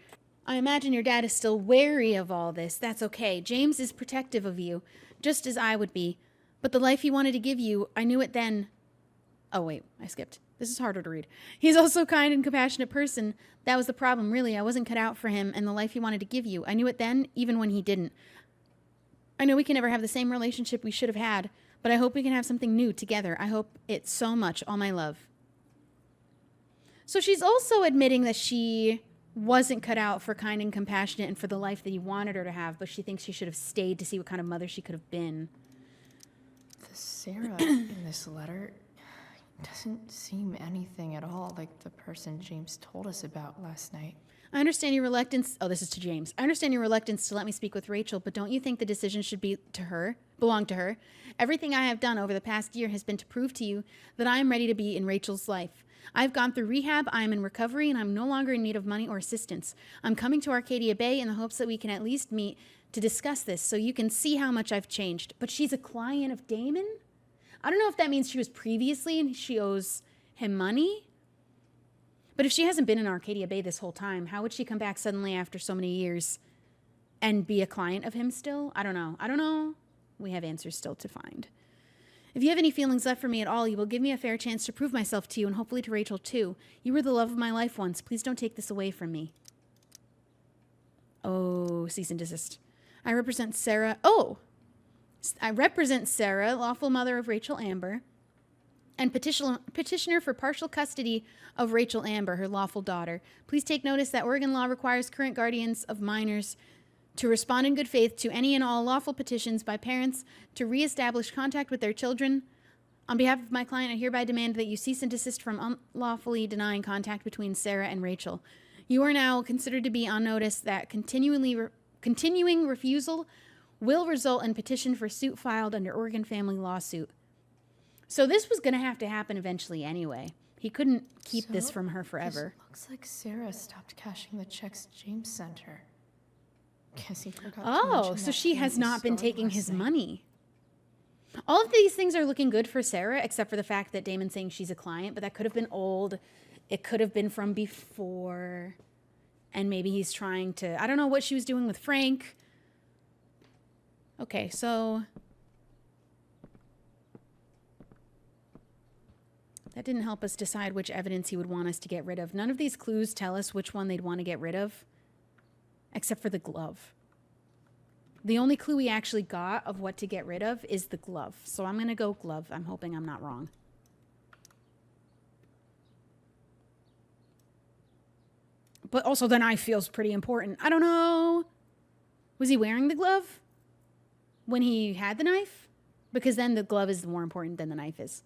I imagine your dad is still wary of all this. That's okay. James is protective of you, just as I would be. But the life he wanted to give you, I knew it then. Oh, wait, I skipped. This is harder to read. He's also a kind and compassionate person. That was the problem, really. I wasn't cut out for him and the life he wanted to give you. I knew it then, even when he didn't. I know we can never have the same relationship we should have had, but I hope we can have something new together. I hope it so much. All my love. So she's also admitting that she wasn't cut out for kind and compassionate and for the life that he wanted her to have, but she thinks she should have stayed to see what kind of mother she could have been. The Sarah in this letter doesn't seem anything at all like the person James told us about last night. I understand your reluctance. Oh, this is to James. I understand your reluctance to let me speak with Rachel, but don't you think the decision should belong to her? Everything I have done over the past year has been to prove to you that I am ready to be in Rachel's life. I've gone through rehab, I am in recovery, and I'm no longer in need of money or assistance. I'm coming to Arcadia Bay in the hopes that we can at least meet to discuss this so you can see how much I've changed. But she's a client of Damon? I don't know if that means she was previously and she owes him money. But if she hasn't been in Arcadia Bay this whole time, how would she come back suddenly after so many years and be a client of him still? I don't know. We have answers still to find. If you have any feelings left for me at all, you will give me a fair chance to prove myself to you and hopefully to Rachel too. You were the love of my life once. Please don't take this away from me. Oh, cease and desist. I represent Sarah, lawful mother of Rachel Amber, and petitioner for partial custody of Rachel Amber, her lawful daughter. Please take notice that Oregon law requires current guardians of minors to respond in good faith to any and all lawful petitions by parents to reestablish contact with their children. On behalf of my client, I hereby demand that you cease and desist from unlawfully denying contact between Sarah and Rachel. You are now considered to be on notice that continuing refusal will result in petition for suit filed under Oregon family lawsuit. So this was going to have to happen eventually anyway. He couldn't keep this from her forever. Looks like Sarah stopped cashing the checks James sent her. Guess he forgot to Oh, mention so that she in has his not been story taking last his night. money. All of these things are looking good for Sarah, except for the fact that Damon's saying she's a client, but that could have been old. It could have been from before. And maybe he's trying to... I don't know what she was doing with Frank. Okay, so... that didn't help us decide which evidence he would want us to get rid of. None of these clues tell us which one they'd want to get rid of, except for the glove. The only clue we actually got of what to get rid of is the glove. So I'm going to go glove. I'm hoping I'm not wrong. But also the knife feels pretty important. I don't know. Was he wearing the glove when he had the knife? Because then the glove is more important than the knife is.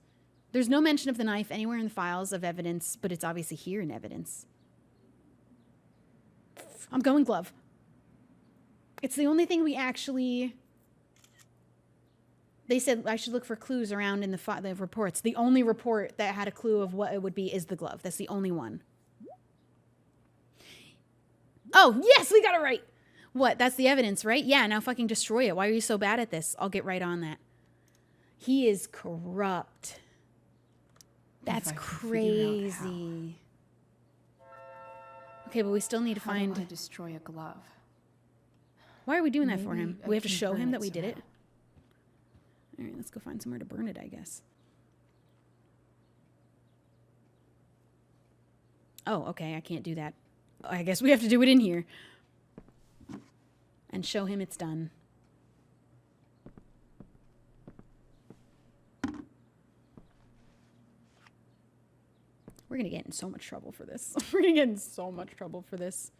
There's no mention of the knife anywhere in the files of evidence, but it's obviously here in evidence. I'm going glove. It's the only thing we actually... They said I should look for clues around in the reports. The only report that had a clue of what it would be is the glove. That's the only one. Oh, yes, we got it right. What? That's the evidence, right? Yeah, now fucking destroy it. Why are you so bad at this? I'll get right on that. He is corrupt. That's crazy. Okay, but we still need to How find... do I destroy a glove? Why are we doing that for Maybe him? I We have to can show burn him it that we did it? somehow. All right, let's go find somewhere to burn it, I guess. Oh, okay, I can't do that. I guess we have to do it in here. And show him it's done. We're going to get in so much trouble for this. We're going to get in so much trouble for this.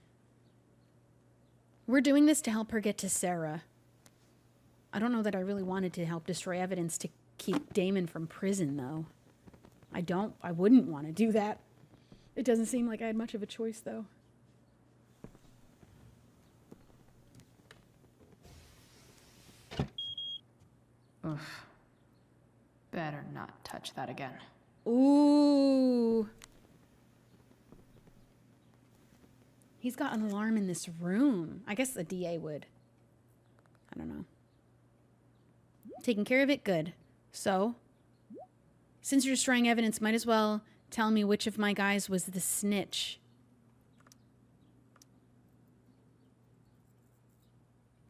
We're doing this to help her get to Sarah. I don't know that I really wanted to help destroy evidence to keep Damon from prison, though. I wouldn't want to do that. It doesn't seem like I had much of a choice, though. Oof. Better not touch that again. Ooh. He's got an alarm in this room. I guess the DA would. I don't know. Taking care of it? Good. So, since you're destroying evidence, might as well tell me which of my guys was the snitch.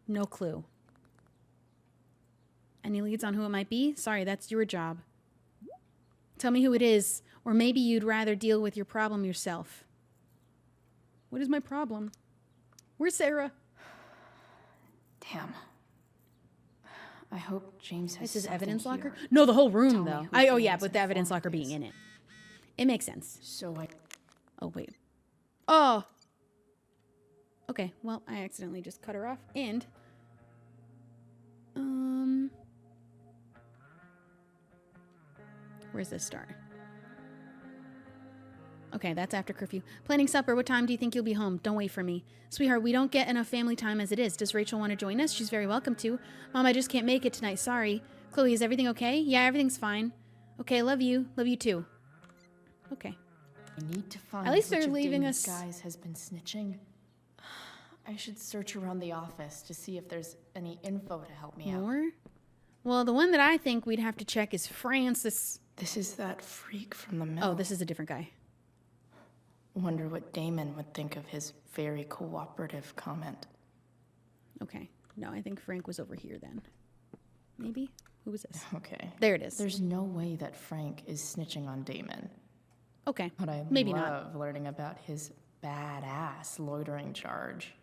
No clue. Any leads on who it might be? Sorry, that's your job. Tell me who it is, or maybe you'd rather deal with your problem yourself. What is my problem? Where's Sarah? Damn. I hope James has This is something evidence locker? here. No, the whole Tell room, me though. who Oh, yeah, Damon's but the evidence locker informant being is. in it. It makes sense. So I... Oh, wait. Oh! Okay, well, I accidentally just cut her off, and... Where's this start? Okay, that's after curfew. Planning supper. What time do you think you'll be home? Don't wait for me. Sweetheart, we don't get enough family time as it is. Does Rachel want to join us? She's very welcome to. Mom, I just can't make it tonight. Sorry. Chloe, is everything okay? Yeah, everything's fine. Okay, love you. Love you too. Okay. I need to find At least which they're of leaving Damon's us- guys has been snitching. I should search around the office to see if there's any info to help me out. More? Well, the one that I think we'd have to check is Francis. This is that freak from the mill. Oh, this is a different guy. Wonder what Damon would think of his very cooperative comment. Okay. No, I think Frank was over here then. Maybe? Who was this? Okay. There it is. There's no way that Frank is snitching on Damon. Okay. But I Maybe love not. learning about his badass loitering charge.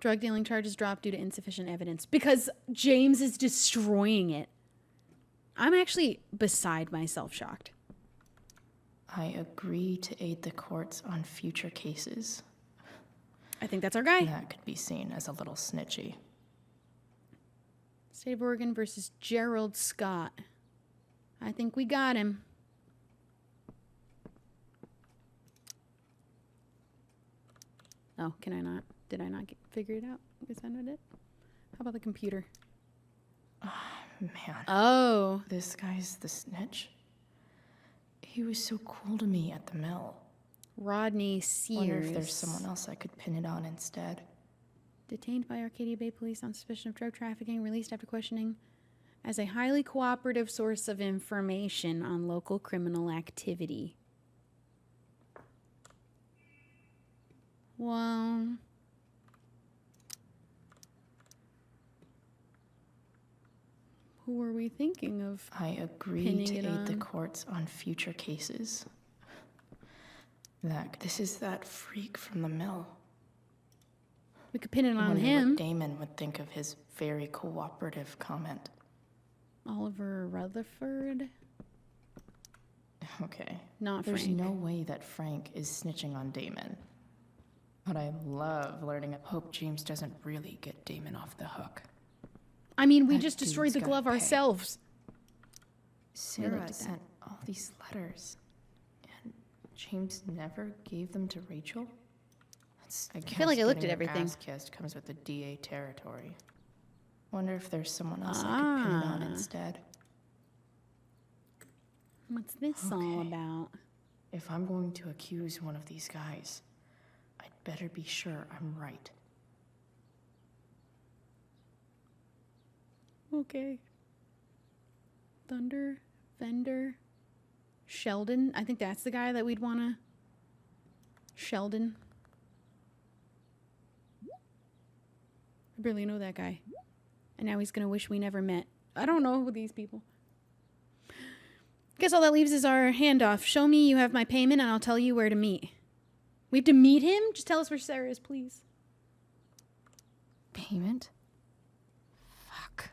Drug dealing charges dropped due to insufficient evidence because James is destroying it. I'm actually beside myself shocked. I agree to aid the courts on future cases. I think that's our guy. That could be seen as a little snitchy. State of Oregon versus Gerald Scott. I think we got him. Oh, can I not? Did I not figure it out? Is that not it? How about the computer? Man. Oh. This guy's the snitch? He was so cool to me at the mill. Rodney Sears. Wonder if there's someone else I could pin it on instead. Detained by Arcadia Bay Police on suspicion of drug trafficking, released after questioning as a highly cooperative source of information on local criminal activity. Well, who are we thinking of? I agree to aid the courts on future cases. This is that freak from the mill. We could pin it on Wonder him. what Damon would think of his very cooperative comment. Oliver Rutherford. Okay. Not There's Frank. no way that Frank is snitching on Damon. But I love learning. I hope James doesn't really get Damon off the hook. I mean, we That just destroyed dude's the gotta glove pay. ourselves. Sarah did that. sent all these letters, and James never gave them to Rachel? I feel like I looked getting at your everything. ass kissed comes with the DA territory. Wonder if there's someone else I could pin it on instead. What's this all about? If I'm going to accuse one of these guys, I'd better be sure I'm right. Okay. Thunder, Fender, Sheldon. I think that's the guy that we'd want to... Sheldon. I barely know that guy. And now he's going to wish we never met. I don't know these people. Guess all that leaves is our handoff. Show me you have my payment and I'll tell you where to meet. We have to meet him? Just tell us where Sarah is, please. Payment? Fuck.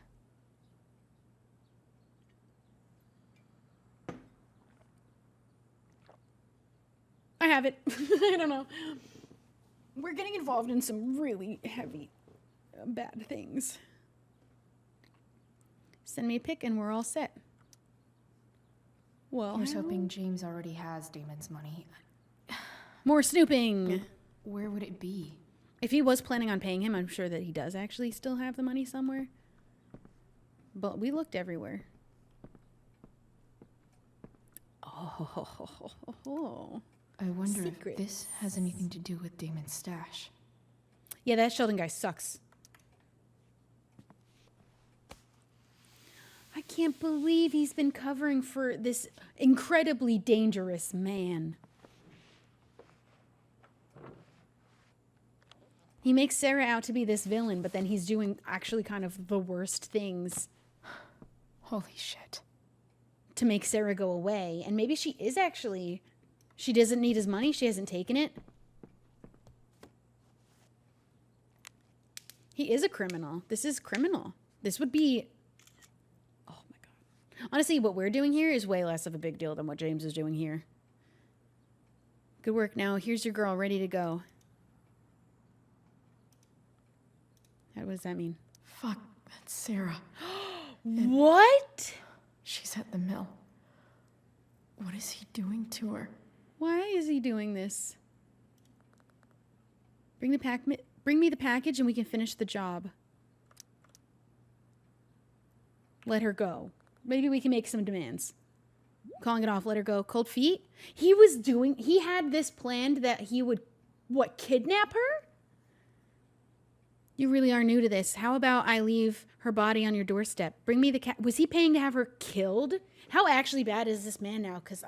I have it. I don't know. We're getting involved in some really heavy, bad things. Send me a pic and we're all set. Well, Here's hoping James already has Damon's money. more snooping. But where would it be? If he was planning on paying him, I'm sure that he does actually still have the money somewhere. But we looked everywhere. Oh. I wonder Secrets. if this has anything to do with Damon's stash. Yeah, that Sheldon guy sucks. I can't believe he's been covering for this incredibly dangerous man. He makes Sarah out to be this villain, but then he's doing actually kind of the worst things. Holy shit. To make Sarah go away. And maybe she is actually... She doesn't need his money. She hasn't taken it. He is a criminal. This is criminal. This would be... Oh my god. Honestly, what we're doing here is way less of a big deal than what James is doing here. Good work. Now, here's your girl ready to go. What does that mean? Fuck, that's Sarah. What? She's at the mill. What is he doing to her? Why is he doing this? Bring me the package and we can finish the job. Let her go. Maybe we can make some demands. Calling it off, let her go. Cold feet? He had this planned that he would, kidnap her? You really are new to this. How about I leave her body on your doorstep? Bring me the cat. Was he paying to have her killed? How actually bad is this man now? Because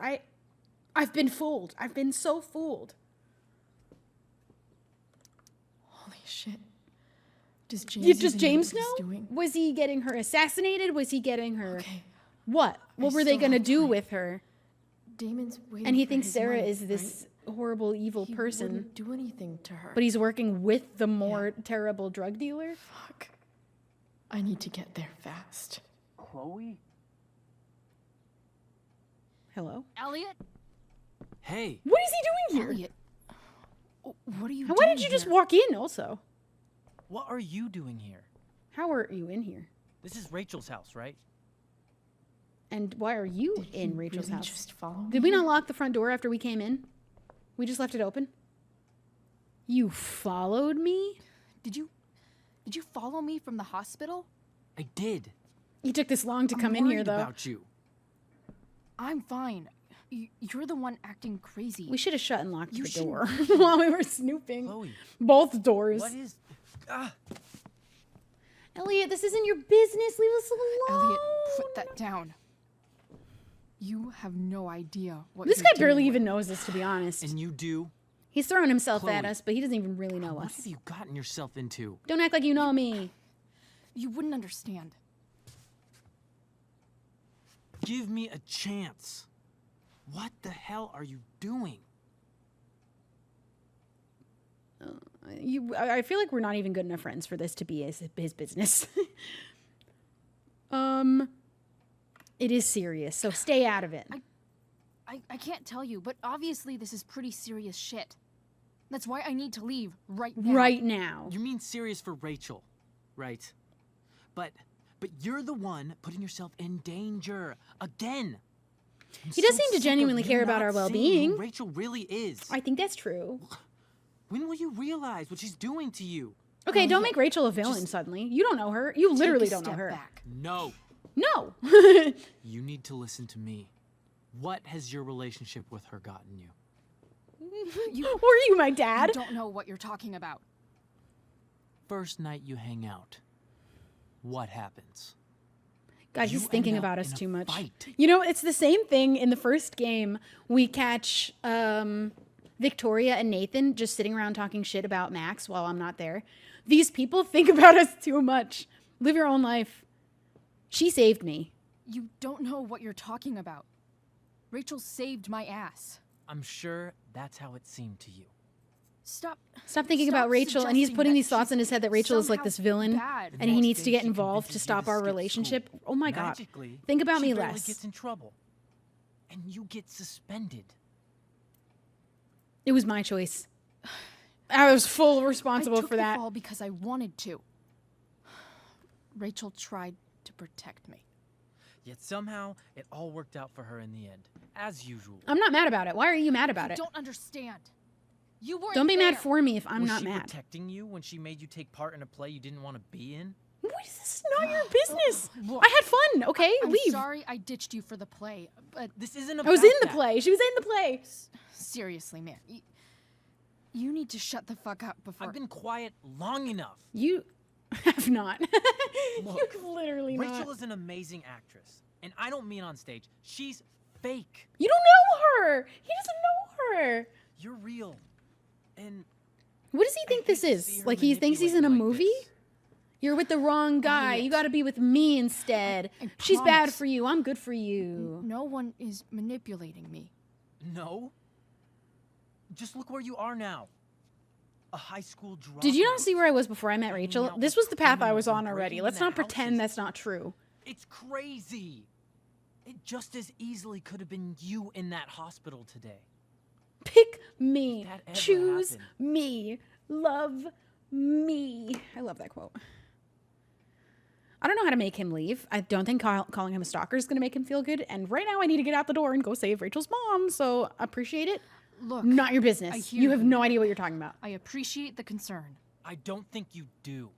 I've been fooled. I've been so fooled. Holy shit. Does James, Does James know? Doing? Was he getting her assassinated? Was he getting her... Okay. What? What were they still going to have do time. with her? Damon's waiting And he for thinks his Sarah money, is this horrible, evil He person. wouldn't do anything to her. But he's working with the more terrible drug dealer? Fuck. I need to get there fast. Chloe? Hello? Elliott? Hey. What is he doing here? Elliott, What are you Why doing did you just here? walk in also? What are you doing here? How are you in here? This is Rachel's house, right? And why are you in Rachel's really house? just follow Did me we not here? lock the front door after we came in? We just left it open? You followed me? Did you follow me from the hospital? I did. You took this long to I'm come in here, worried though. about you. I'm fine. You're the one acting crazy. We should have shut and locked You the shouldn't door be while we were snooping. Chloe. Both doors. What is... Ah! Elliott, this isn't your business. Leave us alone. Elliott, put that down. You have no idea what This you're guy doing barely with- even knows us, to be honest. And you do? He's throwing himself at Chloe. us, but he doesn't even really know What us. have you gotten yourself into? Don't act like you know me. You wouldn't understand. Give me a chance. What the hell are you doing? I feel like we're not even good enough friends for this to be his business. It is serious, so stay out of it. I can't tell you, but obviously this is pretty serious shit. That's why I need to leave right now. Right now. You mean serious for Rachel, right? But you're the one putting yourself in danger again. He does seem to genuinely care about our well-being. Rachel really is. I think that's true. When will you realize what she's doing to you? Okay, don't make Rachel a villain suddenly. You don't know her. You literally don't know her. Back. No. No. You need to listen to me. What has your relationship with her gotten you? Were you my dad? You don't know what you're talking about. First night you hang out, what happens? God, he's thinking end up about us in a too much. fight. You know, it's the same thing in the first game. We catch Victoria and Nathan just sitting around talking shit about Max while I'm not there. These people think about us too much. Live your own life. She saved me. You don't know what you're talking about. Rachel saved my ass. I'm sure that's how it seemed to you. Stop thinking about Rachel, and he's suggesting putting that these thoughts in his head that Rachel is like somehow this villain, bad. and he needs to get She involved to convinces you stop to our skip relationship. school. Oh my God. Magically, Think about she me barely less. gets in trouble, and you get suspended. It was my choice. I was full I responsible took for the that. fall because I wanted to. Rachel tried to protect me. Yet somehow it all worked out for her in the end, as usual. I'm not mad about it. Why are you mad about You it? don't understand. You weren't Don't be mad there. for me if I'm Was not she mad. protecting you when she made you take part in a play you didn't want to be in? What is this? Not your business. Look, I had fun, okay? I'm Leave. sorry I ditched you for the play, but This isn't about I was in the that. play. She was in the play. seriously, man. You need to shut the fuck up before. I've been quiet long enough. You have not. Look, You've literally Rachel not. is an amazing actress, and I don't mean on stage. She's fake. You don't know her. He doesn't know her. You're real. And What does he think this is? Like he thinks he's in a movie? You're with the wrong guy. You got to be with me instead. I She's bad promise. for you. I'm good for you. No one is manipulating me. no. Just look where you are now. A high school dropout. Did you not see where I was before I met Rachel? out This with was the path I criminals was and on already. breaking Let's into not pretend houses. that's not true. It's crazy. It just as easily could have been you in that hospital today. Pick me. That ever Choose happened. me. Love me. I love that quote. I don't know how to make him leave. I don't think calling him a stalker is going to make him feel good. And right now I need to get out the door and go save Rachel's mom. So appreciate it. Look, Not your I business. hear You have you. no idea what you're talking about. I appreciate the concern. I don't think you do.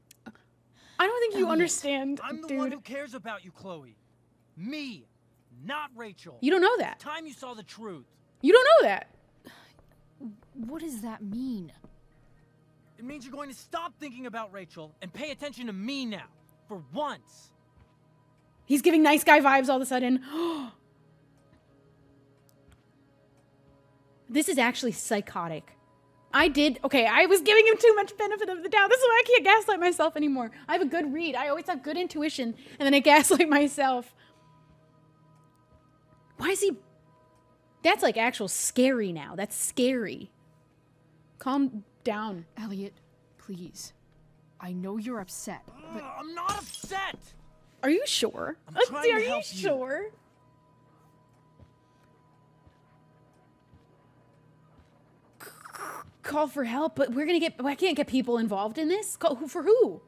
I don't think you Elliott, understand, I'm the dude. one who cares about you, Chloe. Me, not Rachel. You don't know that. It's time you saw the truth. You don't know that. What does that mean? It means you're going to stop thinking about Rachel and pay attention to me now. For once. He's giving nice guy vibes all of a sudden. This is actually psychotic. I was giving him too much benefit of the doubt. This is why I can't gaslight myself anymore. I have a good read. I always have good intuition, and then I gaslight myself. Why is he... That's like actual scary now. That's scary. Calm down. Elliott, please. I know you're upset, but I'm not upset. Are you sure? I'm trying to Are you help you. sure? call for help, but I can't get people involved in this. Call who for who?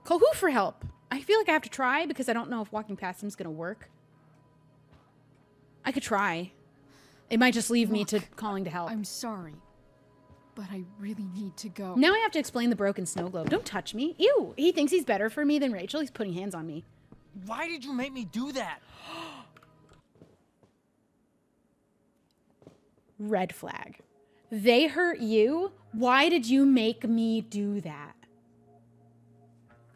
Call who for help? I feel like I have to try because I don't know if walking past him is going to work. I could try. It might just leave me to calling to help. I'm sorry, but I really need to go. Now I have to explain the broken snow globe. Don't touch me. Ew. He thinks he's better for me than Rachel. He's putting hands on me. Why did you make me do that? Red flag. They hurt you? Why did you make me do that?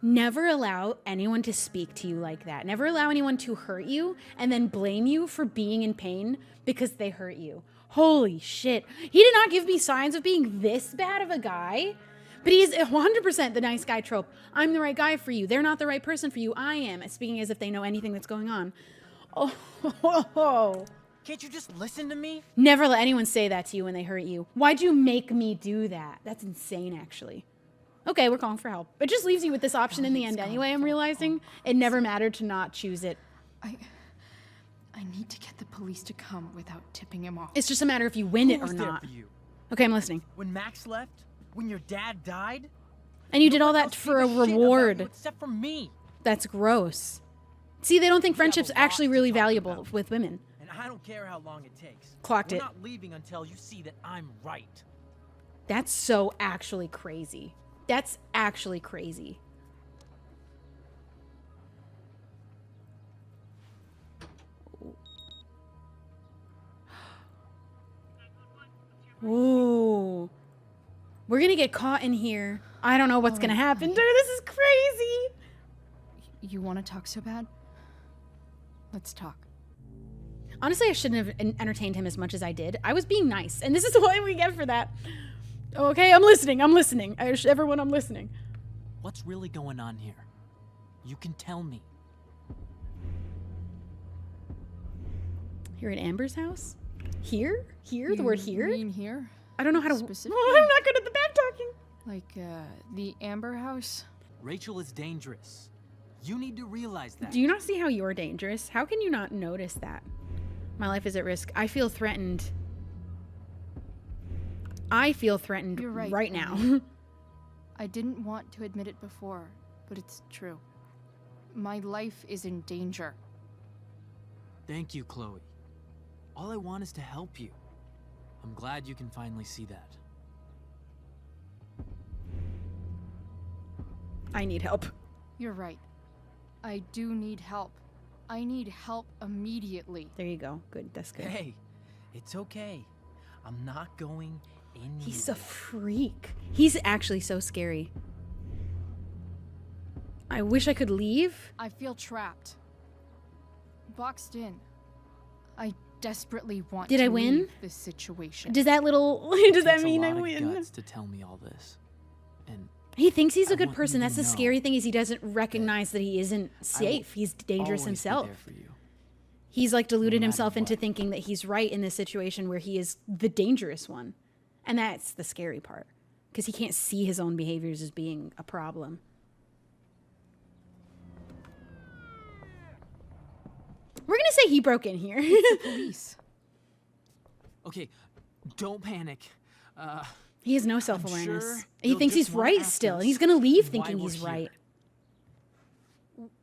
Never allow anyone to speak to you like that. Never allow anyone to hurt you and then blame you for being in pain because they hurt you. Holy shit. He did not give me signs of being this bad of a guy, but he's 100% the nice guy trope. I'm the right guy for you. They're not the right person for you. I am. Speaking as if they know anything that's going on. Oh. Can't you just listen to me? Never let anyone say that to you when they hurt you. Why'd you make me do that? That's insane, actually. Okay, we're calling for help. It just leaves you with this option in the end anyway, I'm realizing. It never mattered to not choose it. I need to get the police to come without tipping him off. It's just a matter if you win it or not. Okay, I'm listening. When Max left? When your dad died? And you did all that for a reward. Except for me. That's gross. See, they don't think friendship's actually really valuable with women. And I don't care how long it takes. Clocked it. We're not leaving until you see that I'm right. That's so actually crazy. That's actually crazy. Ooh. We're gonna get caught in here. I don't know what's gonna happen. Dude, this is crazy. You want to talk so bad? Let's talk. Honestly, I shouldn't have entertained him as much as I did. I was being nice, and this is what we get for that. Okay, I'm listening. Everyone, I'm listening. What's really going on here? You can tell me. You're at Amber's house? Here? Here? The word here? You mean here? I don't know how to... Specifically? I'm not good at the back talking. Like, the Amber house? Rachel is dangerous. You need to realize that. Do you not see how you're dangerous? How can you not notice that? My life is at risk. I feel threatened. I feel threatened right now. I didn't want to admit it before, but it's true. My life is in danger. Thank you, Chloe. All I want is to help you. I'm glad you can finally see that. I need help. You're right. I do need help. I need help immediately. There you go. Good. That's good. Hey, it's okay. I'm not going anywhere. He's a freak. He's actually so scary. I wish I could leave. I feel trapped. Boxed in. I desperately want to win? leave this situation. Does that little... Does that mean I win? It takes a lot of guts to tell me all this. And he thinks he's a good person. That's the scary thing, is he doesn't recognize that he isn't safe. He's dangerous himself. He's like deluded himself into thinking that he's right in this situation where he is the dangerous one. And that's the scary part, because he can't see his own behaviors as being a problem. We're going to say he broke in here. It's the police. Okay, don't panic. He has no self-awareness. Sure he thinks he's right still. He's going to leave thinking he's right.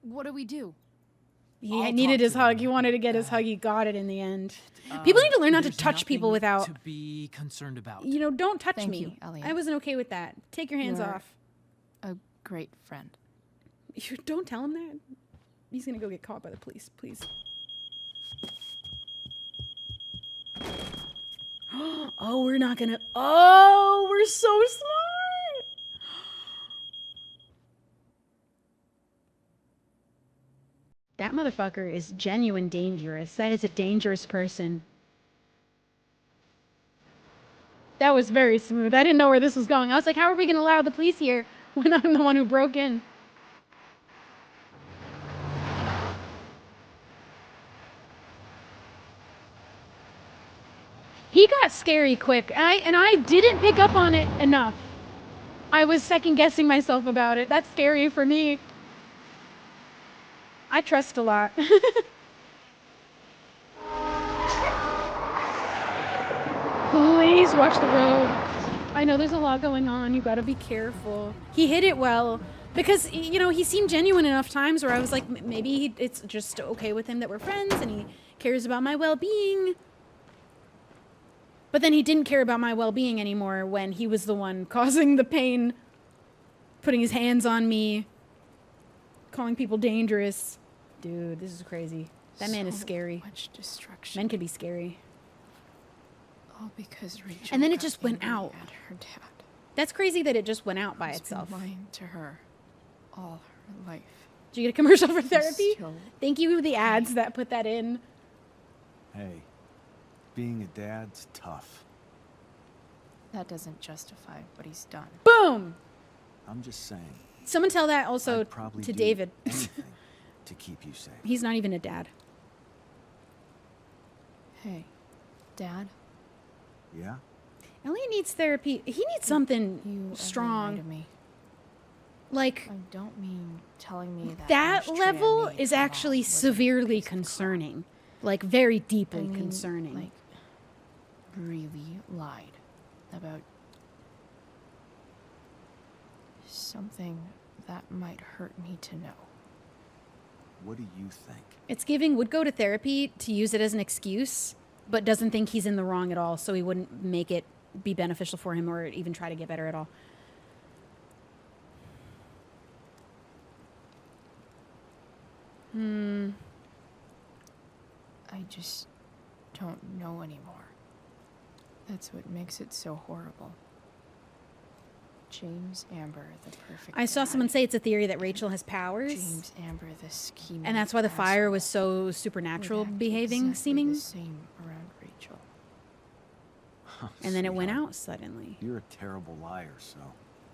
What do we do? He needed his hug. He wanted to get his hug. He got it in the end. People need to learn not to touch people without... to be concerned about. You know, don't touch Thank me. you, Elliott. I wasn't okay with that. Take your hands You're off. A great friend. Don't tell him that. He's going to go get caught by the police, please. Oh, we're not gonna... Oh, we're so smart! That motherfucker is genuine dangerous. That is a dangerous person. That was very smooth. I didn't know where this was going. I was like, how are we gonna allow the police here when I'm the one who broke in? He got scary quick, and I didn't pick up on it enough. I was second guessing myself about it. That's scary for me. I trust a lot. Please watch the road. I know there's a lot going on. You gotta be careful. He hid it well. Because, you know, he seemed genuine enough times where I was like, maybe it's just okay with him that we're friends and he cares about my well-being. But then he didn't care about my well-being anymore when he was the one causing the pain, putting his hands on me, calling people dangerous. Dude, this is crazy. That man is scary. Much destruction. Men can be scary. All because Rachel. And then it just went out. At her dad. That's crazy that it just went out by He's itself. been lying to her all her life. Did you get a commercial for therapy? Thank you, the ads that put that in. Hey, being a dad's tough. That doesn't justify what he's done. Boom! I'm just saying. Someone tell that also I'd probably to do David. anything to keep you safe. He's not even a dad. Hey, Dad? Yeah? Elliott needs therapy. He needs something You strong. To me. Like, I don't mean telling me that that ashtray level I made is for Mom actually was severely concerning. Like, very deeply I mean, concerning. Like, really lied about something that might hurt me to know. What do you think? It's giving would go to therapy to use it as an excuse, but doesn't think he's in the wrong at all, so he wouldn't make it be beneficial for him or even try to get better at all. I just don't know anymore. That's what makes it so horrible. James Amber, the perfect I saw dad. someone say it's a theory that Rachel has powers. James Amber, the scheming And that's why the fire asshole, was so supernatural would act behaving, exactly seeming. the same around Rachel. And then it went out suddenly. You're a terrible liar, so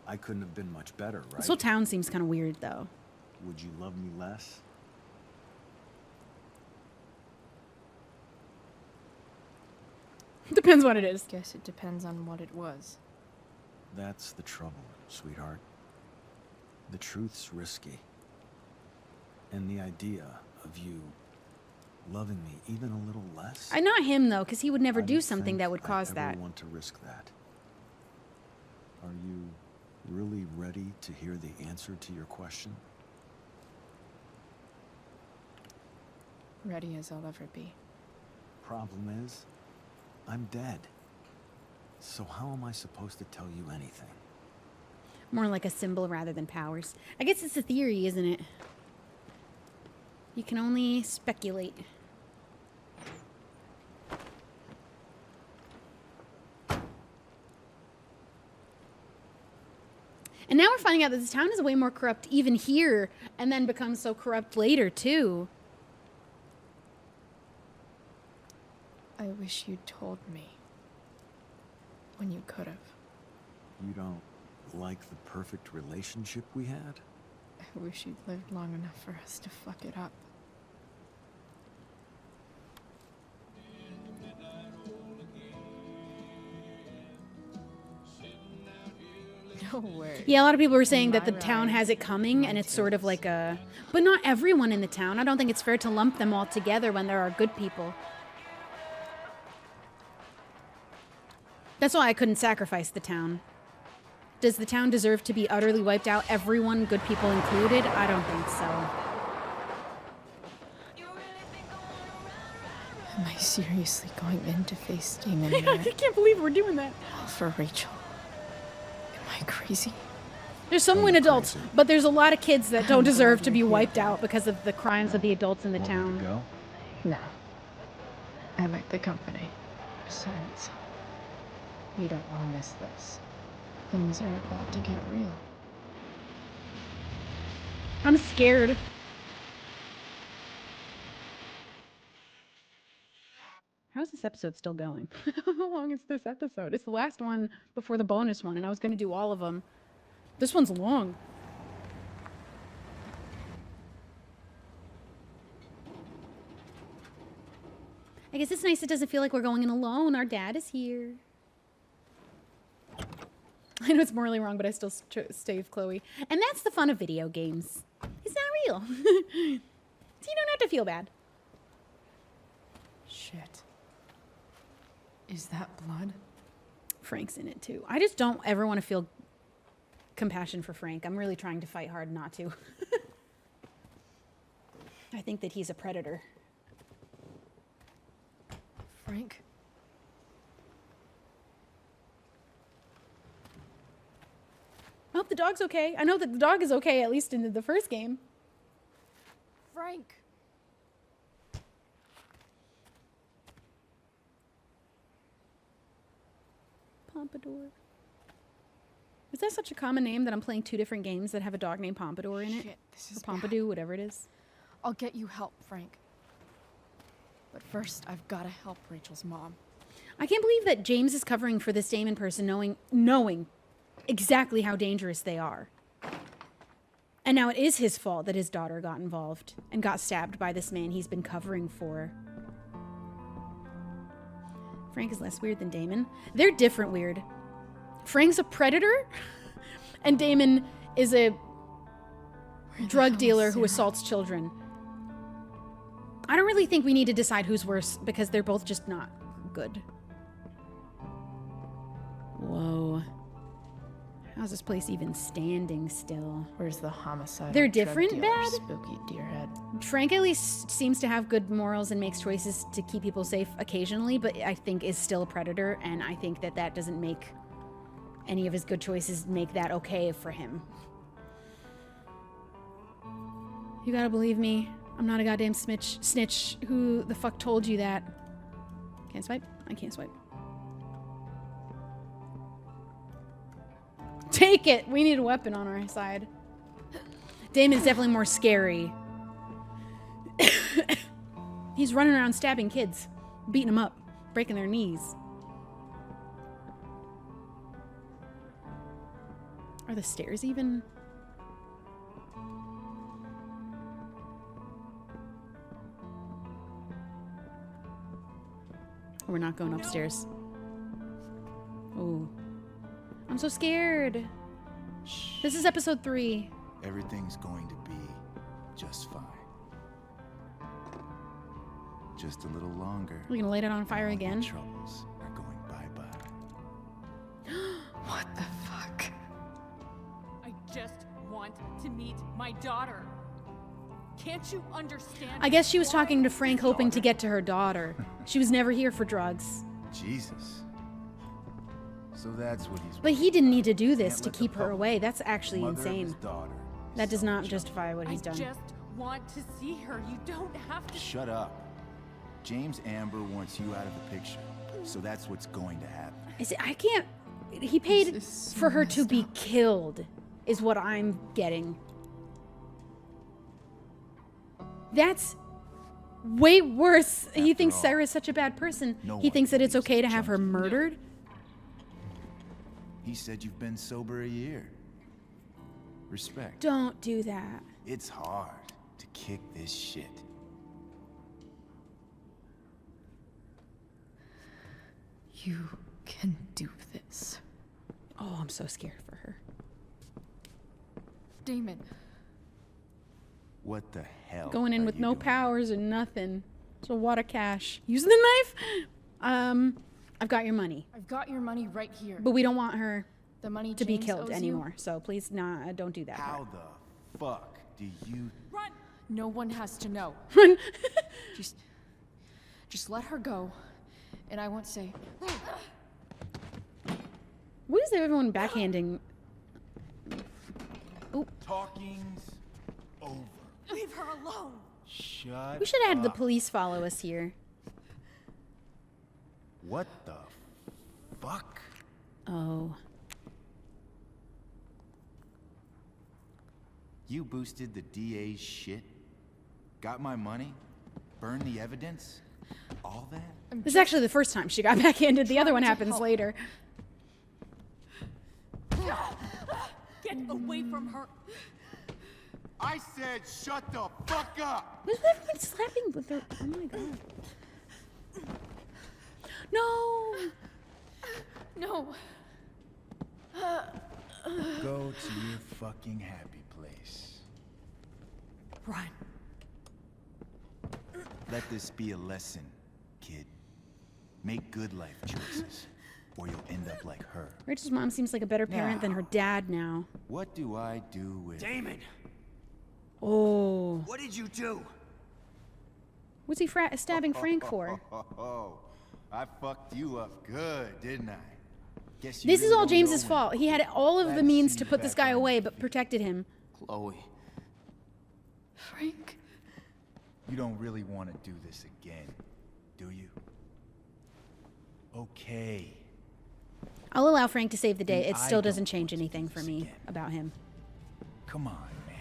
I couldn't have been much better, right? This whole town seems kind of weird, though. Would you love me less? Depends what it is. Guess it depends on what it was. That's the trouble, sweetheart. The truth's risky. And the idea of you loving me even a little less. Not him, though, because he would never I do don't something think that would I'd cause ever that. Want to risk that. Are you really ready to hear the answer to your question? Ready as I'll ever be. Problem is, I'm dead. So how am I supposed to tell you anything? More like a symbol rather than powers. I guess it's a theory, isn't it? You can only speculate. And now we're finding out that this town is way more corrupt even here, and then becomes so corrupt later, too. I wish you'd told me. When you could have. You don't like the perfect relationship we had? I wish you'd lived long enough for us to fuck it up. No way. Yeah, a lot of people were saying that the town has it coming, and it's sort of like a... But not everyone in the town. I don't think it's fair to lump them all together when there are good people. That's why I couldn't sacrifice the town. Does the town deserve to be utterly wiped out, everyone, good people included? I don't think so. Am I seriously going in to face Damon? I can't believe we're doing that. All for Rachel. Am I crazy? There's some win adults, but there's a lot of kids that don't deserve to be wiped out because of the crimes of the adults in the town. Go? No. I like the company. Besides, we don't want to miss this. Things are about to get real. I'm scared. How's this episode still going? How long is this episode? It's the last one before the bonus one, and I was going to do all of them. This one's long. I guess it's nice it doesn't feel like we're going in alone. Our dad is here. I know it's morally wrong, but I still stay with Chloe. And that's the fun of video games. It's not real. So you don't have to feel bad. Shit. Is that blood? Frank's in it too. I just don't ever want to feel compassion for Frank. I'm really trying to fight hard not to. I think that he's a predator. Frank? I hope the dog's okay. I know that the dog is okay, at least in the first game. Frank! Pompadour. Is that such a common name that I'm playing 2 different games that have a dog named Pompadour in it? Shit, this is or Pompadour, whatever it is. I'll get you help, Frank. But first, I've got to help Rachel's mom. I can't believe that James is covering for this Damon person knowing exactly how dangerous they are. And now it is his fault that his daughter got involved and got stabbed by this man he's been covering for. Frank is less weird than Damon. They're different weird. Frank's a predator, and Damon is a drug dealer who assaults children. I don't really think we need to decide who's worse because they're both just not good. Whoa. How's this place even standing still? Where's the homicide? They're different bad? Spooky deerhead. Frank at least seems to have good morals and makes choices to keep people safe occasionally, but I think is still a predator, and I think that that doesn't make any of his good choices make that okay for him. You gotta believe me. I'm not a goddamn snitch. Who the fuck told you that? Can't swipe? I can't swipe. Take it! We need a weapon on our side. Damon's definitely more scary. He's running around stabbing kids, beating them up, breaking their knees. Are the stairs even? We're not going upstairs. Oh. I'm so scared. This is episode 3. Everything's going to be just fine. Just a little longer. We're gonna light it on fire again. Troubles are going bye-bye. What the fuck? I just want to meet my daughter. Can't you understand? I guess she was talking to Frank hoping to get to her daughter. She was never here for drugs. Jesus. So that's what he's... But he didn't need to do this to keep her away. That's actually insane. Daughter that does not justify what he's done. I just want to see her. You don't have to... Shut up. James Amber wants you out of the picture. So that's what's going to happen. I can't... He paid for her to be killed, is what I'm getting. That's way worse. He thinks Sarah's such a bad person. He thinks that it's okay to have her murdered. He said you've been sober a year. Respect. Don't do that. It's hard to kick this shit. You can do this. Oh, I'm so scared for her. Damon. What the hell? Going in with no powers or nothing. So what a cash. Use the knife? I've got your money. I've got your money right here. But we don't want her the money to be James killed owes anymore. So please, nah, don't do that. How the fuck do you... Run! No one has to know. Run! Just let her go, and I won't say... What is everyone backhanding? Oh. Talking's over. Leave her alone. Shut We should have had the up. police follow us here. What the fuck? Oh. You boosted the DA's shit? Got my money? Burned the evidence? All that? This is actually the first time she got backhanded. The other one happens later. Get away from her. I said shut the fuck up! Who's everyone slapping with their... Oh my god. No! No. Go to your fucking happy place. Run. Let this be a lesson, kid. Make good life choices. or you'll end up like her. Rachel's mom seems like a better parent than her dad now. What do I do with... Damon! Oh. What did you do? What's he stabbing Frank for? I fucked you up good, didn't I? Guess you This is really all don't James's know fault. He had all of the means to put this guy away, but protected him. Chloe. Frank. You don't really want to do this again, do you? Okay. I'll allow Frank to save the day. It I still don't doesn't change anything for me about him. Come on, man.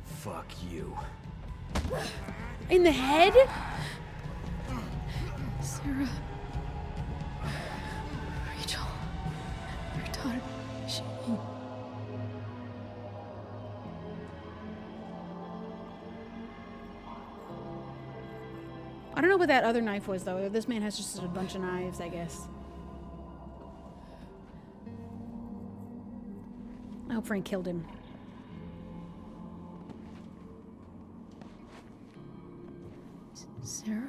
Fuck you. In the head? Sarah. Rachel. Your daughter. She... I don't know what that other knife was, though. This man has just a bunch of knives, I guess. I hope Frank killed him. Sarah?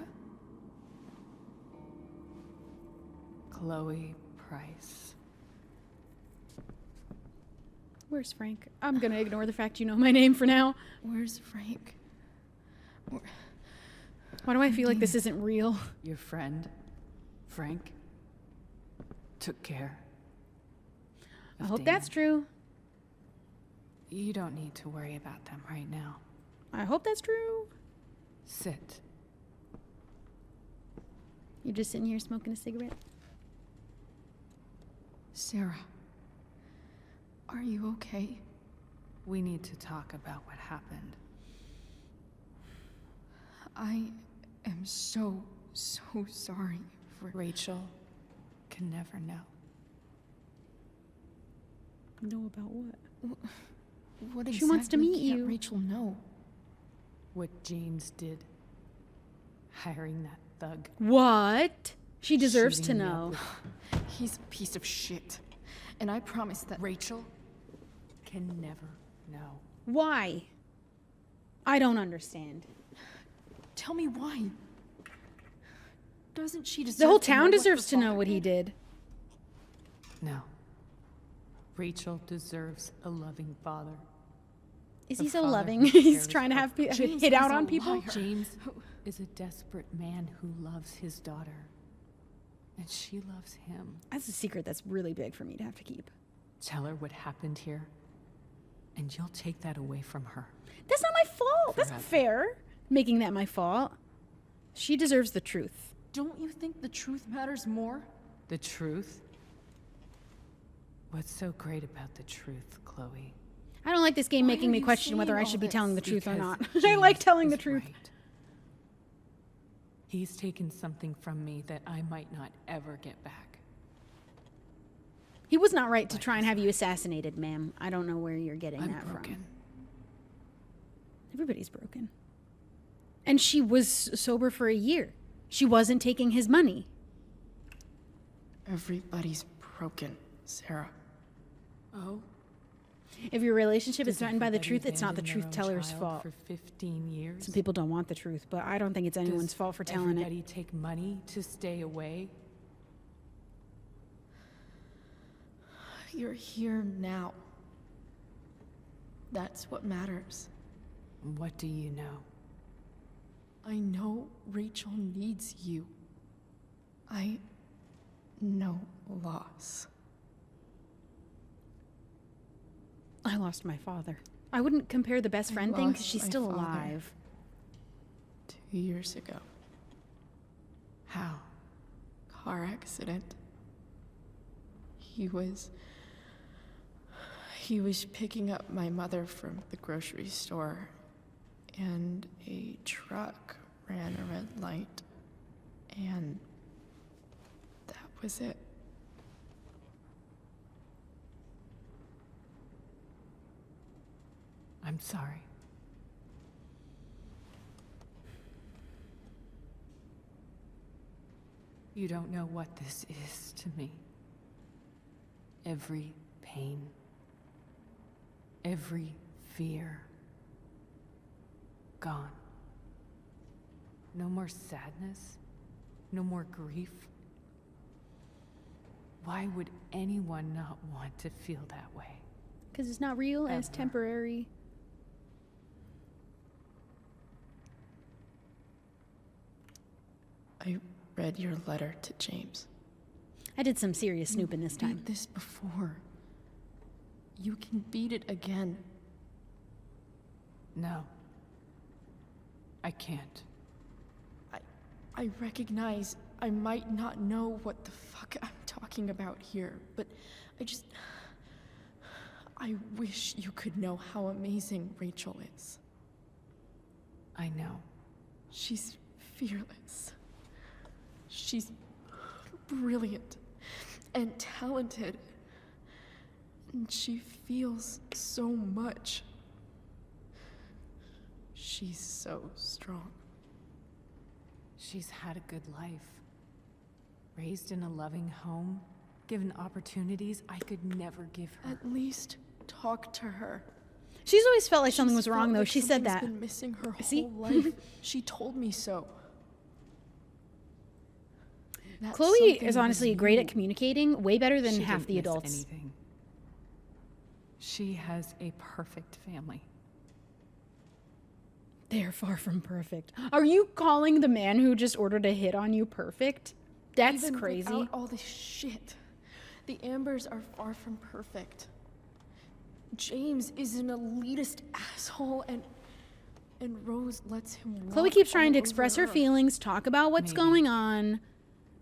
Chloe Price. Where's Frank? I'm gonna ignore the fact you know my name for now. Where's Frank? Why do I feel like this isn't real? Your friend, Frank, took care. I hope that's true. You don't need to worry about them right now. I hope that's true. Sit. You're just sitting here smoking a cigarette? Sarah. Are you okay? We need to talk about what happened. I am so sorry for... Rachel can never know. Know about what? What She wants to meet exactly can't you. Rachel know? What James did. Hiring that thug. What? She deserves to Shooting me up know. with- He's a piece of shit. And I promise that... Rachel can never know. Why? I don't understand. Tell me why. Doesn't she deserve The whole to know town what deserves her to know father what he did. No. Rachel deserves a loving father. Is A he so father loving? who He's cares trying to for have her. James hit out is a on people? liar. James is a desperate man who loves his daughter. And she loves him. That's a secret that's really big for me to have to keep. Tell her what happened here, and you'll take that away from her. That's not my fault. That's not Forever. fair. Making that my fault. She deserves the truth. Don't you think the truth matters more? The truth? What's so great about the truth, Chloe? I don't like this game Why making are me you question whether I saying should all be telling the this? truth or Because not. I like James telling the is truth. right. He's taken something from me that I might not ever get back. He was not right to try and have you assassinated, ma'am. I don't know where you're getting I'm that broken. from. Everybody's broken. And she was sober for a year. She wasn't taking his money. Everybody's broken, Sarah. Oh? If your relationship is Does threatened by the everybody truth, it's not the abandon truth their own teller's child fault. For 15 years? Some people don't want the truth, but I don't think it's anyone's Does fault for telling it. everybody take money to stay away? You're here now. That's what matters. What do you know? I know Rachel needs you. I know loss. I lost my father. I wouldn't compare the best friend thing because lost she's my still father. alive. 2 years ago. How? Car accident. He was picking up my mother from the grocery store, and a truck ran a red light, and that was it. I'm sorry. You don't know what this is to me. Every pain, every fear, gone. No more sadness, no more grief. Why would anyone not want to feel that way? Because it's not real and it's temporary. I read your letter to James. I did some serious snooping this time. Beat this before. You can beat it again. No. I can't. I recognize I might not know what the fuck I'm talking about here, but I wish you could know how amazing Rachel is. I know. She's fearless. She's brilliant and talented. And she feels so much. She's so strong. She's had a good life. Raised in a loving home, given opportunities I could never give her. At least talk to her. She's always felt like something was wrong, though. Like she said that. Been missing her See? whole life. She told me so. That Chloe something is honestly was great you. at communicating, way better than She half didn't the miss adults. anything. She has a perfect family. They're far from perfect. Are you calling the man who just ordered a hit on you perfect? That's Even crazy. without all this shit, the Ambers are far from perfect. James is an elitist asshole, and Rose lets him. Chloe walk keeps trying to all express over her feelings, talk about what's Maybe. going on,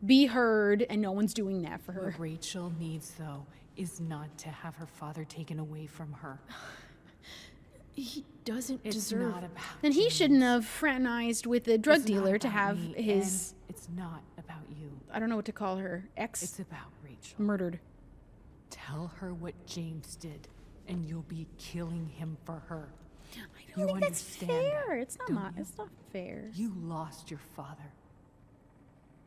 be heard, and no one's doing that for her. What Rachel needs, though, is not to have her father taken away from her. He doesn't It's deserve. not about Then he James. shouldn't have fraternized with the drug It's not dealer to about have me, his, and it's not about you. I don't know what to call her, ex It's about Rachel. murdered. Tell her what James did, and you'll be killing him for her. I don't think that's fair. It's not it's not fair. You lost your father.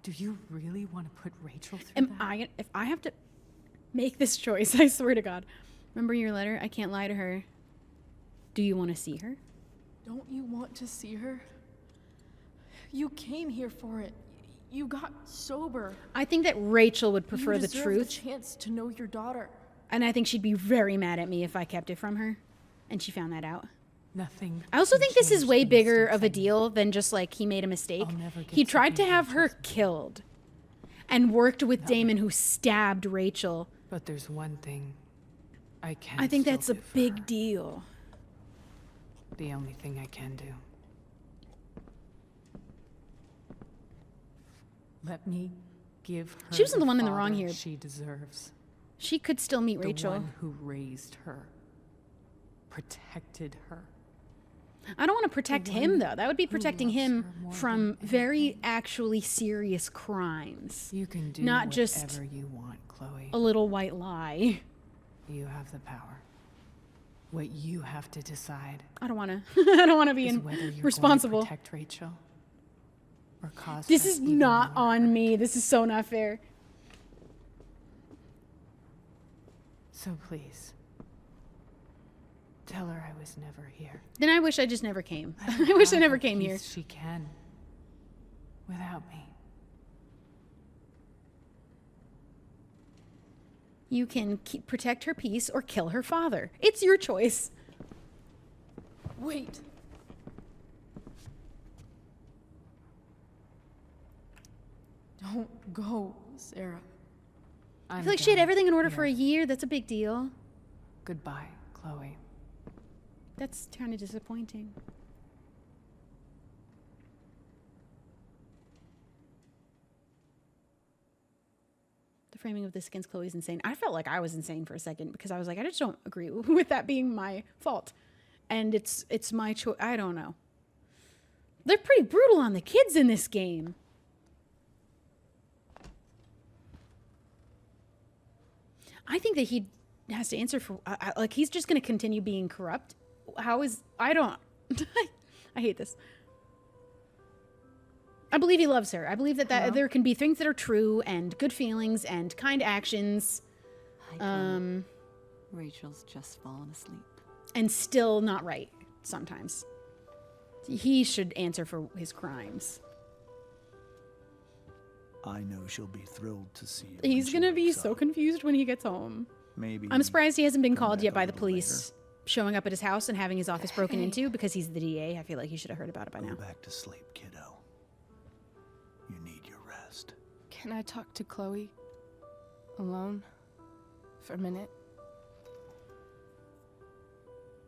Do you really want to put Rachel through that? If I have to make this choice, I swear to God. Remember your letter? I can't lie to her. Do you want to see her? Don't you want to see her? You came here for it. You got sober. I think that Rachel would prefer you the deserve truth. The chance to know your daughter. And I think she'd be very mad at me if I kept it from her and she found that out. Nothing. I also can think this is change way the bigger mistakes of a deal than just like he made a mistake. I'll never get He to tried be to have her killed and worked with Damon, who stabbed Rachel. But there's one thing I can. I think still that's a do for big her. deal. The only thing I can do. Let me give her. She wasn't the one in the wrong father here. She deserves. She could still meet The Rachel. one who raised her, protected her. I don't want to protect him, though. That would be who protecting loves him her more from very actually serious crimes. You can do not whatever just you want, Chloe. a little white lie. You have the power. What you have to decide. I don't want to. I don't want to be is whether you're responsible. Going to protect Rachel, or cause This her is even not more on me. This is so not fair. So please, tell her I was never here. Then I wish I just never came. I wish I never came here. She can, without me. You can protect her peace or kill her father. It's your choice. Wait. Don't go, Sarah. I feel like she had everything in order for a year. That's a big deal. Goodbye, Chloe. That's kind of disappointing. The framing of this against Chloe is insane. I felt like I was insane for a second because I was like, I just don't agree with that being my fault. And it's my choice. I don't know. They're pretty brutal on the kids in this game. I think that he has to answer for, like, he's just going to continue being corrupt. How is, I don't, I hate this. I believe he loves her. I believe that, there can be things that are true and good feelings and kind actions. Rachel's just fallen asleep. And still not right sometimes. He should answer for his crimes. I know she'll be thrilled to see you. He's gonna be so confused when he gets home. Maybe I'm surprised he hasn't been come called back yet a by the little police showing up at his house and having his office broken into because he's the DA. I feel like he should have heard about it by now. Go back to sleep, kiddo. You need your rest. Can I talk to Chloe? Alone? For a minute?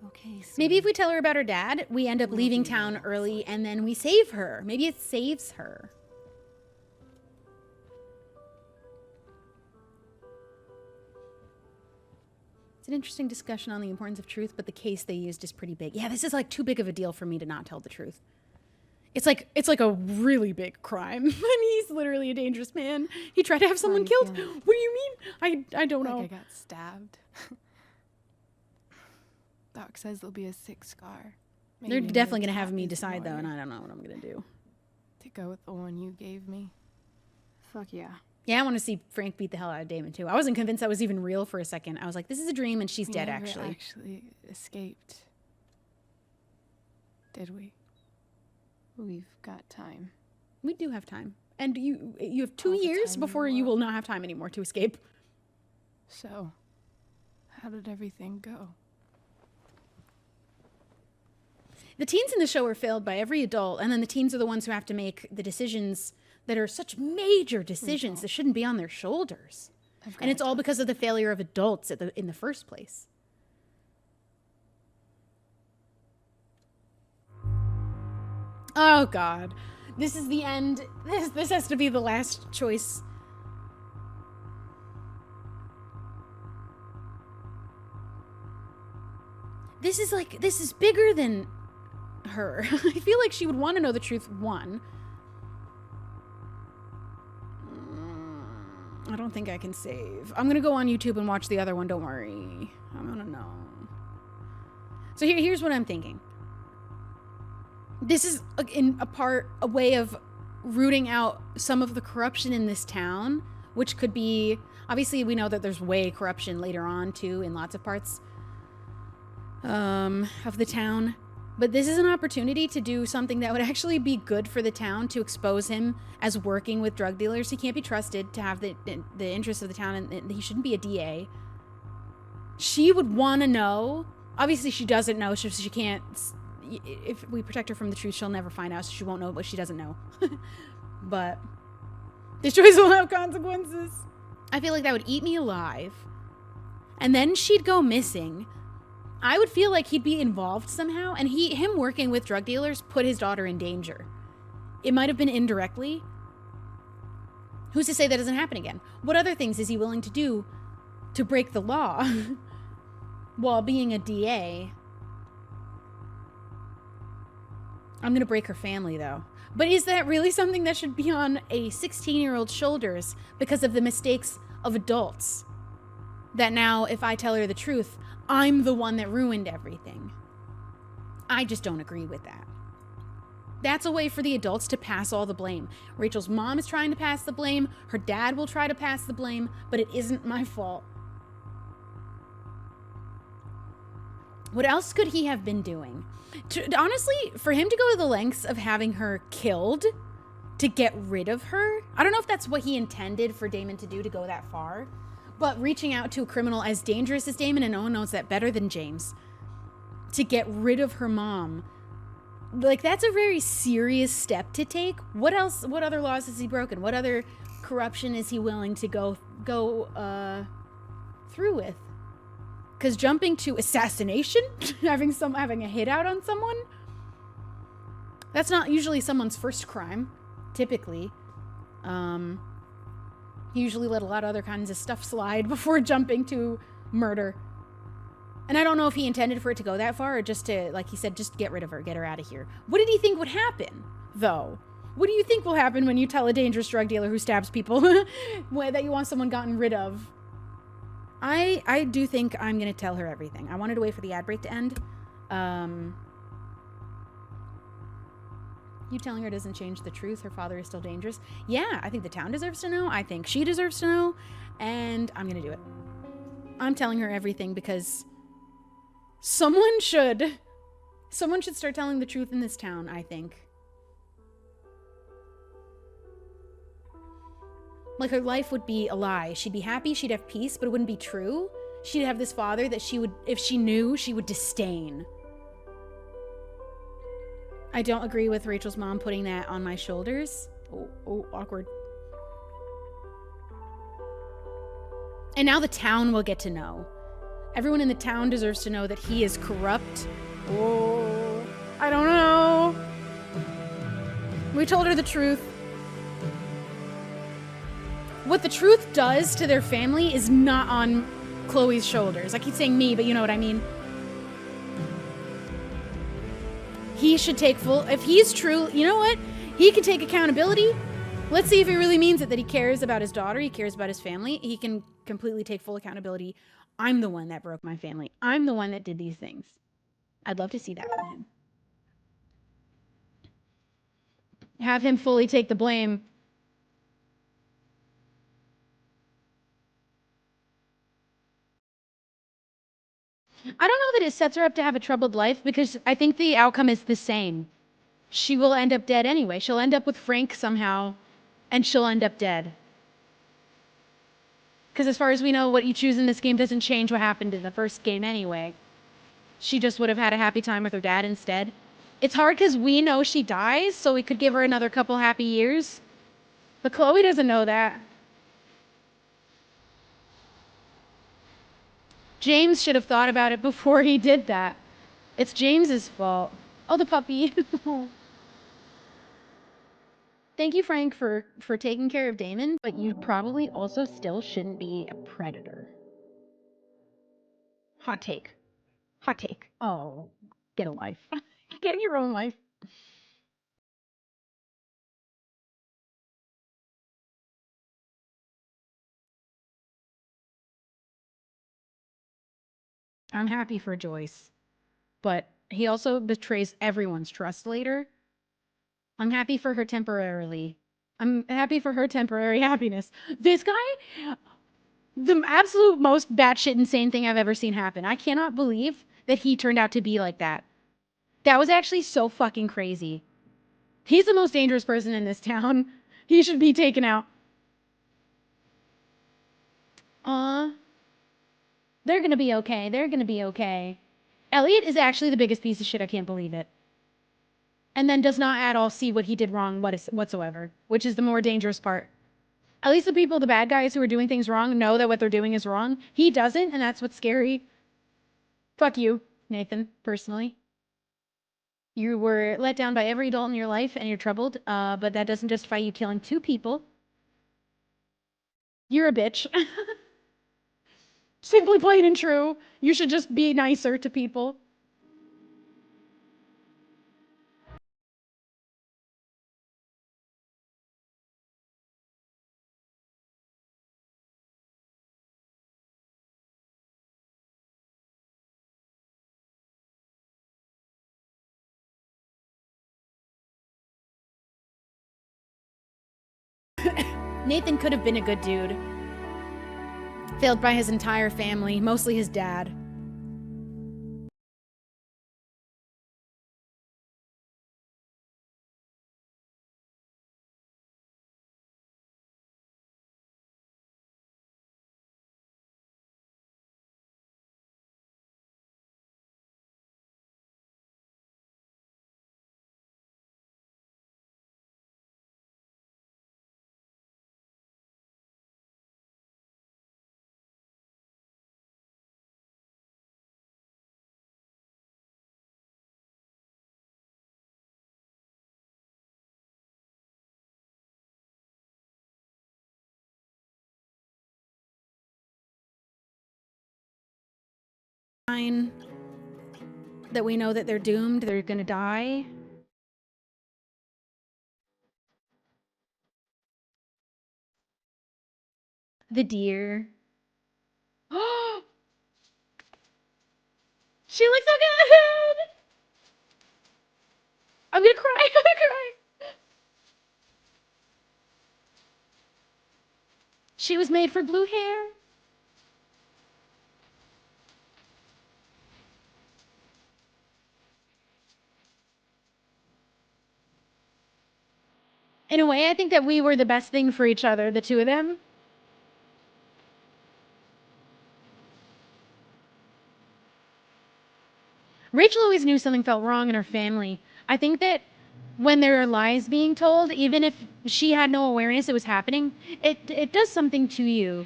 Okay, Maybe if we tell her about her dad, we end up leaving town early and then we save her. Maybe it saves her. It's an interesting discussion on the importance of truth, but the case they used is pretty big. Yeah, this is like too big of a deal for me to not tell the truth. It's like a really big crime. And he's literally a dangerous man. He tried to have someone killed. What do you mean? I don't know. I got stabbed. Doc says there'll be a 6 scar. They're definitely going to have me decide, though, and I don't know what I'm going to do. To go with the one you gave me. Fuck yeah. Yeah, I want to see Frank beat the hell out of Damon, too. I wasn't convinced that was even real for a second. I was like, this is a dream, and she's We dead, never actually. escaped. Did we? We've got time. We do have time. And you have 2 years before you will not have time anymore to escape. So, how did everything go? The teens in the show are failed by every adult, and then the teens are the ones who have to make the decisions that are such major decisions that shouldn't be on their shoulders. And it's all because of the failure of adults in the first place. Oh, God. This is the end. This has to be the last choice. This is bigger than her. I feel like she would want to know the truth, one. I don't think I can save. I'm gonna go on YouTube and watch the other one, don't worry. I wanna know. So here's what I'm thinking. This is a way of rooting out some of the corruption in this town, which could be, obviously we know that there's way corruption later on too in lots of parts of the town. But this is an opportunity to do something that would actually be good for the town, to expose him as working with drug dealers. He can't be trusted to have the interests of the town, and he shouldn't be a DA. She would want to know. Obviously, she doesn't know, so she can't. If we protect her from the truth, she'll never find out, so she won't know what she doesn't know. But this choice will have consequences. I feel like that would eat me alive. And then she'd go missing. I would feel like he'd be involved somehow, and him working with drug dealers put his daughter in danger. It might have been indirectly. Who's to say that doesn't happen again? What other things is he willing to do to break the law while being a DA? I'm gonna break her family, though. But is that really something that should be on a 16-year-old's shoulders because of the mistakes of adults? That now, if I tell her the truth, I'm the one that ruined everything. I just don't agree with that. That's a way for the adults to pass all the blame. Rachel's mom is trying to pass the blame. Her dad will try to pass the blame, but it isn't my fault. What else could he have been doing? Honestly, for him to go to the lengths of having her killed to get rid of her, I don't know if that's what he intended for Damon to do, to go that far. But reaching out to a criminal as dangerous as Damon, and no one knows that better than James, to get rid of her mom, like, that's a very serious step to take. What else? What other laws has he broken? What other corruption is he willing to go through with? Because jumping to assassination, having a hit out on someone, that's not usually someone's first crime, typically. He usually let a lot of other kinds of stuff slide before jumping to murder. And I don't know if he intended for it to go that far, or just to, like he said, just get rid of her, get her out of here. What did he think would happen, though? What do you think will happen when you tell a dangerous drug dealer who stabs people that you want someone gotten rid of? I do think I'm going to tell her everything. I wanted to wait for the ad break to end. You telling her doesn't change the truth. Her father is still dangerous. Yeah, I think the town deserves to know. I think she deserves to know. And I'm going to do it. I'm telling her everything because someone should start telling the truth in this town, I think. Like, her life would be a lie. She'd be happy, she'd have peace, but it wouldn't be true. She'd have this father that she would, if she knew, she would disdain. I don't agree with Rachel's mom putting that on my shoulders. Oh, awkward. And now the town will get to know. Everyone in the town deserves to know that he is corrupt. Oh, I don't know. We told her the truth. What the truth does to their family is not on Chloe's shoulders. I keep saying me, but you know what I mean. He should take full, if he's true, you know what? He can take accountability. Let's see if he really means it, that he cares about his daughter, he cares about his family. He can completely take full accountability. I'm the one that broke my family. I'm the one that did these things. I'd love to see that from him. Have him fully take the blame. I don't know that it sets her up to have a troubled life, because I think the outcome is the same. She will end up dead anyway. She'll end up with Frank somehow, and she'll end up dead. Because as far as we know, what you choose in this game doesn't change what happened in the first game anyway. She just would have had a happy time with her dad instead. It's hard because we know she dies, so we could give her another couple happy years. But Chloe doesn't know that. James should have thought about it before he did that. It's James's fault. Oh, the puppy. Thank you, Frank, for taking care of Damon, but you probably also still shouldn't be a predator. Hot take. Hot take. Oh, get a life. Get your own life. I'm happy for Joyce, but he also betrays everyone's trust later. I'm happy for her temporarily. I'm happy for her temporary happiness. This guy, the absolute most batshit insane thing I've ever seen happen. I cannot believe that he turned out to be like that. That was actually so fucking crazy. He's the most dangerous person in this town. He should be taken out. They're gonna be okay. They're gonna be okay. Elliott is actually the biggest piece of shit. I can't believe it. And then does not at all see what he did wrong whatsoever, which is the more dangerous part. At least the people, the bad guys who are doing things wrong, know that what they're doing is wrong. He doesn't, and that's what's scary. Fuck you, Nathan, personally. You were let down by every adult in your life, and you're troubled, but that doesn't justify you killing 2 people. You're a bitch. Simply plain and true. You should just be nicer to people. Nathan could have been a good dude. Failed by his entire family, mostly his dad. That we know that they're doomed, they're gonna die. The deer. She looks so good! I'm gonna cry, I'm gonna cry. She was made for blue hair. In a way, I think that we were the best thing for each other, the two of them. Rachel always knew something felt wrong in her family. I think that when there are lies being told, even if she had no awareness it was happening, it does something to you.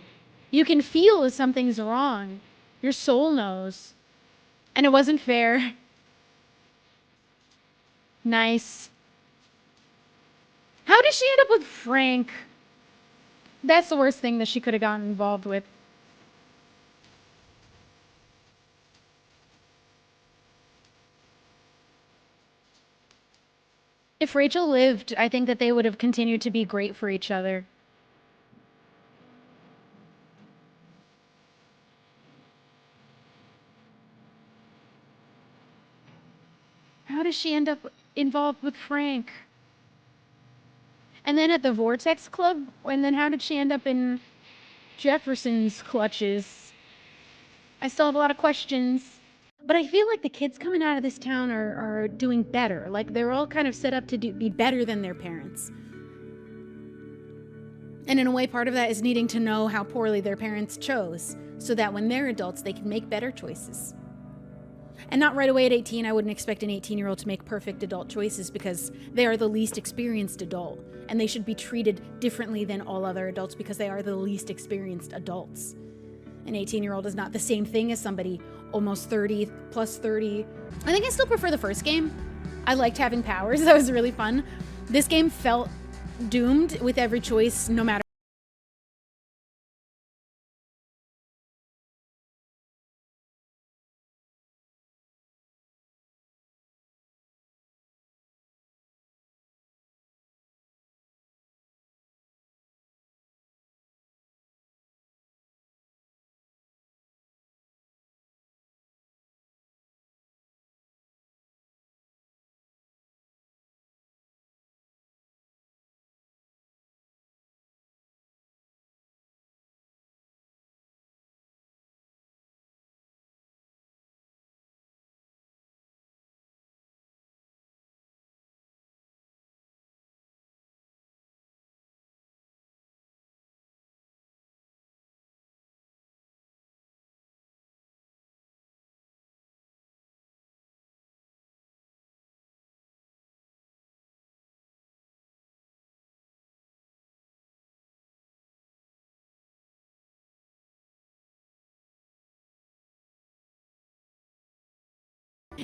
You can feel if something's wrong. Your soul knows. And it wasn't fair. Nice. How did she end up with Frank? That's the worst thing that she could have gotten involved with. If Rachel lived, I think that they would have continued to be great for each other. How does she end up involved with Frank? And then at the Vortex Club? And then how did she end up in Jefferson's clutches? I still have a lot of questions. But I feel like the kids coming out of this town are doing better. Like, they're all kind of set up to be better than their parents. And in a way, part of that is needing to know how poorly their parents chose, so that when they're adults, they can make better choices. And not right away at 18, I wouldn't expect an 18-year-old to make perfect adult choices because they are the least experienced adult, and they should be treated differently than all other adults because they are the least experienced adults. An 18-year-old is not the same thing as somebody almost 30, plus 30. I think I still prefer the first game. I liked having powers. That was really fun. This game felt doomed with every choice, no matter.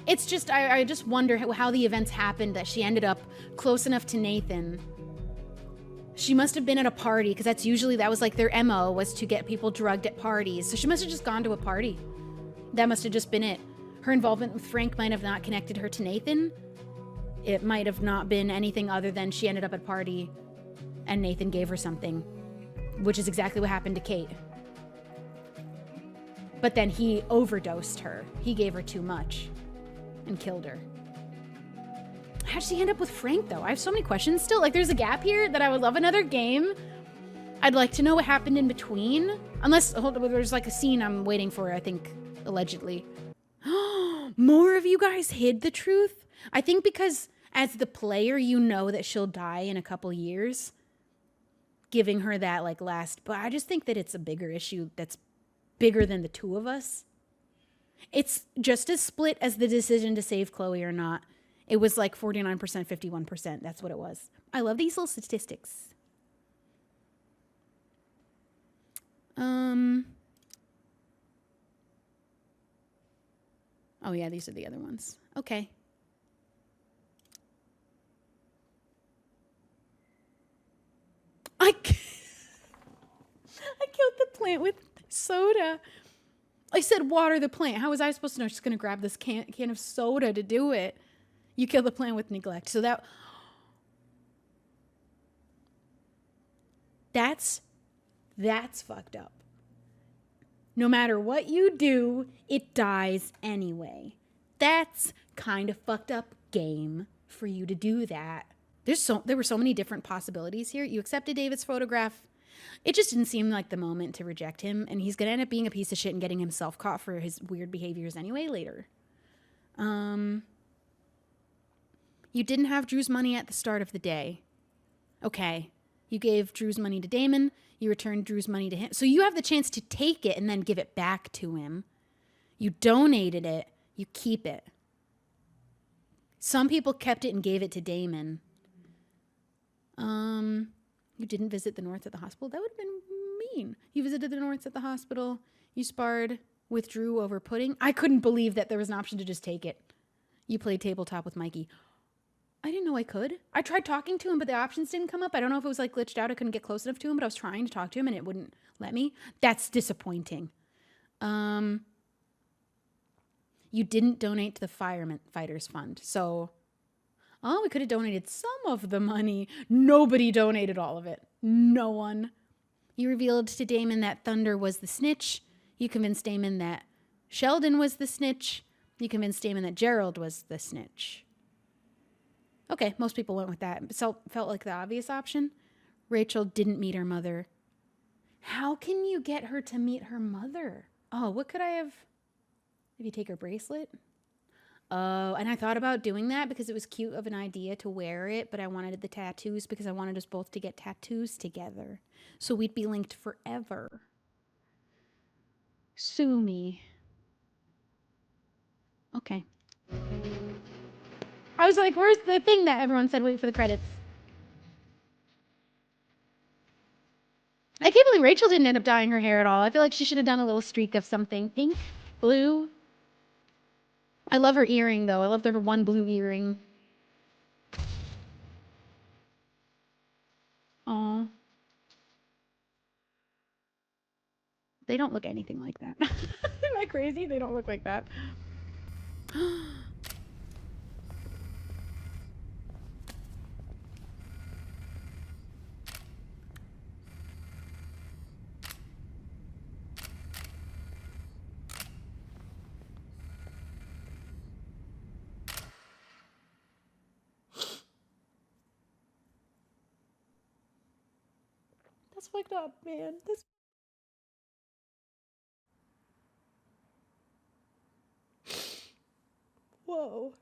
It's just, I just wonder how the events happened that she ended up close enough to Nathan. She must have been at a party, because that was like their MO, was to get people drugged at parties. So she must have just gone to a party. That must have just been it. Her involvement with Frank might have not connected her to Nathan. It might have not been anything other than she ended up at a party and Nathan gave her something, which is exactly what happened to Kate. But then he overdosed her. He gave her too much and killed her. How'd she end up with Frank, though? I have so many questions still. Like, there's a gap here that I would love another game. I'd like to know what happened in between. Unless, there's like a scene I'm waiting for, I think, allegedly. More of you guys hid the truth? I think because as the player, you know that she'll die in a couple years. Giving her that, like, last... But I just think that it's a bigger issue that's bigger than the two of us. It's just as split as the decision to save Chloe or not. It was like 49%, 51%. That's what it was. I love these little statistics. Oh yeah, these are the other ones. Okay. I killed the plant with soda. I said water the plant. How was I supposed to know she's going to grab this can of soda to do it? You kill the plant with neglect. So that's fucked up. No matter what you do, it dies anyway. That's kind of fucked up game for you to do that. There were so many different possibilities here. You accepted David's photograph. It just didn't seem like the moment to reject him, and he's gonna end up being a piece of shit and getting himself caught for his weird behaviors anyway later. You didn't have Drew's money at the start of the day. Okay. You gave Drew's money to Damon. You returned Drew's money to him. So you have the chance to take it and then give it back to him. You donated it. You keep it. Some people kept it and gave it to Damon. You didn't visit the North at the hospital? That would have been mean. You visited the North at the hospital. You sparred with Drew over pudding. I couldn't believe that there was an option to just take it. You played tabletop with Mikey. I didn't know I could. I tried talking to him, but the options didn't come up. I don't know if it was like glitched out. I couldn't get close enough to him, but I was trying to talk to him and it wouldn't let me. That's disappointing. You didn't donate to the Fighters Fund. So, we could have donated some of the money. Nobody donated all of it. No one. You revealed to Damon that Thunder was the snitch. You convinced Damon that Sheldon was the snitch. You convinced Damon that Gerald was the snitch. Okay, most people went with that. So felt like the obvious option. Rachel didn't meet her mother. How can you get her to meet her mother? Oh, what could I have? Maybe take her bracelet? Oh, and I thought about doing that because it was cute of an idea to wear it, but I wanted the tattoos because I wanted us both to get tattoos together. So we'd be linked forever. Sue me. Okay. I was like, where's the thing that everyone said wait for the credits? I can't believe Rachel didn't end up dyeing her hair at all. I feel like she should have done a little streak of something. Pink? Blue? I love her earring, though. I love her one blue earring. Aw. They don't look anything like that. Am I crazy? They don't look like that. That's fucked up, man. That's... Whoa.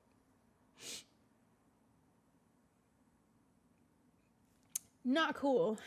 Not cool.